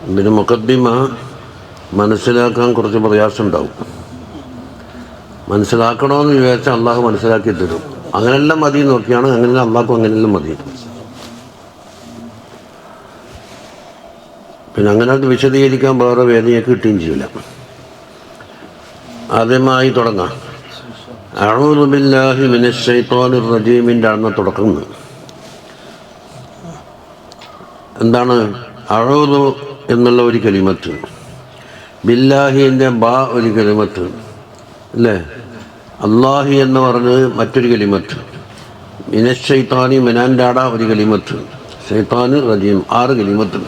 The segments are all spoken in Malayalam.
ഇതിന് മുഖദ്ദിമ മനസ്സിലാക്കാൻ കുറച്ച് പ്രയാസമുണ്ടാവും. മനസ്സിലാക്കണമെന്ന് വിചാരിച്ചാൽ അള്ളാഹു മനസ്സിലാക്കി തരും. അങ്ങനെല്ലാം മതി നോക്കിയാണ്, അങ്ങനെല്ലാം അള്ളാഹു അങ്ങനെല്ലാം മതി. പിന്നെ അങ്ങനെ വിശദീകരിക്കാൻ വേറെ വേദിയെ കിട്ടുകയും ചെയ്യില്ല. ആദ്യമായി തുടങ്ങാം. അഊദു ബില്ലാഹി മിനശ് ശൈത്വാനിർ റജീമിൻ്റെ ആണ് തുടക്കുന്നത്. എന്താണ് അഊദു എന്നുള്ള ഒരു കലിമത്ത്, ബില്ലാഹിൻ്റെ ബാ ഒരു കലിമത്ത് അല്ലേ, അല്ലാഹി എന്ന് പറഞ്ഞത് മറ്റൊരു കലിമത്ത്, മിനശ് ശൈത്താനി മിനാൻ്റെ ആട ഒരു കലിമത്ത്, ശൈത്താന് റജീം 6 കലിമത്ത്.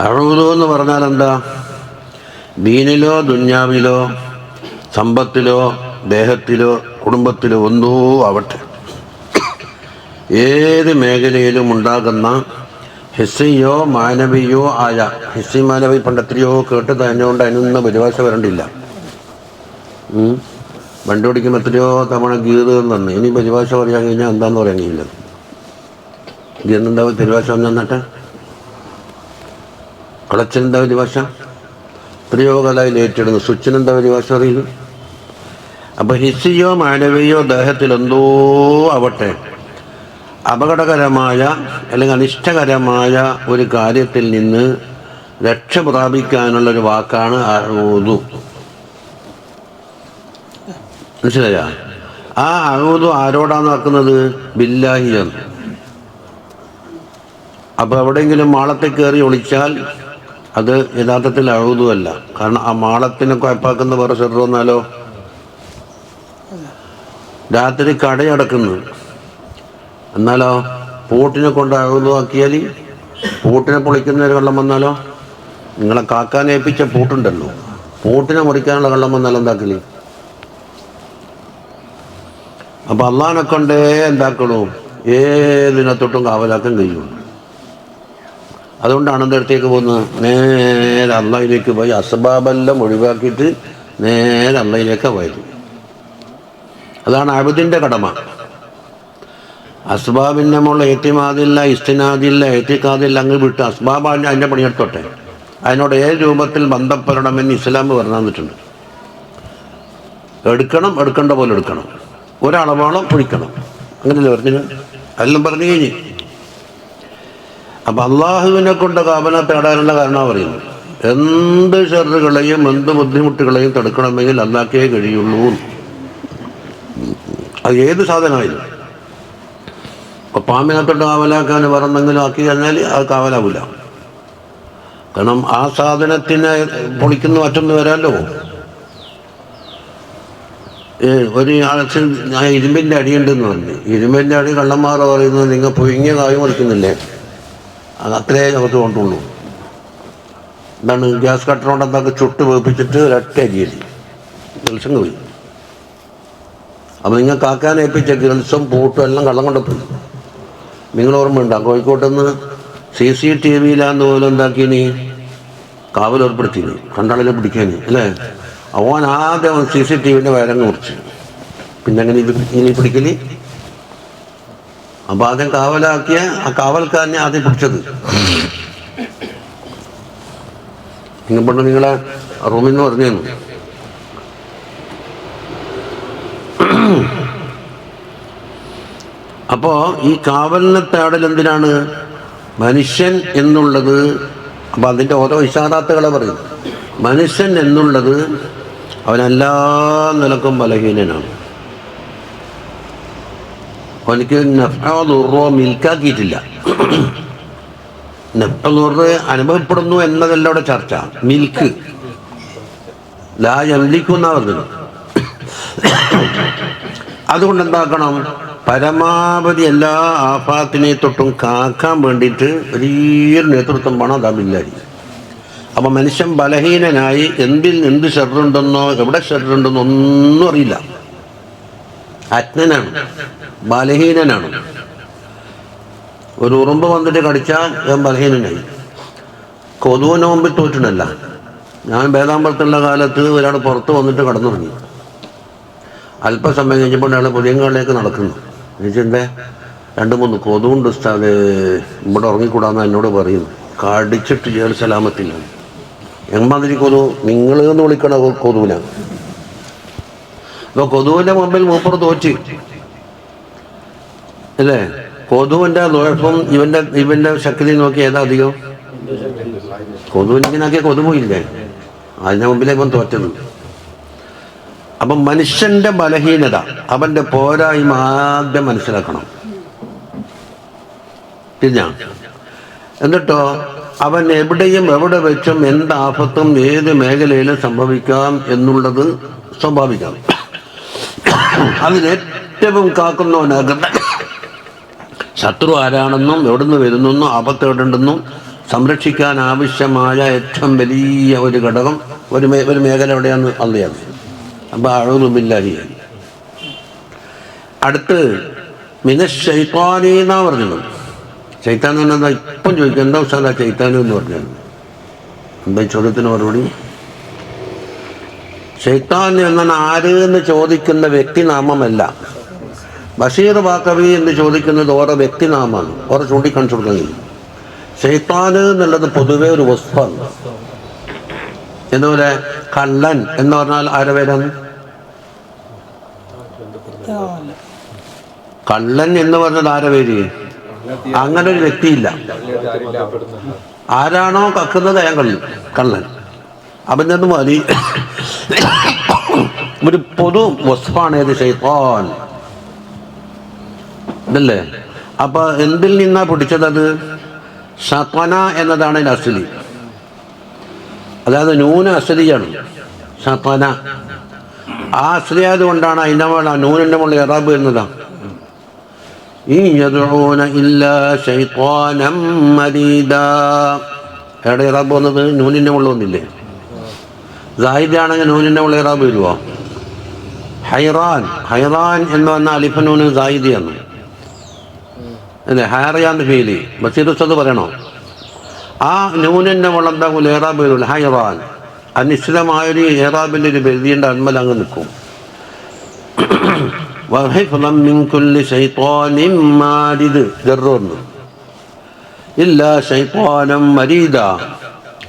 അഊദു എന്ന് പറഞ്ഞാൽ എന്താ? ദീനിലോ ദുന്യാവിലോ സമ്പത്തിലോ ദേഹത്തിലോ കുടുംബത്തിലോ ഒന്നോ ആവട്ടെ, ഏത് മേഖലയിലും ഉണ്ടാകുന്ന ഹിസ്സിയോ മാനവിയോ ആയ, ഹിസ്സി മാനവി പണ്ടെത്രയോ കേട്ട് തന്നെക്കൊണ്ട് അതിനൊന്നും പരിഭാഷ വരണ്ടില്ല. വണ്ടി ഓടിക്കുമ്പോൾ എത്രയോ തവണ ഗീത് തന്നെ, ഇനി പരിഭാഷ പറയാൻ കഴിഞ്ഞാൽ എന്താന്ന് പറയാൻ കഴിയില്ല. ഗീതെന്താ പരിഭാഷ വന്നിട്ട് കളച്ചിനെന്താ പരിഭാഷ, എത്രയോ കാലമായി ഏറ്റെടുക്കുന്നു. സ്വിച്ചിനെന്താ പരിഭാഷ അറിയില്ല. അപ്പം ഹിസ്സിയോ മാനവിയോ ദേഹത്തിലെന്തോ ആവട്ടെ, അപകടകരമായ അല്ലെങ്കിൽ അനിഷ്ടകരമായ ഒരു കാര്യത്തിൽ നിന്ന് രക്ഷ പ്രാപിക്കാനുള്ളൊരു വാക്കാണ് അഊദു. മനസ്സിലായ? ആ അഊദു ആരോടാണ് ആക്കുന്നത്? ബില്ലാഹിയാണ്. അപ്പോൾ എവിടെയെങ്കിലും മാളത്തിൽ കയറി ഒളിച്ചാൽ അത് യഥാർത്ഥത്തിൽ അഊദു അല്ല. കാരണം ആ മാളത്തിനെ കുഴപ്പാക്കുന്ന വേറെ ഷെർ വന്നാലോ, രാത്രി കടയടക്കുന്നു എന്നാലോ, പൂട്ടിനെ കൊണ്ട് അഊദു ആക്കിയാൽ പൂട്ടിനെ പൊളിക്കുന്ന ഒരു കള്ളം വന്നാലോ, നിങ്ങളെ കാക്കാൻ ഏൽപ്പിച്ച പൂട്ടുണ്ടല്ലോ, പൂട്ടിനെ മുറിക്കാനുള്ള കള്ളം വന്നാലോ എന്താക്കല്? അപ്പം അള്ളാഹിനെ കൊണ്ടേ എന്താക്കണു, ഏതിനത്തൊട്ടും കാവലാക്കാൻ കഴിയുള്ളൂ. അതുകൊണ്ടാണ് അടുത്തേക്ക് പോകുന്നത്, നേരെ അള്ളാഹിലേക്ക് പോയി അസ്ബാബെല്ലാം ഒഴിവാക്കിയിട്ട് നേരെ അള്ളാഹിലേക്കാണ് പോയത്. അതാണ് അബ്ദിൻ്റെ കടമ. അസ്ബാബിൻ്റെ മുകളിൽ ഏത്തിമാദില്ല, ഇസ്തിനാദില്ല, ഏത്തിക്കാദില്ല അങ്ങ് വിട്ട് അസ്ബാബ് അതിൻ്റെ പണിയെടുത്തോട്ടെ. അതിനോട് ഏത് രൂപത്തിൽ ബന്ധപ്പെടണമെന്ന് ഇസ്ലാം പറഞ്ഞു തന്നിട്ടുണ്ട്. എടുക്കേണ്ട പോലെ എടുക്കണം, ഒരളവോളം ഒഴിക്കണം, അങ്ങനെയല്ലേ പറഞ്ഞു? അതെല്ലാം പറഞ്ഞു കഴിഞ്ഞ്. അപ്പം അള്ളാഹുവിനെ കൊണ്ട് കാവല തേടാനുള്ള കാരണമാണ് പറയുന്നത്. എന്ത് ഷെറുകളെയും എന്ത് ബുദ്ധിമുട്ടുകളെയും തടുക്കണമെങ്കിൽ അള്ളാഹ്ക്കേ കഴിയുള്ളൂ. അത് ഏത് സാധനമായാലും. അപ്പോൾ പാമ്പിനകത്തോട്ട് കാവലാക്കാൻ വേറെന്തെങ്കിലും ആക്കി കഴിഞ്ഞാൽ അത് കാവലാവില്ല. കാരണം ആ സാധനത്തിനെ പൊളിക്കുന്ന മറ്റൊന്ന് വരാമല്ലോ. ഒരു ഇരുമ്പിൻ്റെ അടിയുണ്ടെന്ന് പറഞ്ഞു. ഇരുമ്പിൻ്റെ അടി കള്ളന്മാർ പറയുന്നത് നിങ്ങൾ പൊയിങ്ങിയ കായ് മുറിക്കുന്നില്ലേ, അത് അത്രേ നമുക്ക് കൊണ്ടുള്ളൂ. എന്താണ് ഗ്യാസ് കട്ടറുകൊണ്ട് എന്തൊക്കെ ചുട്ട് വേപ്പിച്ചിട്ട് ഒരൊറ്റ അരിയല് ഗൾസം പോയി. അപ്പം നിങ്ങൾ കാക്കാൻ ഏൽപ്പിച്ച ഗൾസും പൂട്ടും എല്ലാം കള്ളം കൊണ്ടുപോയി. നിങ്ങൾ ഓർമ്മയുണ്ടോ? കോഴിക്കോട്ട് നിന്ന് CCTVയിലാന്ന് പോലും എന്താക്കിനി കാവലേർപ്പെടുത്തിന്, കണ്ടാളിനെ പിടിക്കാൻ അല്ലേ. അവൻ ആദ്യം CCTVൻ്റെ വയരങ്ങ് മുറിച്ച്, പിന്നെ അങ്ങനെ ഇനി പിടിക്കല്. അപ്പം ആദ്യം കാവലാക്കിയ ആ കാവൽക്കാരനെ ആദ്യം പിടിച്ചത്. നിങ്ങൾ നിങ്ങളെ റൂമിൽ നിന്ന് പറഞ്ഞു. അപ്പോൾ ഈ കാവലിനെ തേടൽ എന്തിനാണ്? മനുഷ്യൻ എന്നുള്ളത്, അപ്പം അതിൻ്റെ ഓരോ ഇഷാറാത്തുകളെ പറയും. മനുഷ്യൻ എന്നുള്ളത് അവനെല്ലാ നിലക്കും ബലഹീനനാണ്. അവനിക്ക് നഫ്അോ മിൽക്കാക്കിയിട്ടില്ല. നഫ്അോ അനുഭവപ്പെടുന്നു എന്നതല്ല അവിടെ ചർച്ച. മിൽക്ക് ലാ യംലിക്കുന്ന പറഞ്ഞത്. അതുകൊണ്ട് എന്താക്കണം? പരമാവധി എല്ലാ ആഫാത്തിനെ തൊട്ടും കാക്കാൻ വേണ്ടിയിട്ട് വലിയൊരു നേതൃത്വം വേണം. അതാമില്ലായി. അപ്പം മനുഷ്യൻ ബലഹീനനായി എന്ത് ഷെറുണ്ടെന്നോ എവിടെ ഷെറുണ്ടെന്നോ ഒന്നും അറിയില്ല. അജ്ഞനാണ്, ബലഹീനനാണ്. ഒരു ഉറുമ്പ് വന്നിട്ട് കടിച്ചാൽ ഞാൻ ബലഹീനനായി. കൊതുവിന് മുമ്പിൽ തോറ്റിട്ടല്ല. ഞാൻ വേദാമ്പലത്തുള്ള കാലത്ത് ഒരാൾ പുറത്ത് വന്നിട്ട് കടന്നുറങ്ങി. അല്പസമയം കഴിഞ്ഞപ്പോൾ അയാൾ പുതിയങ്കാളിലേക്ക് നടക്കുന്നു. ചോദിച്ചിട്ടുണ്ടേ 2-3 കൊതുണ്ട് ഉസ്താദ്, ഇവിടെ ഉറങ്ങിക്കൂടാന്ന് എന്നോട് പറയുന്നു. കടിച്ചിട്ട് ജേൽ സലാമത്തില്ല. എമ്മാതിരി കൊതു, നിങ്ങൾ എന്ന് വിളിക്കണ കൊതുവിന. അപ്പോൾ കൊതുവിൻ്റെ മുമ്പിൽ മൂപ്പർ തോറ്റ് അല്ലേ? കൊതുവിൻ്റെ ദോഷം ഇവൻ്റെ ശക്തി നോക്കി ഏതാ അധികം? കൊതുവിനാക്കിയ കൊതുവില്ലേ, അതിൻ്റെ മുമ്പിലേക്ക് ഇവൻ തോറ്റത്. അപ്പം മനുഷ്യൻ്റെ ബലഹീനത, അവൻ്റെ പോരായ്മ ആദ്യം മനസ്സിലാക്കണം. എന്നിട്ടോ അവൻ എവിടെയും എവിടെ വെച്ചും എന്താപത്തും ഏത് മേഖലയിലും സംഭവിക്കാം എന്നുള്ളത് സ്വാഭാവികം. അതിനേറ്റവും കാക്കുന്നവനാകുന്ന ശത്രു ആരാണെന്നും എവിടുന്ന് വരുന്നെന്നും ആപത്ത് എവിടെയുണ്ടെന്നും സംരക്ഷിക്കാൻ ആവശ്യമായ ഏറ്റവും വലിയ ഒരു ഘടകം ഒരു മേഖല എവിടെയാന്ന് അറിയാം. അപ്പം അഊദുബില്ലാഹി. അടുത്ത് മിനശ്ശൈത്വാനി എന്നാ പറഞ്ഞത്. ശൈത്താൻ എന്ന് പറഞ്ഞാൽ ഇപ്പം ചോദിക്കുക എന്താ ഉസ്താദാ ശൈത്താൻ എന്ന് പറഞ്ഞത്? എന്താ ചോദ്യത്തിന് മറുപടി? ശൈത്താൻ എന്നാൽ ആര് എന്ന് ചോദിക്കുന്ന വ്യക്തിനാമമല്ല. ബഷീർ ബാക്കവി എന്ന് ചോദിക്കുന്നത് ഓരോ വ്യക്തിനാമമാണ്, ഓരോ ചൂണ്ടിക്കാണിച്ചു കൊടുക്കാൻ കഴിയും. ശൈത്താൻ എന്നുള്ളത് പൊതുവെ ഒരു വസ്തുവാണ്. എന്നുപോലെ കള്ളൻ എന്ന് പറഞ്ഞാൽ ആരെ പേരാണ്? കള്ളൻ എന്ന് പറഞ്ഞത് ആരെ പേര്? അങ്ങനെ ഒരു വ്യക്തിയില്ല. ആരാണോ കക്കുന്നത് അയാൾ കള്ളൻ. അവൻ്റെ മതി ഒരു പൊതു വസ്തുവാണ് ഏത്? ശൈത്താൻ ഇതല്ലേ? അപ്പൊ എന്തിൽ നിന്നാ പിടിച്ചത്? ശത്വന എന്നതാണ് അതിൻ്റെ അസ്ലി. അതായത് നൂന് അസ്ലിയാണ് ശത്വന. ആ അസ്ലി ആയതുകൊണ്ടാണ് അതിൻ്റെ മുകളിൽ നൂനിൻ്റെ മുകളിൽ ഇറാബ് എന്നതാ. എവിടെ ഇറാബ് വന്നത്? നൂനിൻ്റെ മുകളിൽ വന്നില്ലേ? സായിദാണെങ്കിൽ നൂനിൻ്റെ മുകളിൽ ഇറാബ് വരുമോ? ഹൈറാൻ, ഹൈറാൻ എന്ന് പറഞ്ഞാൽ അലിഫ് നൂന് സായിദിയാണ് അല്ലേ? ഹൈറിയാന്ന് ഫീലി ബഷീർ ഉസ്താദ് പറയണോ? ആ നൂനിൻ്റെ മുകളിൽ എന്താകും? ഇറാബ് വരില്ല. ഹൈറാൻ അനിശ്ചിതമായൊരു ഇറാബിൻ്റെ ഒരു ബെദിയുടെ അന്മൽ അങ്ങ് നിൽക്കും.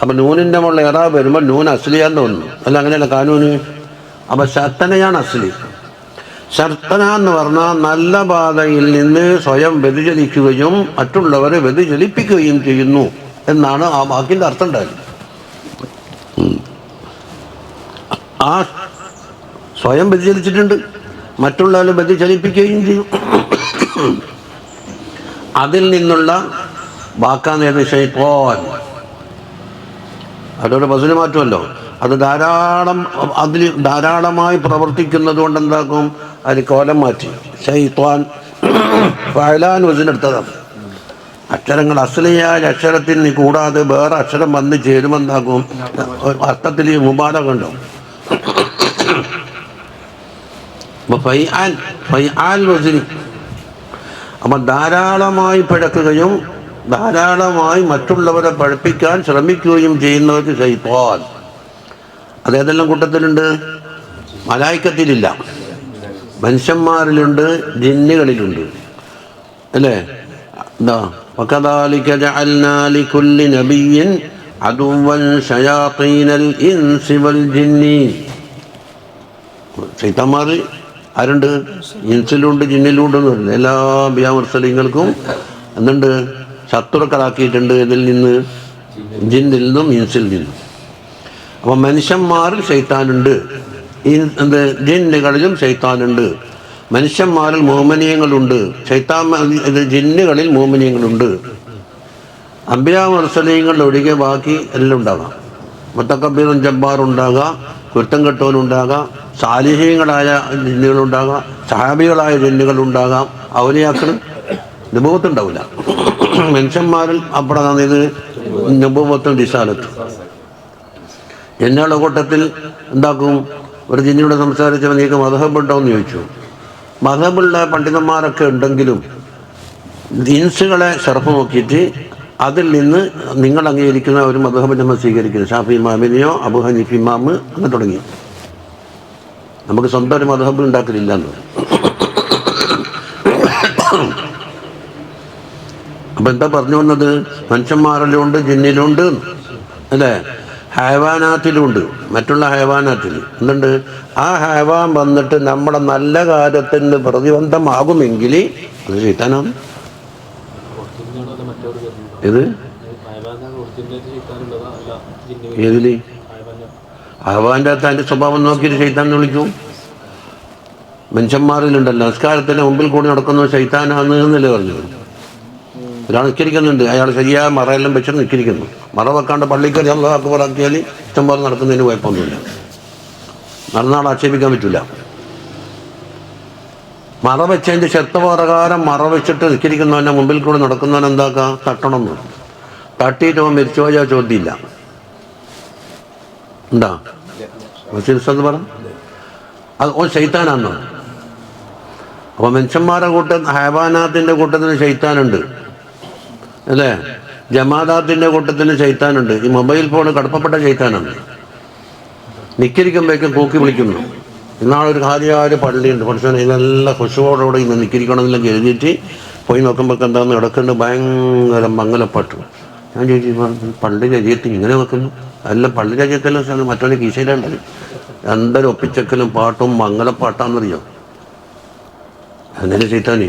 അപ്പൊ നൂനിന്റെ മുകളിൽ ഇറാബ് വരുമ്പോൾ നൂൻ അസ്ലിയാന്ന് തോന്നുന്നു. അല്ല, അങ്ങനെയല്ല കാനൂന്. അപ്പൊ ശർത്തനയാണ് അസ്ലി. ശർത്തന എന്ന് പറഞ്ഞാൽ നല്ല പാതയിൽ നിന്ന് സ്വയം വ്യതിചലിക്കുകയും മറ്റുള്ളവരെ വ്യതിചലിപ്പിക്കുകയും ചെയ്യുന്നു എന്നാണ് ആ വാക്കിന്റെ അർത്ഥം ഉണ്ടായത്. ആ സ്വയം വ്യതിചലിച്ചിട്ടുണ്ട്, മറ്റുള്ളവരെ വ്യതിചലിപ്പിക്കുകയും ചെയ്യും. അതിൽ നിന്നുള്ള വാക്കാണ് ശൈത്വാൻ. അതോടെ ബസ്സിന് മാറ്റുമല്ലോ. അത് ധാരാളമായി പ്രവർത്തിക്കുന്നത് കൊണ്ട് എന്താക്കും? അതിന് കോലം മാറ്റി ശൈത്വാൻ ഫഅലാൻ വസിനെടുത്തതാണ്. അക്ഷരങ്ങൾ അസ്ലിയായ അക്ഷരത്തിന് കൂടാതെ വേറെ അക്ഷരം വന്ന് ചേരുമെന്നാക്കും അർത്ഥത്തിൽ മുബാലക ഉണ്ടാവും. അപ്പം ധാരാളമായി പിഴക്കുകയും ധാരാളമായി മറ്റുള്ളവരെ പഠിപ്പിക്കാൻ ശ്രമിക്കുകയും ചെയ്യുന്നവർക്ക് ശൈത്വാൻ. അതേതെല്ലാം കൂട്ടത്തിലുണ്ട്? മലായിക്കത്തിലില്ല, മനുഷ്യന്മാരിലുണ്ട്, ജിന്നുകളിലുണ്ട് അല്ലേ? എന്താ വകദാലിക ജഅൽനാ ലികുല്ലി നബിയ്യിൻ അദുവ്വൻ ശയാത്തീനൽ ഇൻസി വൽ ജിന്നി. ശൈത്താന്മാർ ആരുണ്ട്? ഇൻസിലുണ്ട്, ജിന്നിലുണ്ട് എന്ന് പറയുന്നത്. എല്ലാ അമ്പിയാ-മുർസലീങ്ങൾക്കും എന്തുണ്ട്? ശത്രുക്കളാക്കിയിട്ടുണ്ട്. ഇതിൽ നിന്ന്? ജിന്നിൽ നിന്നും ഇൻസിൽ നിന്നും. അപ്പം മനുഷ്യന്മാരിൽ ശൈത്താനുണ്ട്, ജിന്നുകളിലും ശൈത്താനുണ്ട്. മനുഷ്യന്മാരിൽ മോമിനീയങ്ങളുണ്ട്, ജിന്നുകളിൽ മോമിനീയങ്ങളുണ്ട്. അമ്പിയാ-മുർസലീങ്ങൾ ഒഴികെ ബാക്കി എല്ലാം ഉണ്ടാകാം. മുത്തക്കബ്ബീറും ജബ്ബാറും ഉണ്ടാകാം, കുറ്റം കെട്ടവനുണ്ടാകാം, സാലിഹീങ്ങളായ ജിന്നുകളുണ്ടാകാം, സഹാബികളായ ജിന്നുകളുണ്ടാകാം. ഔലിയാക്കൾ നുബുവത്തുണ്ടാവില്ല. മനുഷ്യന്മാരിൽ അപ്പുറം ഇത് നുബുവത്തും റിസാലത്തും. എന്നയുടെ കൂട്ടത്തിൽ എന്താക്കും? ഒരു ജിന്നിയോട് സംസാരിച്ചപ്പോൾ നീക്ക് മദ്ഹബ് ഉണ്ടോ എന്ന് ചോദിച്ചു. മദ്ഹബുള്ള പണ്ഡിതന്മാരൊക്കെ ഉണ്ടെങ്കിലും ഇൻസുകളെ ഷർഫ് നോക്കിയിട്ട് അതിൽ നിന്ന് നിങ്ങൾ അംഗീകരിക്കുന്ന ഒരു മദ്ഹബ് നമ്മൾ സ്വീകരിക്കുന്നത്. ഷാഫി ഇമാമിനെയോ അബൂ ഹനീഫ് ഇമാം അങ്ങനെ തുടങ്ങി. നമുക്ക് സ്വന്തം ഒരു മദ്ഹബ് ഉണ്ടാക്കലില്ല എന്ന്. അപ്പം എന്താ പറഞ്ഞു വന്നത്? മനുഷ്യന്മാരിലും ഉണ്ട്, ജിന്നിലുണ്ട് അല്ലേ, ഹൈവാനാത്തിലുണ്ട്, മറ്റുള്ള ഹൈവാനാത്തിൽ എന്തുണ്ട്? ആ ഹൈവാൻ വന്നിട്ട് നമ്മുടെ നല്ല കാര്യത്തിന് പ്രതിബന്ധമാകുമെങ്കിൽ അത് ശൈത്താനാണ്. ഇത് ഏതില് ഹൈവാന്റെ അകത്ത് അതിന്റെ സ്വഭാവം നോക്കിയിട്ട് ശൈത്താൻ വിളിക്കും. മനുഷ്യന്മാരിലുണ്ടല്ലോ നിസ്കാരത്തിന്റെ മുമ്പിൽ കൂടി നടക്കുന്ന ശൈത്താനാന്ന് എന്നല്ലേ പറഞ്ഞത്. ഒരാൾ നിസ്കരിക്കുന്നുണ്ട്, അയാൾ ശരിയായ മറയെല്ലാം വെച്ചിട്ട് നിസ്കരിക്കുന്നു. മറ വെക്കാണ്ട് പള്ളിക്കറി അല്ലാഹു അക്ബർ ആക്കിയാൽ ഇഷ്ടംപോലെ നടക്കുന്നതിന് കുഴപ്പമൊന്നുമില്ല, നടന്നാൾ ആക്ഷേപിക്കാൻ പറ്റില്ല. മറ വെച്ചതിൻ്റെ ശക്തപ്രകാരം മറ വെച്ചിട്ട് നിസ്കരിക്കുന്നവൻ്റെ മുമ്പിൽ കൂടെ നടക്കുന്നവൻ എന്താക്കുക? തട്ടണമെന്ന്. തട്ടിയിട്ട് അവൻ മരിച്ചു പോയാൽ ചോദ്യമില്ല. എന്താ എന്ന് പറ, അത് ഓൻ ശൈത്താനാന്നോ? അപ്പോൾ മനുഷ്യന്മാരുടെ ഹൈവാനാത്തിൻ്റെ കൂട്ടത്തിൽ ശൈത്താനുണ്ട് അല്ലേ, ജമാദാത്തിൻ്റെ കൂട്ടത്തിൽ ശൈത്താനുണ്ട്. ഈ മൊബൈൽ ഫോൺ കടപ്പപ്പെട്ട ശൈത്താനാണ്. നിക്കരിക്കുമ്പോഴേക്കും കൂക്കി വിളിക്കുന്നു. ഇന്നാളൊരു കാര്യമായ പള്ളിയുണ്ട്, പക്ഷേ ഇതെല്ലാം ഖുശൂഅോടുകൂടി ഇന്ന് നിക്കരിക്കണമെന്നില്ല എഴുതിയിട്ട് പോയി നോക്കുമ്പോൾ എന്താണെന്ന് കിടക്കുന്നുണ്ട്, ഭയങ്കര മംഗലപ്പാട്ട്. ഞാൻ ചോദിച്ചു, പള്ളി രചയത്തിൽ ഇങ്ങനെ വെക്കുന്നു? അല്ല, പള്ളി രചയത്തിലും മറ്റൊരു കീശയിലുണ്ട്. എന്തൊരു ഒപ്പിച്ചക്കലും പാട്ടും മംഗലപ്പാട്ടാണെന്നറിയോ? അങ്ങനെ ശൈത്താനി.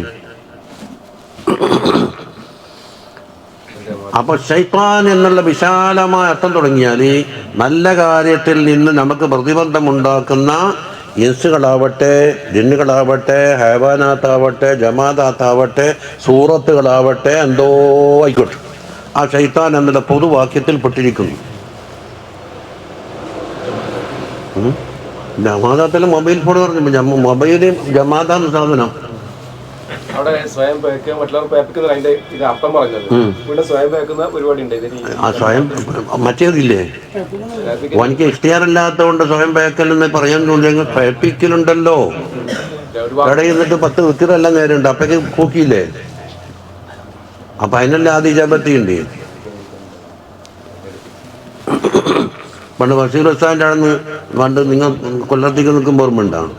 അപ്പൊ ശൈത്താൻ എന്നുള്ള വിശാലമായ അർത്ഥം തുടങ്ങിയാൽ നല്ല കാര്യത്തിൽ നിന്ന് നമുക്ക് പ്രതിബന്ധമുണ്ടാക്കുന്ന ഇൻസുകളാവട്ടെ, ജിന്നുകളാവട്ടെ, ഹൈവാനാത്താവട്ടെ, ജമാദാത്താവട്ടെ, സൂറത്തുകളാവട്ടെ, എന്തോ ആയിക്കോട്ടെ, ആ ശൈത്താൻ എന്നുള്ള പൊതുവാക്യത്തിൽ പെട്ടിരിക്കുന്നു. ജമാദാത്തിലെ മൊബൈൽ ഫോൺ പറഞ്ഞു, മൊബൈല് ജമാദാന്ന് സാധനം അവിടെ സ്വയം മറ്റുള്ളവർ അർത്ഥം പറഞ്ഞത് ഇവിടെ സ്വയം പരിപാടി ഉണ്ട്. ആ സ്വയം മറ്റേതില്ലേ, എനിക്ക് ഇഷ്ടിയാറില്ലാത്തതുകൊണ്ട് സ്വയം പേക്കലെന്ന് പറയാൻ തോന്നിയെങ്കിൽ പേപ്പിക്കലുണ്ടല്ലോ. കടയിൽ നിന്നിട്ട് 10 വിത്തിരെല്ലാം നേരമുണ്ട്, അപ്പേക്ക് കൂക്കിയില്ലേ? അപ്പൊ അതിനെല്ലാം ആദ്യ ജപത്തിയുണ്ട്. പണ്ട് ബഷീർ ഉസ്താദിൻ്റെ ആണെന്ന് പണ്ട് നിങ്ങൾ കൊല്ലത്തേക്ക് നിൽക്കുമ്പോൾ ഓർമ്മയുണ്ടാണ്.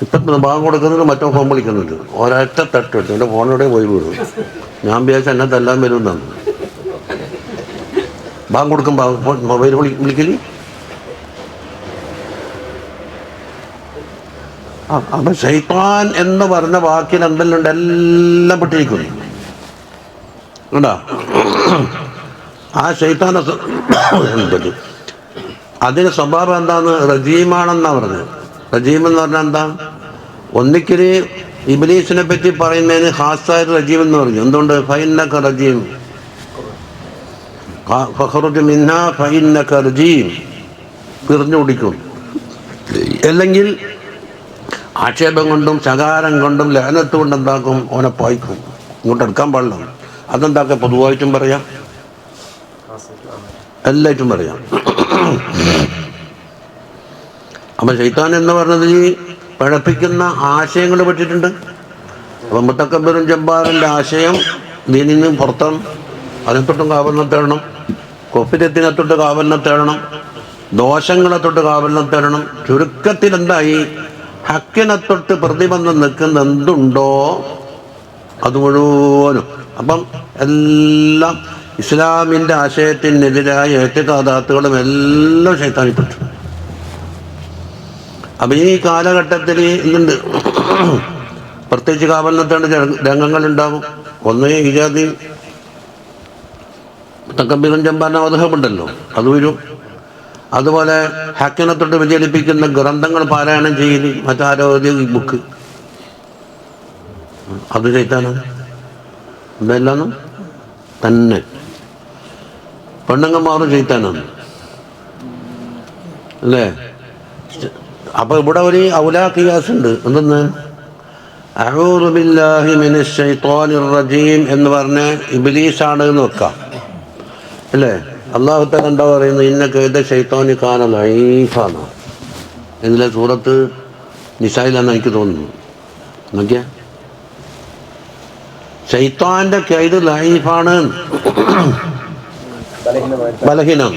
ഇപ്പം ഭാഗം കൊടുക്കുന്നത് മറ്റോ ഫോൺ വിളിക്കുന്നുണ്ട്, ഒരൊറ്റ തട്ടിട്ട് എൻ്റെ ഫോണിലൂടെ പോയി വീഴും. ഞാൻ വിചാരിച്ച എന്നെ തല്ലാൻ വരുമെന്നാണ്. ഭാഗം കൊടുക്കുമ്പോൾ മൊബൈൽ വിളിക്കല്. അപ്പം ശൈത്താൻ എന്ന് പറഞ്ഞ വാക്കിൽ എന്തെല്ലാം ഉണ്ട്, എല്ലാം പെട്ടിരിക്കുന്നു കേട്ടോ. ആ ശൈത്താൻ അതിന് സ്വഭാവം എന്താന്ന്? റജീമാണെന്നാ പറഞ്ഞത്. റജീം എന്ന് പറഞ്ഞാൽ എന്താ? ഒന്നിക്കൽ ഇബ്ലീസിനെ പറ്റി പറയുന്നതിന് ഖാസായിട്ട് റജീം എന്ന് പറഞ്ഞു. എന്തുകൊണ്ട്? ഫഇന്നക റജീം, ഫഖറുജ് മിൻഹാ ഫഇന്നക റജീം, പിറിഞ്ഞു കുടിക്കും. അല്ലെങ്കിൽ ആക്ഷേപം കൊണ്ടും ശകാരം കൊണ്ടും ലഅനത്ത് കൊണ്ട് എന്താക്കും? ഓനെ പായിക്കും, ഇങ്ങോട്ട് എടുക്കാൻ പാടില്ല. അതെന്താക്കുക? പൊതുവായിട്ടും പറയാം, എല്ലായിട്ടും പറയാം. അപ്പം ശൈത്താൻ എന്ന് പറഞ്ഞത് പഴപ്പിക്കുന്ന ആശയങ്ങൾ പറ്റിയിട്ടുണ്ട്. അപ്പം മുത്തക്കബ്ബിറും ജബ്ബാറിൻ്റെ ആശയം ദീനിൽ നിന്ന് പുറത്താണ്. അതിനെത്തൊട്ടും കാവലിനെ തേടണം, കൊപ്പിരത്തിനെ തൊട്ട് കാവലിനെ തേടണം, ദോഷങ്ങളെ തൊട്ട് കാവലിനെ തേടണം. ചുരുക്കത്തിൽ എന്തായി? ഹക്കിനെ തൊട്ട് പ്രതിബന്ധം നിൽക്കുന്ന എന്തുണ്ടോ അത് മുഴുവനും. അപ്പം എല്ലാം ഇസ്ലാമിൻ്റെ ആശയത്തിനെതിരായ ഏറ്റുകാതാത്തുകളും എല്ലാം ശൈത്താനിപ്പെട്ടു. അപ്പം ഈ കാലഘട്ടത്തിൽ ഇന്നുണ്ട് പ്രത്യേകിച്ച് കാവലിനത്തേണ്ട രംഗങ്ങളുണ്ടാകും. ഒന്ന് ഇജാതി തക്കബീറും ജംബാന മദ്ഹബുണ്ടല്ലോ, അത് വരും. അതുപോലെ ഹക്കിനെ തൊട്ട് വ്യതിചലിപ്പിക്കുന്ന ഗ്രന്ഥങ്ങൾ പാരായണം ചെയ്യൽ, മറ്റാരോ ബുക്ക്, അത് ശൈത്താനാണ്. ഇതെല്ലാം തന്നെ പെണ്ണുങ്ങന്മാരും ശൈത്താനാണ് അല്ലേ. അപ്പൊ ഇവിടെ ഒരു ഔലാ ഖിയാസ് ഉണ്ട്. എന്തെന്ന്? അഊദു ബില്ലാഹി മിനശ് ശൈത്വാനിർ റജീം എന്ന് പറഞ്ഞ് ഇബ്ലീസാണ് എന്ന് വെക്കാം അല്ലേ. അല്ലാഹു തആല എന്താ പറയുന്നത്? ഇന്ന കൈദ ശൈത്വാനി കാന ലഈഫാണ്. ഇതിലെ സൂറത്ത് നിസായിലാന്ന് എനിക്ക് തോന്നുന്നു. നോക്കിയാ, ശൈത്വാന്റെ കൈദ് ലഈഫാണ്, ബലഹീനം.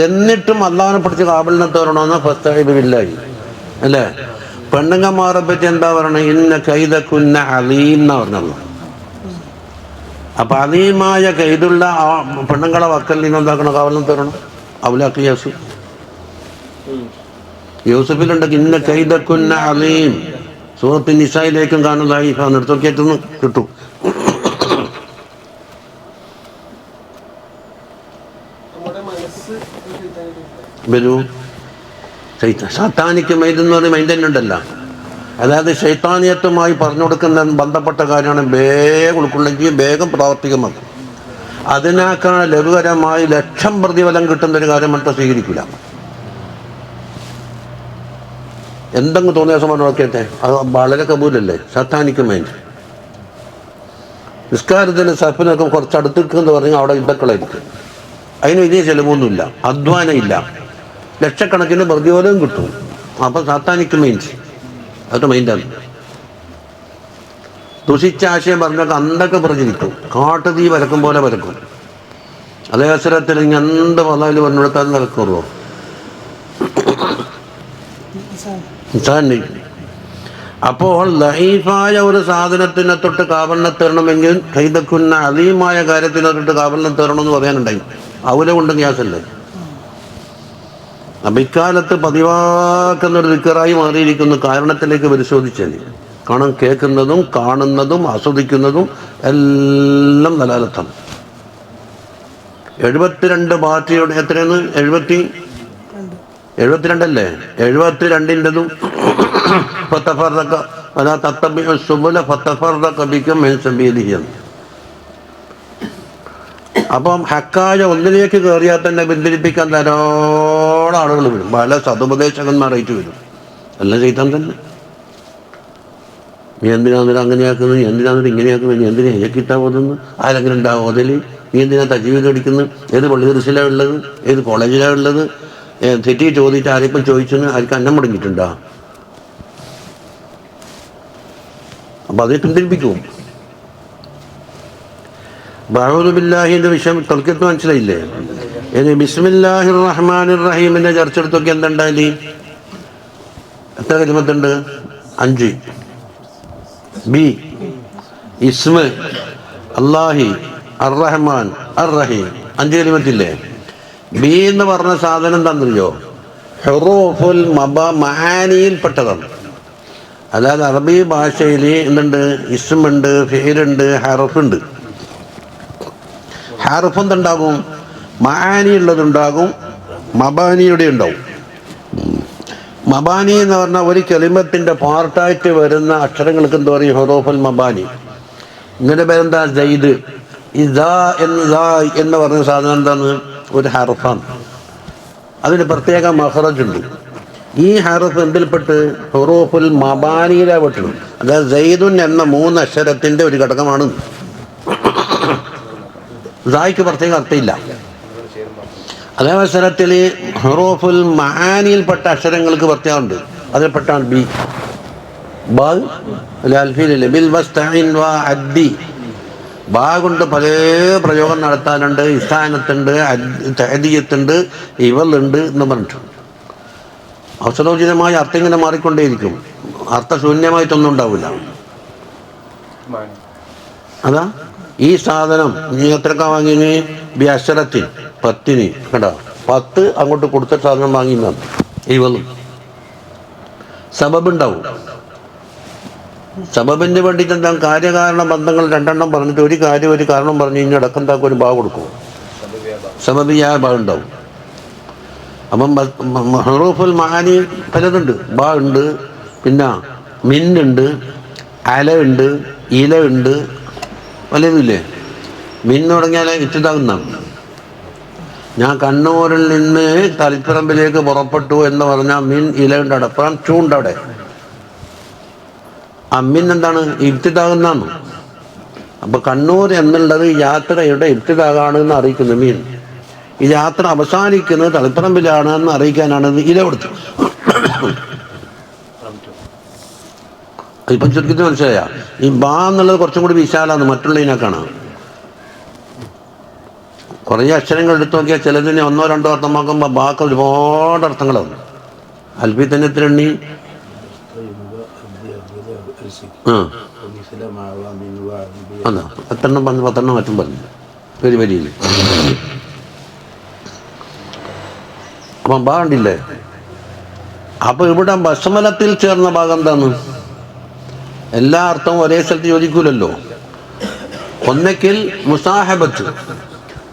എന്നിട്ടും അള്ളാഹിനെ പിടിച്ച് കാബലിനെ തേടണമെന്ന് ഫസ്തഈദു ബില്ലാഹി അല്ലേ. പെണ്ണുങ്ങന്മാരെ പറ്റി എന്താ പറയണത്? ഇന്ന കൈദകുന്ന അലീം എന്നാ പറഞ്ഞല്ലോ. അപ്പൊ അതീമായ കൈതുള്ള ആ പെണ്ണുങ്ങളെ വക്കൽ നിന്ന് എന്താക്കണം? കാവലം തരണം. അവലാക്കി യൂസുഫിലുണ്ടെങ്കിൽ ഇന്ന കൈതക്കുന്ന അലീം. സൂറത്ത് നിസായിലേക്കും കാണുന്നതായി നിർത്തോക്കിയിട്ടുന്ന് കിട്ടും. വരൂ. സാത്താനിക്ക് മൈദ് എന്ന് പറയുന്ന മൈൻഡ് തന്നെ ഉണ്ടല്ലോ. അതായത് ശൈത്താനിയത്തുമായി പറഞ്ഞു കൊടുക്കുന്ന ബന്ധപ്പെട്ട കാര്യമാണ്. വേഗം ഉൾക്കൊള്ളുകയും വേഗം പ്രാവർത്തികമാക്കും. അതിനേക്കാൾ ലഘുകരമായി ലക്ഷം പ്രതിഫലം കിട്ടുന്നൊരു കാര്യം மட்டுം സ്വീകരിക്കില്ല. എന്തെങ്കിലും തോന്നിയ സമയം നോക്കിയട്ടെ, അത് വളരെ കബൂലല്ലേ? സാത്താനിക്ക് മൈൻഡ്. നിസ്കാരത്തിന് സഫിനൊക്കെ കുറച്ച് അടുത്തേക്കെന്ന് പറഞ്ഞാൽ അവിടെ യുദ്ധക്കളായിരിക്കും. അതിന് വലിയ ചിലവൊന്നുമില്ല, അധ്വാനം ഇല്ല, ലക്ഷക്കണക്കിന് പ്രതിഫലവും കിട്ടും. അപ്പം സാത്താനിക്ക് മൈൻഡ്, അതൊക്കെ മൈൻഡാണ്. ദുഷിച്ച ആശയം പറഞ്ഞൊക്കെ അന്തൊക്കെ പ്രചരിക്കും. കാട്ടുതീ വരക്കും പോലെ വരക്കും. അതേ അവസരത്തിൽ എന്ത് വന്നാലും പറഞ്ഞെടുത്താൽ നടക്കുള്ളൂ. അപ്പോൾ ലൈഫായ ഒരു സാധനത്തിനെ തൊട്ട് കാവലിനെ തരണമെങ്കിൽ കൈതക്കുന്ന അലീമായ കാര്യത്തിനെ തൊട്ട് കാവലിനെ തരണമെന്ന് പറയാനുണ്ടായി. അവരെ കൊണ്ട് ഗ്യാസല്ലേ. അപ്പം ഇക്കാലത്ത് പതിവാക്കുന്നൊരു ദിക്കറായി മാറിയിരിക്കുന്നു. കാരണത്തിലേക്ക് പരിശോധിച്ചാൽ കേൾക്കുന്നതും കാണുന്നതും ആസ്വദിക്കുന്നതും എല്ലാം ദലാലത്താണ്. 72 പാർട്ടിയുടെ എത്രയാണ്? 72 72ൻ്റെതും അപ്പം ഹക്കായ ഒന്നിലേക്ക് കയറിയാൽ തന്നെ ബന്ധിപ്പിക്കാൻ ധാരാളം ആളുകൾ വരും. പല സതുപദേശകന്മാരായിട്ട് വരും. എല്ലാം ചെയ്താൽ തന്നെ നീ എന്തിനാന്നിട്ട് അങ്ങനെയാക്കുന്നത്, നീ എന്തിനാന്നിട്ട് ഇങ്ങനെയാക്കുന്നത്, നീ എന്തിനാ കിട്ടാ പോകുന്നു, ആരെങ്കിലും ഉണ്ടാവും അതിൽ, നീ എന്തിനാ തജീവിൽ അടിക്കുന്നത്, ഏത് പള്ളി ദർശിലാണ് ഉള്ളത്, ഏത് കോളേജിലാണ് ഉള്ളത്, തെറ്റി ചോദിച്ചിട്ട് ആരെപ്പം ചോദിച്ചെന്ന് ആർക്കും അന്നം മുടങ്ങിയിട്ടുണ്ടോ? അപ്പം അത് പിന്തിരിപ്പിക്കും. ബഅഊദു ബില്ലാഹിന്റെ വിഷയം തൽക്കത്ത് മനസ്സിലായില്ലേ? ഇനി ബിസ്മില്ലാഹിർ റഹ്മാനിർ റഹീമിന്റെ ചർച്ച എടുത്തൊക്കെ എന്തുണ്ടായി? എത്ര കലിമത്തുണ്ട്? 5. ബി ഇസ്മ അല്ലാഹി അർ റഹ്മാൻ അർ റഹീം 5 കലിമത്തില്ലേ? ബി എന്ന് പറഞ്ഞ സാധനം എന്താണെന്നറിയോ? ഹുറൂഫുൽ മആനിയിൽപ്പെട്ടതാണ്. അതായത് അറബി ഭാഷയിൽ എന്തുണ്ട്? ഇസ്മുണ്ട്, ഫിഇലുണ്ട്, ഹർഫുണ്ട്. ഹർഫ് എന്തുണ്ടാകും? മആനി ഉള്ളതുണ്ടാകും, മബാനിയുടെ ഉണ്ടാവും. മബാനി എന്ന് പറഞ്ഞാൽ ഒരു കലിമത്തിൻ്റെ പാർട്ടായിട്ട് വരുന്ന അക്ഷരങ്ങൾക്ക് എന്താ പറയും? ഹുറൂഫുൽ മബാനി. ഇങ്ങനെ പേരെന്താ? സയ്യിദ്. ഇദാ എന്ന് പറഞ്ഞ സാധനം എന്താണ്? ഒരു ഹർഫാണ്. അതിന് പ്രത്യേക മഖ്റജുണ്ട്. ഈ ഹർഫ് എന്തിൽപ്പെട്ട്? ഹുറൂഫുൽ മബാനിയിലെ പെട്ടു. അതായത് സയ്യിദുൻ എന്ന 3 അക്ഷരത്തിൻ്റെ ഒരു ഘടകമാണ്. സായിക്ക് പ്രത്യേക അർത്ഥമില്ല. അതേ അവസരത്തിൽ ഹുറൂഫുൽ മആനിയിൽപ്പെട്ട അക്ഷരങ്ങൾക്ക് പ്രത്യേകമുണ്ട്. അതിൽപ്പെട്ടാണ് ബി. ബിൽ വസ്തഈൻ വ അദ്ദി. ബാ കൊണ്ട് പല പ്രയോഗം നടത്താനുണ്ട്. ഇസ്താനത്തുണ്ട്, തഅദിയത്തുണ്ട്, ഇവളുണ്ട് എന്ന് പറഞ്ഞിട്ട് അവസരോചിതമായ അർത്ഥം ഇങ്ങനെ മാറിക്കൊണ്ടേയിരിക്കും. അർത്ഥശൂന്യമായിട്ടൊന്നും ഉണ്ടാവില്ല. അതാ ഈ സാധനം നീ എത്രക്കാ വാങ്ങിന്? ബി അക്ഷരത്തിൽ 10 കേട്ടോ. 10 അങ്ങോട്ട് കൊടുത്ത സാധനം വാങ്ങിന്നാണ്. ഇവളും സബബുണ്ടാവും. സബബിന് വേണ്ടിയിട്ട് എന്താ? കാര്യകാരണ ബന്ധങ്ങൾ 2 എണ്ണം പറഞ്ഞിട്ട് ഒരു കാര്യം ഒരു കാരണം പറഞ്ഞു കഴിഞ്ഞാൽ അടക്കന്താക്കും ഒരു ഭാ കൊടുക്കും. സബബിയായ ഭാ ഉണ്ടാവും. അപ്പം ഹുറൂഫുൽ മആനി പലതുണ്ട്. ബാ ഉണ്ട്, പിന്നെ മിന്നുണ്ട്, അല ഉണ്ട്, ഇല ഉണ്ട്, പലതുമില്ലേ? മിന്ന് തുടങ്ങിയാൽ ഇറ്റിതാകുന്നതാണ്. ഞാൻ കണ്ണൂരിൽ നിന്ന് തളിപ്പറമ്പിലേക്ക് പുറപ്പെട്ടു എന്ന് പറഞ്ഞാൽ മിൻ ഇലയുണ്ട്, അടപ്പുറം ചൂണ്ടവിടെ. അമ്മിൻ എന്താണ്? ഇബ്തിദാകുന്നാണ്. അപ്പൊ കണ്ണൂർ എന്നുള്ളത് യാത്രയുടെ ഇബ്തിദാകാണ് എന്ന് അറിയിക്കുന്നു മീൻ. ഈ യാത്ര അവസാനിക്കുന്നത് തളിപ്പറമ്പിലാണ് എന്ന് അറിയിക്കാനാണ് ഇല കൊടുത്തത്. ഇപ്പം ചുരുക്കത്തിൽ മനസ്സിലായ ഈ ബാ എന്നുള്ളത് കുറച്ചും കൂടി വിശാലാണ് മറ്റുള്ളതിനേക്കാണ്. കുറേ അക്ഷരങ്ങൾ എടുത്തു നോക്കിയാൽ ചിലതിനെ 1 or 2 അർത്ഥമാക്കുമ്പോൾ ബാക്ക് ഒരുപാട് അർത്ഥങ്ങളാണ്. അൽഫി തന്നെ എത്ര എണ്ണി? അതാ 10 പറഞ്ഞ് 10 മറ്റും പറഞ്ഞു വരിയിൽ. അപ്പം ഭാഗണ്ടില്ലേ? അപ്പൊ ഇവിടെ ബസ്മലത്തിൽ ചേർന്ന ഭാഗം എന്താണ്? എല്ലാ അർത്ഥവും ഒരേ സ്ഥലത്ത് യോജിക്കൂലല്ലോ. ഒന്നെങ്കിൽ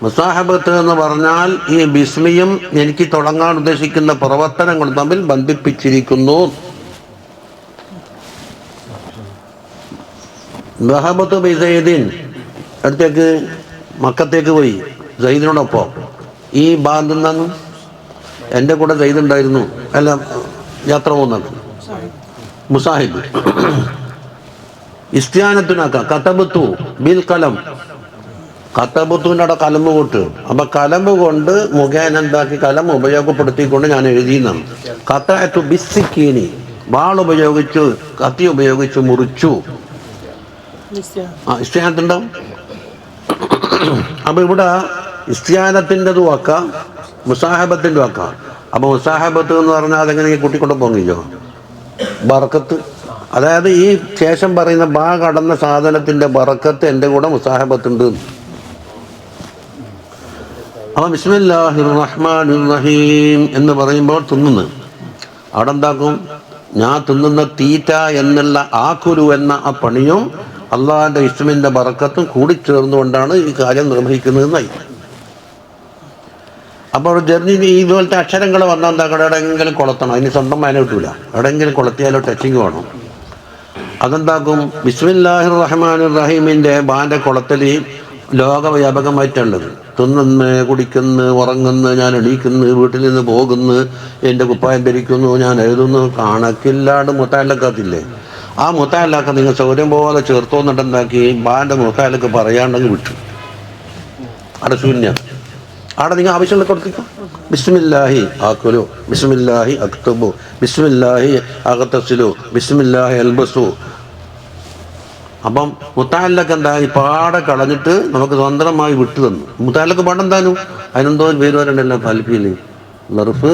മുസാഹബത്ത് എന്ന് പറഞ്ഞാൽ ഈ ബിസ്മിയും എനിക്ക് തുടങ്ങാൻ ഉദ്ദേശിക്കുന്ന പ്രവർത്തനങ്ങളും തമ്മിൽ ബന്ധിപ്പിച്ചിരിക്കുന്നു. ദഹബത്തു ബി സയ്യിദിൻ, അടുത്തേക്ക് മക്കത്തേക്ക് പോയി സയ്യിദിനോടൊപ്പം. ഈ ബാന്ത് എന്താണ്? എൻ്റെ കൂടെ സയ്യിദ് ഉണ്ടായിരുന്നു, അല്ല യാത്ര പോകുന്നത് മുസാഹിബ്. ഇസ്തിയാനത്തിനാക്കാം കതബത്തു ബിൽ കലം, കതബത്തുവിൻ്റെ അവിടെ കലമ്പ് കൊട്ട്. അപ്പൊ കലമ്പ് കൊണ്ട് മുഖേന എന്താക്കി കലം ഉപയോഗപ്പെടുത്തിക്കൊണ്ട് ഞാൻ എഴുതിയെന്നാണ്. കതഅതു ബിസ്സിക്കീനി, വാൾ ഉപയോഗിച്ചു കത്തി ഉപയോഗിച്ച് മുറിച്ചു. ഇസ്തിയാനത്തുണ്ടാവും. അപ്പൊ ഇവിടെ ഇസ്തിയാനത്തിൻ്റെതും ആക്കാം മുസാഹബത്തിൻ്റെ ആക്കാം. അപ്പൊ മുസാഹബത്ത് എന്ന് പറഞ്ഞാൽ അതെങ്ങനെ കൂട്ടിക്കൊണ്ട് പോകില്ലോ? ബറക്കത്ത്, അതായത് ഈ ശേഷം പറയുന്ന ബാ കടന്ന സാധനത്തിന്റെ ബറക്കത്ത് എൻ്റെ കൂടെ മുസാഹബത്തുണ്ട്. അപ്പൊ ബിസ്മില്ലാഹിർ റഹ്മാനിർ റഹീം എന്ന് പറയുമ്പോൾ തിന്നുന്നു. അവിടെ എന്താക്കും? ഞാൻ തിന്നുന്ന തീറ്റ എന്നുള്ള ആക്കുരു എന്ന ആ പണിയും അള്ളാഹിന്റെ ഇസ്മിന്റെ ബറക്കത്തും കൂടിച്ചേർന്നുകൊണ്ടാണ് ഈ കാര്യം നിർവഹിക്കുന്നതെന്നായി. അപ്പോൾ ജർണി ഇതുപോലത്തെ അക്ഷരങ്ങൾ വന്നാൽ എന്താക്കണം? എവിടെയെങ്കിലും കൊളത്തണം. അതിന് സ്വന്തം മേനെ കിട്ടൂല. എവിടെയെങ്കിലും കൊളത്തിയാലോ ടച്ചിങ് വേണം. അതെന്താക്കും? ബിസ്മില്ലാഹിർ റഹ്മാനിർ റഹീമിൻ്റെ ബാൻ്റെ കുളത്തിൽ ലോകവ്യാപകമായിട്ടുള്ളത്. തിന്നുന്ന്, കുടിക്കുന്നു, ഉറങ്ങുന്നു, ഞാൻ എണീക്കുന്നു, വീട്ടിൽ നിന്ന് പോകുന്നു, എൻ്റെ കുപ്പായം ധരിക്കുന്നു, ഞാൻ എഴുതുന്നു, കണക്കില്ലാണ്ട് മുത്താലക്കാത്തില്ലേ? ആ മുത്താലക്ക നിങ്ങൾ സൗകര്യം പോലെ ചേർത്തോന്നിട്ട് എന്താക്കി ബാൻ്റെ മുത്താലക്ക് പറയാണ്ടെങ്കിൽ വിട്ടു. അവിടെ ശൂന്യം. അവിടെ നിങ്ങൾ ആവശ്യമുള്ള കൊടുത്തിക്കോ. ബിസ്മില്ലാഹി ആക്കുലു, ബിസ്മില്ലാഹി അക്തുബു, ബിസ്മില്ലാഹി അഗതസിലു, ബിസ്മില്ലാഹി അൽബസു. അപ്പം മുത്താലക്ക് എന്തായി പാടെ കളഞ്ഞിട്ട് നമുക്ക് സ്വതന്ത്രമായി വിട്ടു തന്നു. മുത്താലക്ക് പാടെ എന്തായാലും അതിനെന്തോ പേര് വരണ്ടല്ലോ താല്പര്യമില്ല. ലറുഫ്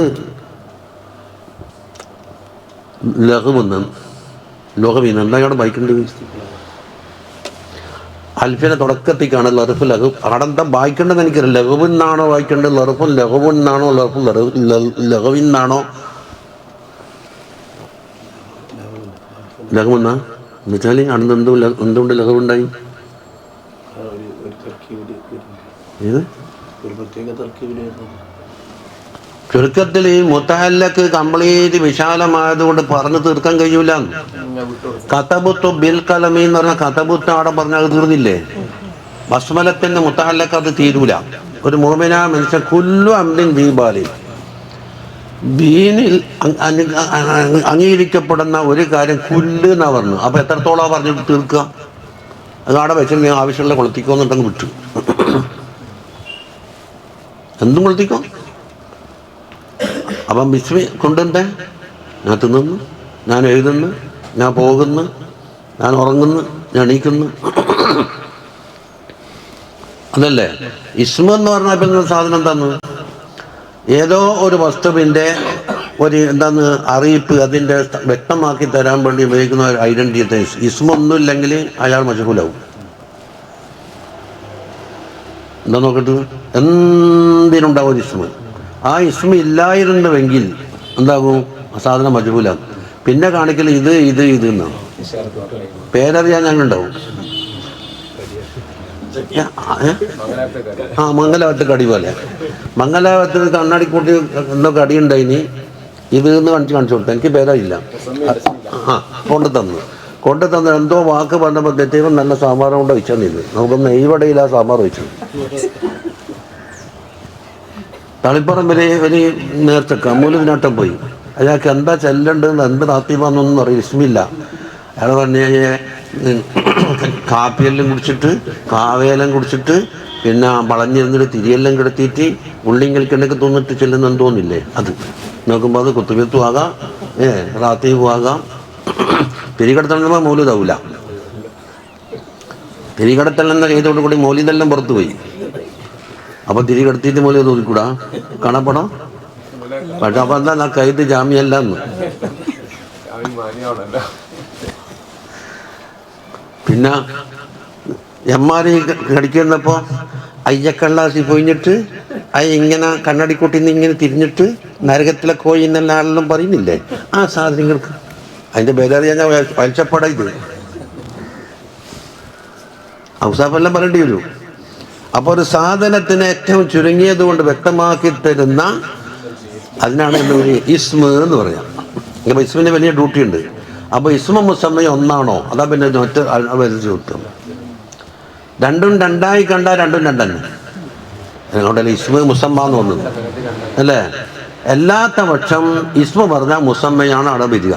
ലഘുവെന്ന് ലോകവീന്ന് എന്താ ഇവിടെ വായിക്കേണ്ടത്? അൽഫിനെ തുടക്കത്തേക്കാണ് ലറുഫ് ലഘു. അവിടെ എന്താ വായിക്കേണ്ടതെന്ന് എനിക്കറിയില്ല. ലഘുവിന്നാണോ വായിക്കേണ്ടത്? ലറുഫും ലഘുവിന്നാണോ? ലറുഫും ലഘുവിന്നാണോ? ലഘുവെന്നാ എന്നുവെച്ചാൽ അന്ന് എന്തുകൊണ്ട് ലഘുവുണ്ടായി? ഏത് ചുരുക്കത്തിൽ മുത്തഹല്ലക്ക് കംപ്ലീറ്റ് വിശാലമായതുകൊണ്ട് പറഞ്ഞു തീർക്കാൻ കഴിയൂല. കതബുത്തു ബിൽ കലമി എന്ന് പറഞ്ഞാൽ കതബുത്ത് അവിടെ പറഞ്ഞാൽ തീർന്നില്ലേ? ബസ്മലത്തിന്റെ മുത്തഹല്ലക്ക് അത് തീരൂല. ഒരു മോമിനാ മനുഷ്യൻ കുല്ലു അംരിൻ ദീപാലി, ദീനിൽ അംഗീകരിക്കപ്പെടുന്ന ഒരു കാര്യം കുല്ല് എന്നാ പറഞ്ഞു. അപ്പൊ എത്രത്തോളം പറഞ്ഞിട്ട് തീർക്കുക? അത് അവിടെ വെച്ചിട്ട് ആവശ്യമുള്ള കൊളുത്തിക്കോന്നിട്ടങ്ങ് വിട്ടു. എന്തും കൊളുത്തിക്കോ. അപ്പം ബിസ്മി കൊണ്ടെന്താ? ഞാൻ തിന്നുന്നു, ഞാൻ എഴുതുന്നു, ഞാൻ പോകുന്നു, ഞാൻ ഉറങ്ങുന്നു, ഞാൻ എണീക്കുന്നു. അതല്ലേ ഇസ്മ എന്ന് പറഞ്ഞാൽ ഇപ്പം സാധനം എന്താന്ന്? ഏതോ ഒരു വസ്തുവിൻ്റെ ഒരു എന്താന്ന് അറിയിപ്പ് അതിൻ്റെ വ്യക്തമാക്കി തരാൻ വേണ്ടി ഉപയോഗിക്കുന്ന ഒരു ഐഡൻറ്റിറ്റി. ഇസ്മ ഒന്നുമില്ലെങ്കിൽ അയാൾ മജ്ഹൂലാവും. എന്താ നോക്കട്ടെ? എന്തിനുണ്ടാവും ഒരു ഇസ്മ? ആ ഇസ്മ ഇല്ലായിരുന്നുവെങ്കിൽ എന്താകും? സാധനം മജ്ഹൂലാകും. പിന്നെ കാണിക്കൽ ഇത് ഇത് ഇത് എന്നാണ്. പേരറിയാൻ ഞങ്ങളുണ്ടാവും. മംഗലാപത്ത് കടി പോലെ. മംഗലാപത്ത് കണ്ണാടിക്കൂട്ടി എന്തോ കടിയുണ്ടായിനി, ഇത് എന്ന് കാണിച്ചു കൊടുത്തു. എനിക്ക് പേരറിയില്ല. കൊണ്ടു തന്നു എന്തോ വാക്ക് പറഞ്ഞപ്പോൾ തെറ്റീവൻ നല്ല സാമ്പാർ കൊണ്ട് വെച്ചെന്നില്ല. നമുക്കൊന്ന് നെയ്വടയിൽ ആ സാമ്പാർ വെച്ചു. തളിപ്പറമ്പിൽ ഒരു നേർച്ചക്ക മൂലത്തിനാട്ടം പോയി. അയാൾക്ക് എന്താ ചെല്ലേണ്ടതെന്ന് എന്ത് താത്തീവെന്നൊന്നും അറിയില്ല. ഇസ്മില്ല. അയാൾ പറഞ്ഞു കാപ്പിയെല്ലാം കുടിച്ചിട്ട് കാവേലം കുടിച്ചിട്ട് പിന്നെ വളഞ്ഞിരുന്നിട്ട് തിരിയെല്ലാം കിടത്തിയിട്ട് ഉള്ളിയും കളിക്കണ്ടൊക്കെ തോന്നിട്ട് ചെല്ലുന്നെന്ന് തോന്നില്ലേ? അത് നോക്കുമ്പോൾ അത് കുത്തുബിത്തും ആകാം, റാത്തീവും ആകാം. തിരികടത്തണമെന്ന് മൗലിതാവൂല. തിരികടത്തലെന്ന ചെയ്തോടു കൂടി മൗലിതെല്ലാം പുറത്തു പോയി. അപ്പൊ തിരികടത്തിയിട്ട് മൗലിക തോന്നിക്കൂടാ, കാണപ്പെടാം. പക്ഷെ അപ്പൊ എന്താ കൈത്ത് ജാമ്യല്ല എന്ന്. പിന്നെ എമ്മാരി കടിക്കുന്നപ്പോൾ അയ്യക്കള്ളാസി പൊയിഞ്ഞിട്ട് ഇങ്ങനെ കണ്ണടിക്കൂട്ടിന്ന് ഇങ്ങനെ തിരിഞ്ഞിട്ട് നരകത്തിലെ കോഴി എന്നെല്ലാം ആളെല്ലാം പറയുന്നില്ലേ, ആ സാധനങ്ങൾക്ക് അതിൻ്റെ പേരറിയാൻ ഞാൻ പലിച്ചപ്പട ഇത് ഔസാഫെല്ലാം പറയേണ്ടി വരും. അപ്പോൾ ഒരു സാധനത്തിന് ഏറ്റവും ചുരുങ്ങിയത് കൊണ്ട് വ്യക്തമാക്കി തരുന്ന അതിനാണ് ഒരു ഇസ്മ എന്ന് പറയാം. അപ്പോൾ ഇസ്മിന് വലിയ ഡ്യൂട്ടി ഉണ്ട്. അപ്പോൾ ഇസ്മ മുസമ്മ ഒന്നാണോ, അതാ പിന്നെ ഒറ്റ വരച്ച് കിട്ടും. രണ്ടും രണ്ടായി കണ്ടാൽ രണ്ടും രണ്ടന്നെ. അതുകൊണ്ടല്ലേ ഇസ്മ മുസമ്മ എന്ന് തോന്നുന്നത് അല്ലേ. എല്ലാത്ത പക്ഷം ഇസ്മ പറഞ്ഞാൽ മുസമ്മയാണ് അവിടെ വരിക.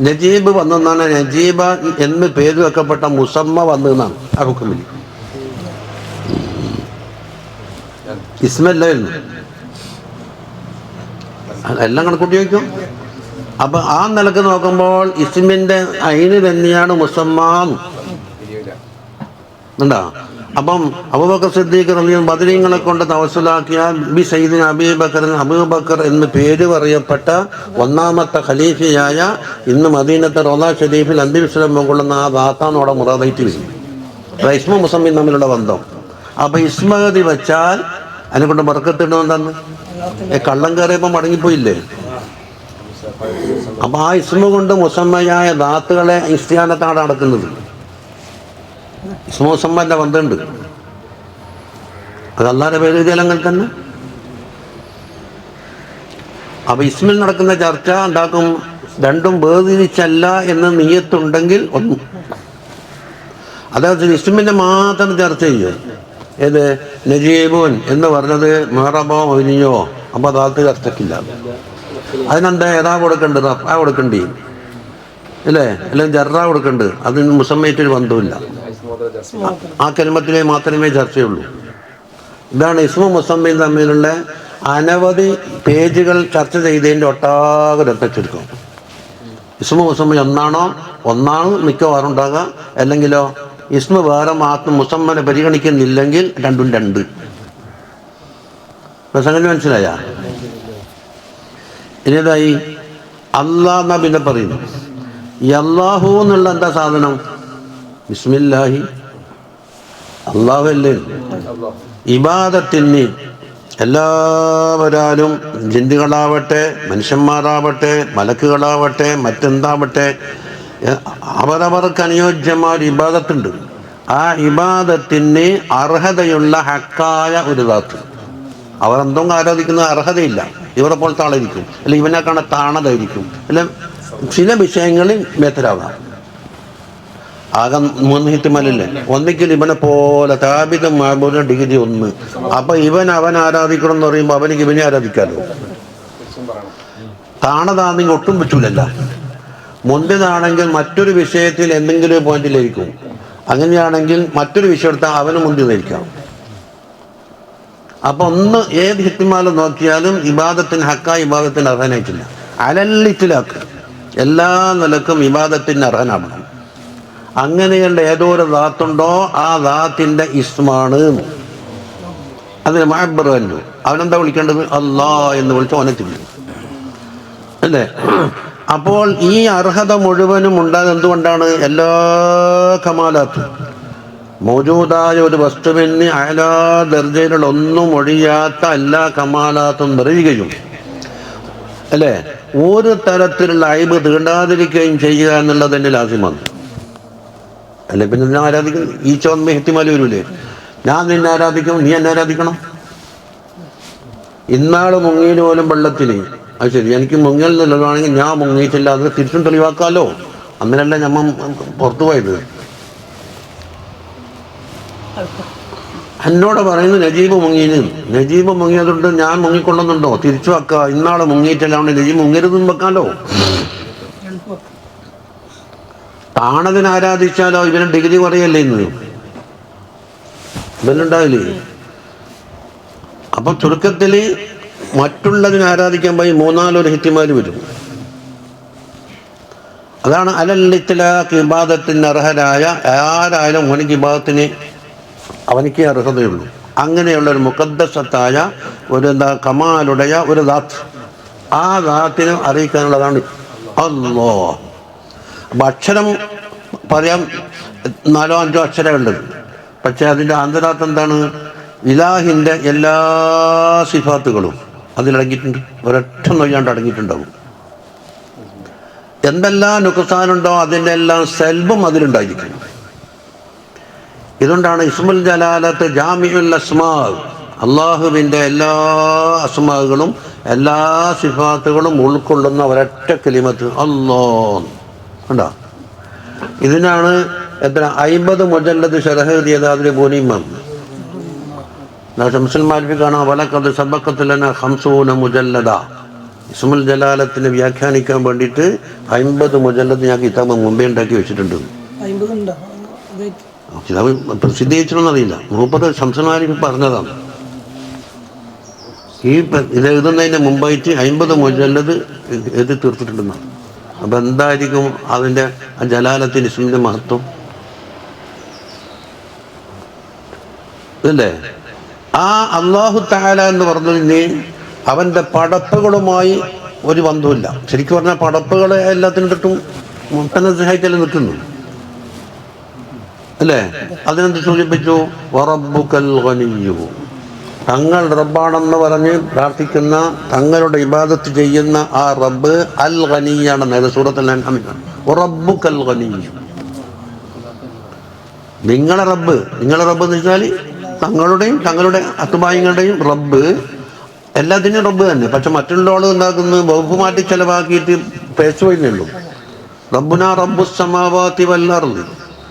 നജീബ് വന്നെന്നാണ്, നജീബ എന്ന് പേര് വെക്കപ്പെട്ട മുസമ്മ വന്നതെന്നാണ് ആ ഹുക്കുമിൽ. ഇസ്മല്ലായിരുന്നു, എല്ലാം കണക്കൂട്ടി വയ്ക്കും. അപ്പൊ ആ നിലക്ക് നോക്കുമ്പോൾ ഇസ്മിന്റെ അയിന് തന്നെയാണ് മുസമ്മാൻ ഉണ്ടാ. അപ്പം അബൂബക്കർ സിദ്ദീഖ് റളിയല്ലാഹു ബദരീങ്ങളെ കൊണ്ട് തവസ്സുലാക്കിയ ബി സയ്യിദിന അബൂബക്കർ എന്ന് പേര് പറയപ്പെട്ട ഒന്നാമത്തെ ഖലീഫയായ ഇന്ന് മദീനത്തെ റൗള ഷരീഫിൽ അന്ത്യവിശ്രമം കൊള്ളുന്ന ആ ദാത്താണ് അവിടെ മുറാദായിട്ട് വരും. ഇസ്മ മുസമ്മിൻ തമ്മിലുള്ള ബന്ധം. അപ്പൊ ഇസ്മഗതി വെച്ചാൽ അതിനെ കൊണ്ട് ബർക്കത്തിടുന്നെന്താന്ന് കള്ളം കയറിയപ്പോൾ മടങ്ങിപ്പോയില്ലേ. അപ്പൊ ആ ഇസ്മ കൊണ്ട് മുസമ്മയായ ദാത്തുകളെ ഇസ്തിയാനത്താണ് നടക്കുന്നത്. ഇസ്മ മുസമ്മന്റെ ബന്ധമുണ്ട്. അത് അല്ലാതെ പേര് അങ്ങനെ തന്നെ. അപ്പൊ ഇസ്മിൽ നടക്കുന്ന ചർച്ച ഉണ്ടാക്കും രണ്ടും വേർതിരിച്ചല്ല എന്ന് നിയ്യത്തുണ്ടെങ്കിൽ ഒന്നും. അതായത് ഇസ്മിന്റെ മാത്രം ചർച്ച ചെയ്യും. ഏത് നജീബുൻ എന്ന് പറഞ്ഞത് മെഹറബോ മൊയ്നിയോ, അപ്പൊ അതാത്ത് ചർച്ചക്കില്ല. അതിനെന്താ ഏതാ കൊടുക്കേണ്ടത്, അപ്പാ കൊടുക്കണ്ടേ അല്ലേ, അല്ലെങ്കിൽ ജർറ കൊടുക്കണ്ട്. അതിന് മുസമ്മയായിട്ടൊരു ബന്ധമില്ല. ആ കലിമത്തിലെ മാത്രമേ ചർച്ചയുള്ളൂ. ഇതാണ് ഇസ്മ മുസമ്മയും തമ്മിലുള്ള അനവധി പേജുകൾ ചർച്ച ചെയ്തതിൻ്റെ ഒട്ടാകെ രക്തച്ചെടുക്കും. ഇസ്മ മുസമ്മ ഒന്നാണ് മിക്കവാറും ഉണ്ടാകുക. അല്ലെങ്കിലോ ഇസ്മ വേറെ മാത്രം മുസമ്മനെ പരിഗണിക്കുന്നില്ലെങ്കിൽ രണ്ടും രണ്ട്. സംഗതി മനസ്സിലായ? ഇനിതായി അല്ലാഹ് എന്നാ പിന്നെ പറയുന്നു. ഈ അല്ലാഹു എന്നുള്ള എന്താ സാധനം? ബിസ്മില്ലാഹി, അല്ലാഹു അല്ലേ. ഇബാദത്തിന് എല്ലാവരാലും ജിന്നുകളാവട്ടെ, മനുഷ്യന്മാരാവട്ടെ, മലക്കുകളാവട്ടെ, മറ്റെന്താവട്ടെ, അവരവർക്ക് അനുയോജ്യമായ ഒരു ഇബാദത്തുണ്ട്. ആ ഇബാദത്തിന് അർഹതയുള്ള ഹക്കായ ഒരു ദാത്ത്. അവരെന്തെങ്കിലും ആരാധിക്കുന്ന അർഹതയില്ല. ഇവരെ പോലത്തെ ആളായിരിക്കും, അല്ലെ ഇവനെ കാണാൻ താണതായിരിക്കും, അല്ലെ ചില വിഷയങ്ങളിൽ മേത്തരാവാം. ആകെ 3 ഹിത്തിമലല്ലേ. ഒന്നിക്കൽ ഇവനെ പോലെ താപിതം മാബൂന ഡിഗ്രി 1. അപ്പൊ അവൻ ആരാധിക്കണം എന്ന് പറയുമ്പോൾ അവനിക്ക് ഇവനെ ആരാധിക്കാമല്ലോ. താണതാണെങ്കിൽ ഒട്ടും പറ്റൂലല്ല. മുന്തിയതാണെങ്കിൽ മറ്റൊരു വിഷയത്തിൽ എന്തെങ്കിലും ഒരു പോയിന്റിലായിരിക്കും. അങ്ങനെയാണെങ്കിൽ മറ്റൊരു വിഷയം എടുത്താൽ അവന് മുന്തിയതായിരിക്കാം. അപ്പൊ ഏത് ഹിത്തിമാലും നോക്കിയാലും ഇബാദത്തിന് ഹക്കായ ഇബാദത്തിന് അർഹനായിട്ടില്ല. അലല്ലിത്തിലാക്ക് എല്ലാ നിലക്കും ഇബാദത്തിന് അർഹനാണ്. അങ്ങനെയുള്ള ഏതോ ഒരു ദാത്തുണ്ടോ ആ ദാത്തിന്റെ ഇസ്മാണ്. അതിന് മഅബ്ബറു. അവനെന്താ വിളിക്കേണ്ടത്? അല്ലാ എന്ന് വിളിച്ച് ഓനെത്തില്ല അല്ലേ. അപ്പോൾ ഈ അർഹത മുഴുവനും ഉണ്ടാകുന്നത് എന്തുകൊണ്ടാണ്? എല്ലാ കമാലാത്തും മൗജൂദായ ഒരു വസ്തുവിന് അയലാ ദർജയിലുള്ള ഒന്നും ഒഴിയാത്ത എല്ലാ കമാലാത്തും നിറയുകയും അല്ലേ, ഒരു തരത്തിലുള്ള അയ്ബ് തീണ്ടാതിരിക്കുകയും ചെയ്യുക എന്നുള്ളത് എൻ്റെ ലാസിമാണ്. അല്ലെ പിന്നെ ഞാൻ ആരാധിക്കും ഈ ചോദ്യം ഹെത്തിമാല് വരൂലേ? ഞാൻ നിന്നെ ആരാധിക്കും, നീ എന്നെ ആരാധിക്കണം. ഇന്നാള് മുങ്ങിയിൽ പോലും വെള്ളത്തിൽ, അത് ശരി എനിക്ക് മുങ്ങൽ എന്നുള്ളതാണെങ്കിൽ ഞാൻ മുങ്ങിയിട്ടില്ല, അത് തിരിച്ചും തെളിവാക്കാമല്ലോ. അന്നേരല്ല ഞമ്മ പുറത്തു പോയത്. എന്നോട് പറയുന്നു നജീബ് മുങ്ങിന്. നജീബ് മുങ്ങിയതുകൊണ്ട് ഞാൻ മുങ്ങിക്കൊള്ളുന്നുണ്ടോ? തിരിച്ചു വെക്കുക. ഇന്നാളെ മുങ്ങിയിട്ടല്ല നജീബ് മുങ്ങരുതെന്ന് വെക്കാലോ. താണതിന് ആരാധിച്ചാലോ ഇവന് ഡിഗ്രി പറയല്ലേ ഇന്ന് ഇവനുണ്ടാവില്ലേ. അപ്പൊ ചുരുക്കത്തില് മറ്റുള്ളതിനെ ആരാധിക്കാൻ പോയി 3-4 ഹിത്തിമാര് വരും. അതാണ് അലല്ലിത്തലാഖ് ഇബാദത്തിന് അർഹരായ ആരായാലും അവനിക്ക് ഇബാദത്തിന് അവനിക്ക് അർഹതയുള്ളൂ. അങ്ങനെയുള്ള ഒരു മുഖദ്ദസത്തായ ഒരു കമാലുடைய ഒരു ദാത്ത്, ആ ദാത്തിനെ അറിയിക്കാനുള്ളതാണ് അല്ലാഹ്. അക്ഷരം പറയാം 4 5 അക്ഷരമുണ്ട്. പക്ഷെ അതിൻ്റെ ആന്തരാർത്ഥം എന്താണ്? ഇലാഹിൻ്റെ എല്ലാ സിഫാത്തുകളും അതിലടങ്ങിയിട്ടുണ്ട്. ഒരൊറ്റ നൊയ്യാണ്ട് അടങ്ങിയിട്ടുണ്ടാവും. എന്തെല്ലാം നുക്സാനുണ്ടോ അതിൻ്റെ എല്ലാം സെൽബും അതിലുണ്ടായിരിക്കും. ഇതുകൊണ്ടാണ് ഇസ്മുൽ ജലാലത്ത് ജാമിഉൽ അസ്മാ, അള്ളാഹുവിൻ്റെ എല്ലാ അസ്മാകളും എല്ലാ സിഫാത്തുകളും ഉൾക്കൊള്ളുന്ന ഒരൊറ്റ കലിമത്ത് അല്ലാഹ്. കണ്ടോ? ഇതിനാണ് എത്ര 50 മുജല്ലദ് ശറഹ് എഴുതിയത് അതിൽ പൂർണിമം. ഷംസുൽ മാലിക് കാണാം, വലഖദ് സബഖത് ലനാ 50 മുജല്ലദ. ഇസ്മുൽ ജലാലത്തിന് വ്യാഖ്യാനിക്കാൻ വേണ്ടിയിട്ട് 50 മുജല്ലദ് ഞാൻ കിതാബ് മുമ്പേ ഉണ്ടാക്കി വെച്ചിട്ടുണ്ട്. കിതാബ് പ്രസിദ്ധീകരിച്ചിട്ടൊന്നറിയില്ല, മൂപ്പത് ഷംസുൽ മാലിക് പറഞ്ഞതാണ്. ഇത് എഴുതുന്നതിന് മുമ്പായിട്ട് 50 മുജല്ലദ് എഴുതി തീർത്തിട്ടുണ്ടെന്നാണ്. അപ്പം എന്തായിരിക്കും അതിൻ്റെ ജലാലത്തിന് ഇസ്മിൻ്റെ മഹത്വം? ഇതല്ലേ? ആ അല്ലാഹു തആല എന്ന് പറഞ്ഞതിന് അവൻ്റെ പടപ്പുകളുമായി ഒരു ബന്ധവുമില്ല. ശരിക്കും പറഞ്ഞാൽ പടപ്പുകൾ എല്ലാത്തിനും തൊട്ടും മുത്തനസ്സായിട്ടല്ലേ നിൽക്കുന്നു, അല്ലേ? അതിനെന്ത് സൂചിപ്പിച്ചു? വറബ്ബുക്കൽ ഗനിയ്യു, തങ്ങൾ റബ്ബാണെന്ന് പറഞ്ഞ് പ്രാർത്ഥിക്കുന്ന, തങ്ങളുടെ ഇബാദത്ത് ചെയ്യുന്ന ആ റബ്ബ് അൽ ഗനിയാണെന്ന് സൂറത്തുൽ അൻആമിലാണ്. വറബ്ബുക്കൽ ഗനിയ്യു, നിങ്ങളെ റബ്ബ് എന്ന് വെച്ചാൽ തങ്ങളുടെ അത്തുബായികളുടെയും റബ്ബ് എല്ലാത്തിനും റബ്ബ് തന്നെ. പക്ഷെ മറ്റുള്ള ആൾ ഉണ്ടാക്കുന്നത് വകുപ്പ് മാറ്റി ചെലവാക്കിയിട്ട് പേച്ചു പോയിരുന്നുള്ളൂ. റബ്ബുനാ റബ്ബുസ് സമാവാതി വൽ അർദ്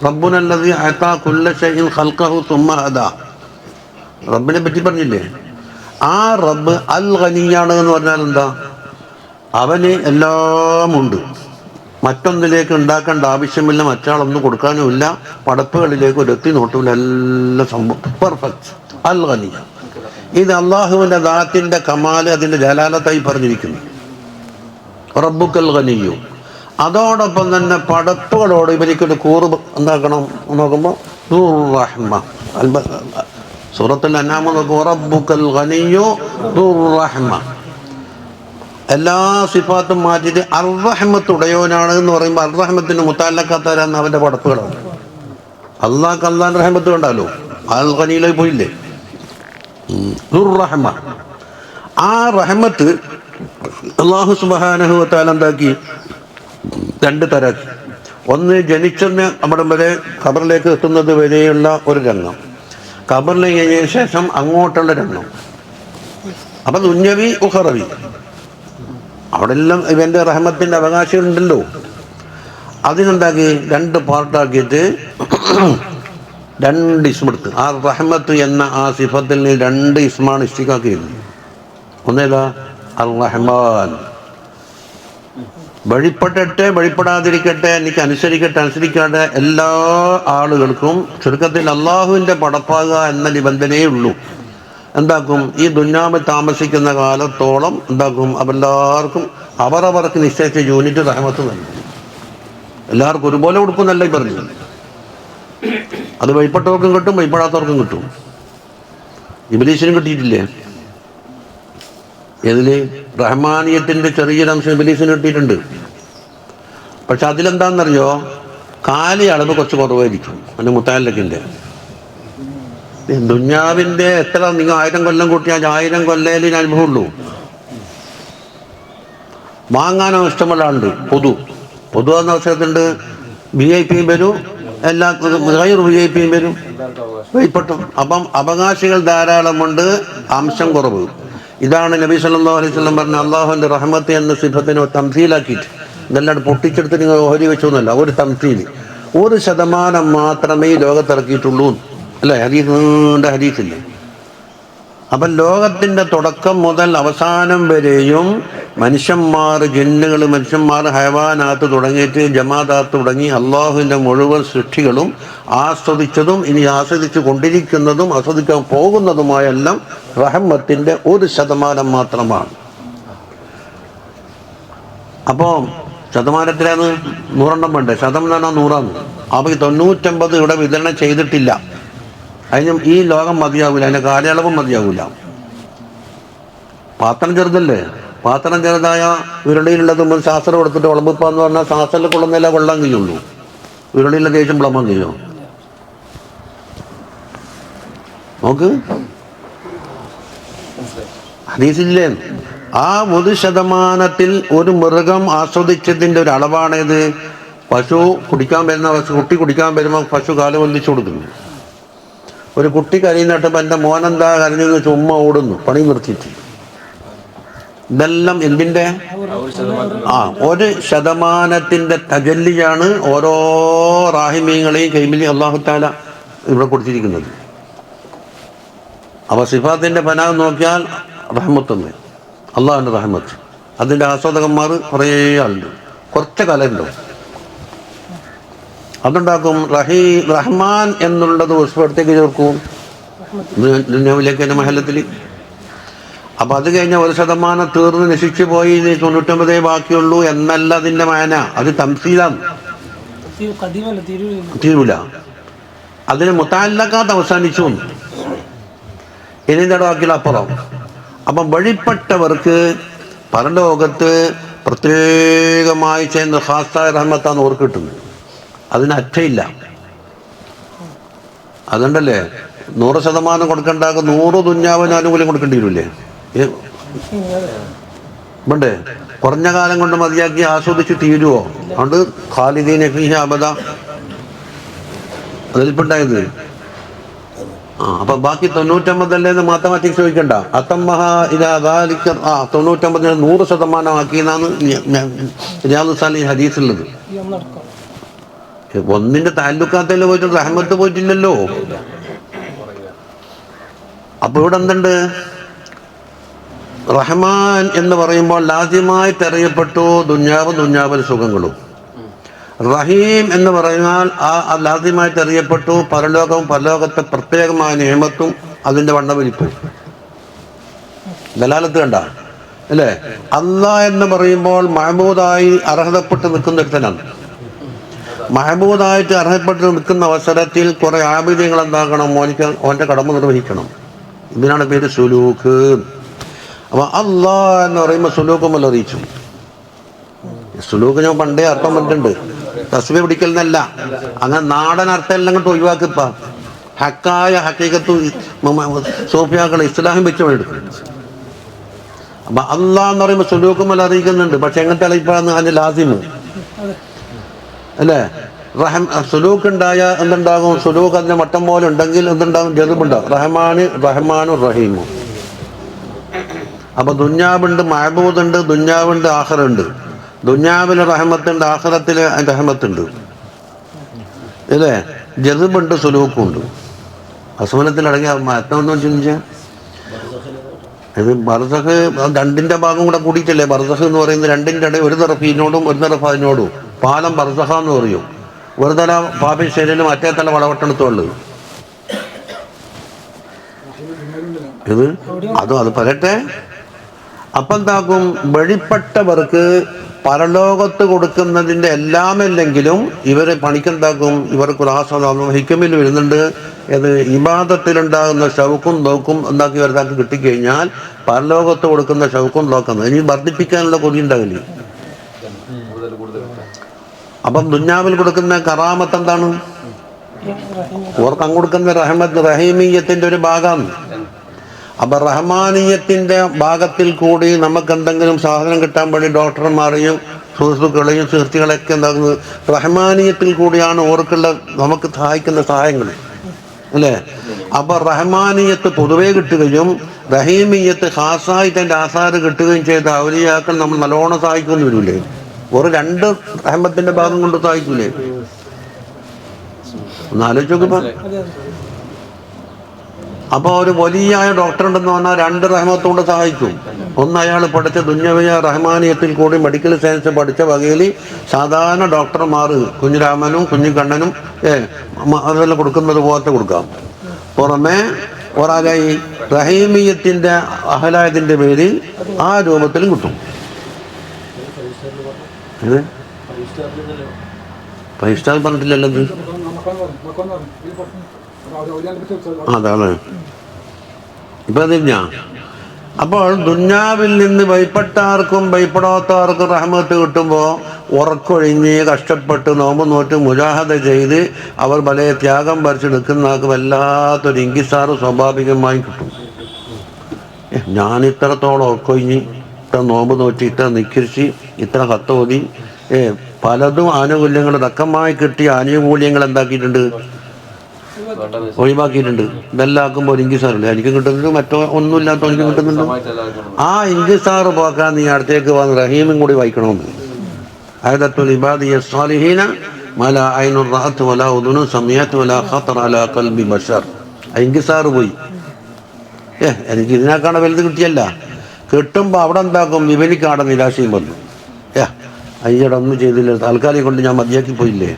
റബ്ബുനല്ലദീ അതാ കുല്ല ശൈഇൻ ഖൽഖഹു സുമ്മ ഹദാ. റബ്ബിനെ പറ്റി പറഞ്ഞില്ലേ? ആ റബ്ബ് അൽ ഗനിയാണ് എന്ന് പറഞ്ഞാൽ എന്താ? അവന് എല്ലാം ഉണ്ട്, മറ്റൊന്നിലേക്ക് ഉണ്ടാക്കേണ്ട ആവശ്യമില്ല, മറ്റാളൊന്നും കൊടുക്കാനുമില്ല, പടപ്പുകളിലേക്ക് ഒരെത്തി നോട്ടുമില്ല, എല്ലാം സംഭവം പെർഫെക്റ്റ്. അൽ ഗനിയ. ഇത് അള്ളാഹുവിൻ്റെ ദാത്തിൻ്റെ കമാല്, അതിൻ്റെ ജലാലത്തായി പറഞ്ഞിരിക്കുന്നു. റബ്ബുക്കൽ ഗനിയ്യു. അതോടൊപ്പം തന്നെ പടപ്പുകളോട് ഇവരിക്കൊരു കൂറ് എന്താക്കണം നോക്കുമ്പോൾ ദുർറഹ്മ. സൂറത്തുൽ അൻആം നോക്കുമ്പോൾ റബ്ബുക്കൽ ഗനിയ്യു ദുർറഹ്മ. എല്ലാ സിഫാത്തും മാറ്റിയിട്ട് അർറഹ്മത്ത് ഉടയോനാണ് എന്ന് പറയുമ്പോൾ അർറഹ്മത്തിന് മുത്തഅല്ലഖാത്തരാന്ന് അവൻ്റെ പടപ്പുകളാണ്. അള്ളാഹ് റഹ്മത്ത് കണ്ടാലോ, അൽ ഗനിയിലേക്ക് പോയില്ലേ? ദുർറഹ്മ. ആ റഹ്മത്ത് അല്ലാഹു സുബ്ഹാനഹു വ തആല എന്താക്കി? 2 തരാക്കി. ഒന്ന്, ജനിച്ചെന്ന് അവിടം വരെ ഖബറിലേക്ക് എത്തുന്നത് വരെയുള്ള ഒരു രംഗം, ഖബറിൽ കഴിഞ്ഞ ശേഷം അങ്ങോട്ടുള്ള രംഗം. അപ്പം ദുന്യവി ഉഖറവി, അവിടെ എല്ലാം ഇവൻ്റെ റഹ്മത്തിൻ്റെ അവകാശികളുണ്ടല്ലോ. അതിനെന്താക്കി? 2 പാർട്ടാക്കിയിട്ട് 2 ഇസ്മെടുത്ത്. ആ റഹ്മത്ത് എന്ന ആ സിഫത്തിൽ 2 ഇസ്മാണ് ഇഷ്ടിക്കാക്കിയത്. ഒന്നേതാ? അർ റഹ്മാൻ. വഴിപ്പെടട്ടെ വഴിപ്പെടാതിരിക്കട്ടെ, എനിക്ക് അനുസരിക്കാതെ എല്ലാ ആളുകൾക്കും ചുരുക്കത്തിൽ അള്ളാഹുവിൻ്റെ പടപ്പാകുക എന്ന നിബന്ധനയേ ഉള്ളൂ. എന്താക്കും? ഈ ദുന്യാവിൽ താമസിക്കുന്ന കാലത്തോളം എന്താക്കും? അവരെല്ലാവർക്കും അവരവർക്ക് നിശ്ചയിച്ച യൂണിറ്റ് റഹ്മത്ത് നൽകും. എല്ലാവർക്കും ഒരുപോലെ കൊടുക്കുന്നല്ല ഈ പറഞ്ഞു. അത് വഴിപ്പെട്ടവർക്കും കിട്ടും, വഴിപ്പെടാത്തവർക്കും കിട്ടും. ഇബ്ലീസിനും കിട്ടിയിട്ടില്ലേ? ഇതില് റഹ്മാനിയത്തിൻ്റെ ചെറിയൊരംശം ഇബ്ലീസിന് കിട്ടിയിട്ടുണ്ട്. പക്ഷെ അതിലെന്താണെന്നറിയോ? കാലി അളവ് കുറച്ച് കുറവായിരിക്കും എൻ്റെ മുത്തഅല്ലഖിൻ്റെ. ദുന്യാവിൻ്റെ എത്ര നിങ്ങൾ 1000 കൊല്ലം കൂട്ടിയാൽ 1000 കൊല്ലയിൽ അനുഭവമുള്ളൂ. വാങ്ങാനോ ഇഷ്ടമുള്ള ആളുണ്ട്. പൊതു എന്ന അവസരത്തുണ്ട്. VIP വരും, എല്ലാ VIP വരും, വഴിപ്പെട്ടു. അപ്പം അവകാശികൾ ധാരാളമുണ്ട്, അംശം കുറവ്. ഇതാണ് നബി സല്ലല്ലാഹു അലൈഹി വസല്ലം പറഞ്ഞ അള്ളാഹുവിൻ്റെ റഹ്മത്ത് എന്ന സിഫത്തിനെ തംസീലാക്കിയിട്ട് ഇതെല്ലാം പൊട്ടിച്ചെടുത്ത് നിങ്ങൾ ഓഹരി വെച്ചൊന്നുമല്ല, ഒരു തംസീൽ 1% മാത്രമേ ഈ ലോകത്തിറക്കിയിട്ടുള്ളൂ, അല്ലേ? നീണ്ട ഹദീസില്ലേ? അപ്പം ലോകത്തിൻ്റെ തുടക്കം മുതൽ അവസാനം വരെയും മനുഷ്യന്മാർ, ജിന്നുകൾ, മനുഷ്യന്മാർ, ഹയവാനാത്ത് തുടങ്ങിയിട്ട് ജമാദാത്ത് തുടങ്ങി അള്ളാഹുവിൻ്റെ മുഴുവൻ സൃഷ്ടികളും ആസ്വദിച്ചതും ഇനി ആസ്വദിച്ചു കൊണ്ടിരിക്കുന്നതും ആസ്വദിക്കാൻ പോകുന്നതുമായെല്ലാം റഹ്മത്തിൻ്റെ 1% മാത്രമാണ്. അപ്പോൾ ശതമാനത്തിലാണ് 100 വേണ്ടേ? ശതം എന്ന് പറഞ്ഞാൽ 100ആണ്. അപ്പോൾ 99 ഇവിടെ വിതരണം ചെയ്തിട്ടില്ല. അതിനും ഈ ലോകം മതിയാവില്ല, അതിൻ്റെ കാലയളവും മതിയാവില്ല. പാത്രം ചെറുതല്ലേ? പാത്രം ചെറുതായ ഉരുളിയിലുള്ളത് മുൻ ശാസ്ത്രം കൊടുത്തിട്ട് വിളമ്പിപ്പാന്ന് പറഞ്ഞാൽ ശാസ്ത്രത്തിൽ കൊള്ളുന്നില്ല, കൊള്ളാൻ കഴിയുള്ളൂ. ഉരുളിയിലെ ദേഷ്യം പ്ലംബം ചെയ്യോ? നോക്ക്, ഹദീസില്ലേ, ആ 1% ഒരു മൃഗം ആസ്വദിച്ചതിൻ്റെ ഒരു അളവാണേത്. പശു കുടിക്കാൻ വരുന്ന കുട്ടി കുടിക്കാൻ വരുമ്പോൾ പശു കാല് വന്നിച്ചു കൊടുക്കുന്നു. ഒരു കുട്ടി കരയുന്നിട്ടപ്പോൾ എൻ്റെ മോനെന്താ കരഞ്ഞെന്ന് ചുമ്മാ ഓടുന്നു, പണി നിർത്തിയിട്ട്. ഇതെല്ലാം എന്തിൻ്റെ? 1% തജല്ലിയാണ് ഓരോ റാഹിമീങ്ങളെയും കൈമിലി അല്ലാഹു തആല ഇവിടെ കൊടുത്തിരിക്കുന്നത്. അപ്പോൾ സിഫാത്തിൻ്റെ പനാഹ് നോക്കിയാൽ റഹ്മത്തൊന്ന്, അള്ളാഹുവിൻ്റെ റഹ്മത്ത്. അതിൻ്റെ ആസ്വാദകന്മാർ കുറേ ആളുണ്ട്, കുറച്ച് കലയുണ്ടോ അതുണ്ടാക്കും. റഹ്മാൻ എന്നുള്ളത് ഉസ്ഫടത്തേക്ക് ചേർക്കും ദുനിയാവിലേക്ക് തന്നെ മഹല്ലത്തിൽ. അപ്പം അത് കഴിഞ്ഞാൽ 1% തീർന്ന് നശിച്ചു പോയി, 99 ബാക്കിയുള്ളൂ എന്നല്ല അതിൻ്റെ മാന. അത് തംസീലാണ്, തീരൂല. അതിന് മുത്തഅല്ലഖാത്ത് അവസാനിച്ചു, ഇനി ബാക്കിയുള്ള അപ്പുറം. അപ്പം വഴിപ്പെട്ടവർക്ക് പരലോകത്ത് പ്രത്യേകമായി ചെയ്യുന്ന ഖാസായ റഹ്മത്താണ് ഓർക്ക് കിട്ടുന്നത്. അതിന് അറ്റയില്ല. അതുകൊണ്ടല്ലേ 100% കൊടുക്കണ്ടാകും 100 ദുന്യാവിന് ആനുകൂല്യം കൊടുക്കേണ്ടി വരില്ലേ? വേണ്ടേ? കുറഞ്ഞ കാലം കൊണ്ട് മതിയാക്കി ആസ്വദിച്ച് തീരുവോ? അതുകൊണ്ട് ഖാലിദീന ഫീഹി അബദ അതിൽപ്പുണ്ടായത്. അപ്പൊ ബാക്കി 99 അല്ലേന്ന് മാത്തമാറ്റിക്സ് ചോദിക്കണ്ട. 99 100% ആക്കിയെന്നാണ് റിയാദുസ് സാലിഹീൻ ഹദീസുള്ളത്. ഒന്നിന്റെ താലൂക്കാത്തല്ലേ പോയിട്ട് റഹ്മത്ത് പോയിട്ടില്ലല്ലോ. അപ്പൊ ഇവിടെ എന്തുണ്ട്? റഹ്മാൻ എന്ന് പറയുമ്പോൾ ലാസിമായിട്ട് അറിയപ്പെട്ടു ദുന്യാവിൽ സുഖങ്ങളും. റഹീം എന്ന് പറഞ്ഞാൽ ആ ലാസിമായിട്ട് അറിയപ്പെട്ടു പരലോകവും പരലോകത്തെ പ്രത്യേകമായ നിയമത്തും അതിൻ്റെ വണ്ണവലിപ്പും. ദലാലത്ത് കണ്ട അല്ലേ? അല്ലാഹ് എന്ന് പറയുമ്പോൾ മഹബൂദായി അർഹതപ്പെട്ട് നിൽക്കുന്ന ഒരുത്തനാണ്. മഹബൂദായിട്ട് അർഹതപ്പെട്ട് നിൽക്കുന്ന അവസരത്തിൽ കുറെ ആബിദ്യങ്ങൾ എന്താക്കണം? ഓൻ്റെ കടമ നിർവഹിക്കണം. ഇതിനാണ് പേര് സുലൂക്ക്. അപ്പൊ അല്ലാഹ് എന്ന് പറയുമ്പോൾ സുലൂക്കും വല്ല അറിയിച്ചു. സുലൂക്ക് ഞാൻ പണ്ടേ അർത്ഥം പറഞ്ഞിട്ടുണ്ട്, തസ്ബീഹ് പിടിക്കലെന്നല്ല. അങ്ങനെ നാടൻ അർത്ഥം എല്ലാം കൊണ്ട് ഒഴിവാക്കിപ്പ ഹക്കായ ഹക്കീകത്ത് സൂഫിയാക്കൾ ഇസ്ലാം വെച്ച് എടുക്കും. അപ്പൊ അല്ലാഹ് എന്ന് പറയുമ്പോൾ സുലൂക്കും വല്ല അറിയിക്കുന്നുണ്ട്. പക്ഷെ എങ്ങനത്തെ അളിപ്പാന്ന് അതിന്റെ ലാസിമ് അല്ലേ? സുലൂക്ക് ഉണ്ടായ എന്തുണ്ടാകും? സുലൂക്ക് അതിന്റെ മട്ടം പോലെ ഉണ്ടെങ്കിൽ എന്തുണ്ടാകും? ജദബുണ്ടാകും. റഹ്മാനും റഹീമും. അപ്പൊ ദുന്യാവുണ്ട്, മഹബൂദുണ്ട്, ദുന്യാവുണ്ട്, ആഖിറയുണ്ട്. ദുന്യാവിലെ റഹ്മത്തുണ്ട്, ആഖിറത്തിലെ റഹ്മത്തുണ്ട് അല്ലേ? ജദബുണ്ട്, സുലൂക്കുണ്ട്. അസ്മനത്തിലടങ്ങിയ മറ്റൊന്നും ചിന്തിച്ചാൽ ഇത് ബർസഖ് രണ്ടിന്റെ ഭാഗം കൂടെ കൂടിയിട്ടല്ലേ ബർസഖ് എന്ന് പറയുന്നത്. രണ്ടിൻ്റെ ഇടയിൽ ഒരു തറഫ് ഇതിനോടും ഒരു തറഫ് അതിനോടും പാലം ബർസഖ എന്ന് പറയും. ഒരു തല പാപി ശരീരം, മറ്റേ തല വളവട്ടണത്തുള്ളത്. ഇത് അത് പറയട്ടെ. അപ്പം എന്താക്കും? വഴിപ്പെട്ടവർക്ക് പരലോകത്ത് കൊടുക്കുന്നതിൻ്റെ എല്ലാമല്ലെങ്കിലും ഇവരെ പണിക്കെന്താക്കും? ഇവർക്ക് ഹിക്കമിൽ വരുന്നുണ്ട്. ഇത് ഇബാദത്തിലുണ്ടാകുന്ന ഷൗക്കും നോക്കും എന്താക്കി ഇവർക്ക് കിട്ടിക്കഴിഞ്ഞാൽ പരലോകത്ത് കൊടുക്കുന്ന ഷൗക്കും നോക്കുന്നത് ഇനി വർദ്ധിപ്പിക്കാനുള്ള കൊതി ഉണ്ടാവില്ലേ? അപ്പം ദുന്യാവിൽ കൊടുക്കുന്ന കറാമത്ത് എന്താണ്? ഓർക്ക് അങ്ങ് കൊടുക്കുന്ന റഹ്മത്ത് റഹീമീയത്തിന്റെ ഒരു ഭാഗമാണ്. അപ്പൊ റഹ്മാനീയത്തിന്റെ ഭാഗത്തിൽ കൂടി നമുക്ക് എന്തെങ്കിലും സാധനം കിട്ടാൻ വേണ്ടി ഡോക്ടർമാരെയും സുഹൃത്തുക്കളെയും സുഹൃത്തുക്കളെയൊക്കെ എന്താക്കുന്നത് റഹ്മാനീയത്തിൽ കൂടിയാണ് ഓർക്കുള്ള നമുക്ക് സഹായിക്കുന്ന സഹായങ്ങൾ അല്ലേ? അപ്പൊ റഹ്മാനീയത്ത് പൊതുവെ കിട്ടുകയും റഹീമീയത്ത് ഖാസായിട്ട് അതിൻ്റെ ആസാറ് കിട്ടുകയും ചെയ്ത ഔലിയാക്കൾ നമ്മൾ നല്ലോണം സഹായിക്കുമെന്ന് വരില്ലേ? ഒരു 2 റഹ്മത്തിന്റെ ഭാഗം കൊണ്ട് സഹായിക്കൂലേ? ഒന്ന് ആലോചിച്ച് നോക്കിപ്പോ. അപ്പോൾ ഒരു വലിയ ഡോക്ടർ ഉണ്ടെന്ന് പറഞ്ഞാൽ 2 റഹ്മത്തുകൊണ്ട് സഹായിക്കും. ഒന്ന് അയാൾ പഠിച്ച ദുന്യവിയ റഹ്മാനിയത്തിൽ കൂടി മെഡിക്കൽ സയൻസ് പഠിച്ച വകയിൽ സാധാരണ ഡോക്ടർമാർ കുഞ്ഞിരാമനും കുഞ്ഞിക്കണ്ണനും അതെല്ലാം കൊടുക്കുന്നത് പോലത്തെ കൊടുക്കാം. പുറമെ ഒരാളായി റഹീമിയത്തിൻ്റെ അഹലായതിൻ്റെ പേരിൽ ആ രൂപത്തിലും കിട്ടും. 5 സ്റ്റാർ പറഞ്ഞിട്ടില്ലല്ലോ ഇത്. അതാണ് ഇപ്പം അതില്ല. അപ്പോൾ ദുന്യാവിൽ നിന്ന് ഭയപ്പെട്ടാർക്കും ഭയപ്പെടാത്തവർക്കും റഹ്മത്ത് കിട്ടുമ്പോൾ ഉറക്കൊഴിഞ്ഞ് കഷ്ടപ്പെട്ട് നോമ്പ് നോറ്റ് മുജാഹദ ചെയ്ത് അവർ വലിയ ത്യാഗം വരച്ചെടുക്കുന്നവർക്ക് വല്ലാത്തൊരു ഇങ്കിസാറ് സ്വാഭാവികമായി കിട്ടും. ഞാൻ ഇത്രത്തോളം ഉറക്കൊഴിഞ്ഞ് ഇത്ര നോമ്പ് നോറ്റി ഇത്ര നിക്കരിച്ച് ഇത്ര കത്തോതി പലതും ആനുകൂല്യങ്ങൾ തക്കമായി കിട്ടിയ ആനുകൂല്യങ്ങൾ എന്താക്കിയിട്ടുണ്ട്, ഒഴിവാക്കിയിട്ടുണ്ട്. ഇതെല്ലാക്കുമ്പോൾ ഒരു ഇങ്കിസാറുണ്ട്, എനിക്ക് കിട്ടുന്നുണ്ട്, മറ്റോ ഒന്നുമില്ലാത്ത എനിക്ക് കിട്ടുന്നുണ്ട്. ആ ഇങ്കിസാറ് പോക്കാൻ നീ അടുത്തേക്ക് വന്ന് റഹീമും കൂടി വായിക്കണമെന്ന്. ആയത്തുൽ ഇബാദിയ സ്വാലിഹീന മലാ ഐനുർ റഅത്ത് വലാ ഉദുനു സമീഅത്ത് വലാ ഖത്തറ അലാ ഖൽബി ബശർ. ഇങ്കിസാറ് പോയി. എനിക്ക് ഇതിനേക്കാണ് വലുത് കിട്ടിയല്ല. കിട്ടുമ്പോൾ അവിടെ എന്താക്കും, വിവരിക്കാടെ നിരാശയും വന്നു. അയ്യടെ ഒന്നും ചെയ്തില്ല, താൽക്കാലികം കൊണ്ട് ഞാൻ മതിയാക്കി പോയില്ലേ.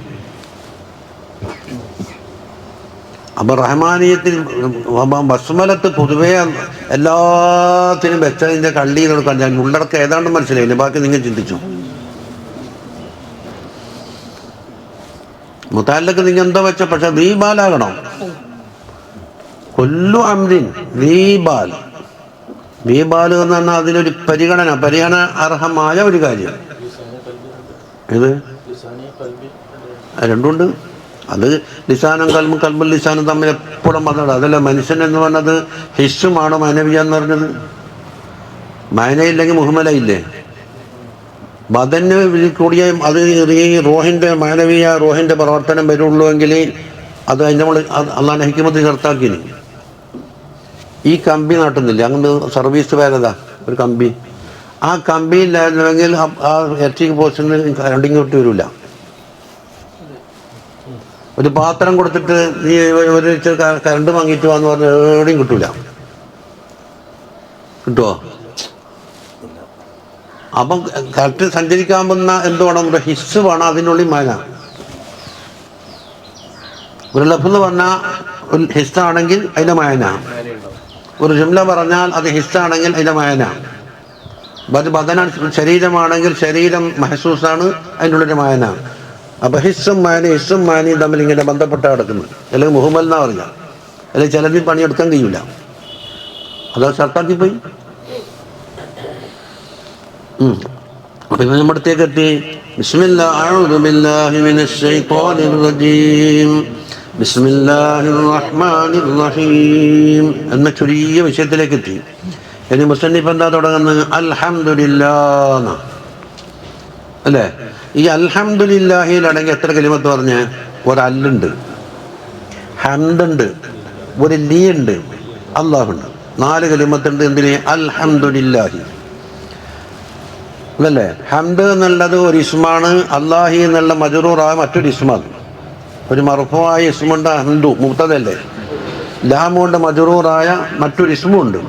അപ്പം റഹ്മാനിയത്തിൽ ബസ്മലത്ത് പൊതുവേ എല്ലാത്തിനും വെച്ചതിൻ്റെ കള്ളി കൊടുക്കാൻ ഞാൻ ഉള്ളടക്കം ഏതാണ്ട് മനസ്സിലായില്ലേ, ബാക്കി നിങ്ങൾ ചിന്തിച്ചു. മുത്താലിലൊക്കെ നിങ്ങൾ എന്താ വെച്ച, പക്ഷെ ദീപാലാകണം. കൊല്ലു അമ്രിൻ ദീപാൽ. ദീപാൽ എന്ന് പറഞ്ഞാൽ അതിനൊരു പരിഗണന അർഹമായ ഒരു കാര്യം. ഇത് രണ്ടുണ്ട്. അത് ലിസാനും കൽബും ലിസാനും തമ്മിൽ എപ്പോഴും വന്നത്. അതല്ല മനുഷ്യൻ എന്ന് പറഞ്ഞത് ഹിസ്സുമാണ് മാനവിയ എന്ന് പറഞ്ഞത്. മാനയില്ലെങ്കിൽ മുഹമ്മലയില്ലേ. ബദന് കൂടിയ അത് ഈ റോഹിൻ്റെ മാനവീയ റോഹിൻ്റെ പ്രവർത്തനം വരുള്ളൂ എങ്കിൽ അത് അതിൻ്റെ നമ്മൾ അള്ളാഹുവിൻ്റെ ഹിക്മത്ത് ചേർത്താക്കിന്. ഈ കമ്പി നാട്ടുന്നില്ല, അങ്ങനെ സർവീസ് വേഗത ഒരു കമ്പി. ആ കമ്പി ഇല്ലായിരുന്നുവെങ്കിൽ ആ ഇലക്ട്രിക് പോസ്റ്റിന് കറണ്ടിങ് വിട്ട് വരില്ല. ഒരു പാത്രം കൊടുത്തിട്ട് നീ ഒരു കറണ്ട് വാങ്ങിയിട്ട് വാന്ന് പറഞ്ഞ് എവിടെയും കിട്ടൂല. കിട്ടുമോ? അപ്പം കറക്റ്റ് സഞ്ചരിക്കാൻ പോകുന്ന എന്ത് വേണം, ഒരു ഹിസ് വേണം. അതിനുള്ളിൽ മാന ഒരു ലഫ്ന്ന് പറഞ്ഞാൽ ഒരു ഹിസ്സാണെങ്കിൽ അതിൻ്റെ മായന. ഒരു ജുംല പറഞ്ഞാൽ അത് ഹിസ്സാണെങ്കിൽ അതിൻ്റെ മായന. ബദന ശരീരമാണെങ്കിൽ ശരീരം മഹസൂസാണ്, അതിൻ്റെ ഉള്ളിൻ്റെ മായന. അപ്പം ഹിസ്സും മാനയും തമ്മിൽ ഇങ്ങനെ ബന്ധപ്പെട്ട് കിടക്കുന്നു. അല്ലെങ്കിൽ മുഹമ്മൽ എന്നാ പറഞ്ഞ, അല്ലെങ്കിൽ ചിലതിൽ പണിയെടുക്കാൻ കഴിയൂല. അത് ഷർട്ടാക്കി പോയി. അപ്പം നമ്മുടെ അടുത്തേക്ക് എത്തി. ബിസ്മില്ലാഹി അഊദു ബില്ലാഹി മിനശ് ശൈത്വാനിർ റജീം ബിസ്മില്ലാഹിർ റഹ്മാനിർ റഹീം എന്ന ചെറിയ വിഷയത്തിലേക്ക് എത്തി. ഇനി മുസന്നിഫ് എന്താ തുടങ്ങുന്നത്? അൽഹംദുലില്ലാഹ് അല്ലേ? ഈ അൽഹംദുലില്ലാഹിലടങ്ങി എത്ര കലിമത്ത് പറഞ്ഞ്? ഒരല്ലുണ്ട്, ഹംദുണ്ട്, ഒരു ലീ ഉണ്ട്, അല്ലാഹുണ്ട്. 4 കലിമത്തുണ്ട്. എന്തിന്? അൽഹംദുലില്ലാഹി അതല്ലേ? ഹംദ് എന്നുള്ളത് ഒരു ഇസ്മാണ്, അല്ലാഹി എന്നുള്ള മജ്റൂറായ മറ്റൊരു ഇസ്മാണ്. ഒരു മർഫൂആയ ഇസ്മുണ്ട് ഹംദു, മുബ്തദല്ലേ. ലാമുകൊണ്ട് മജ്റൂറായ മറ്റൊരു ഇസ്മുണ്ട്.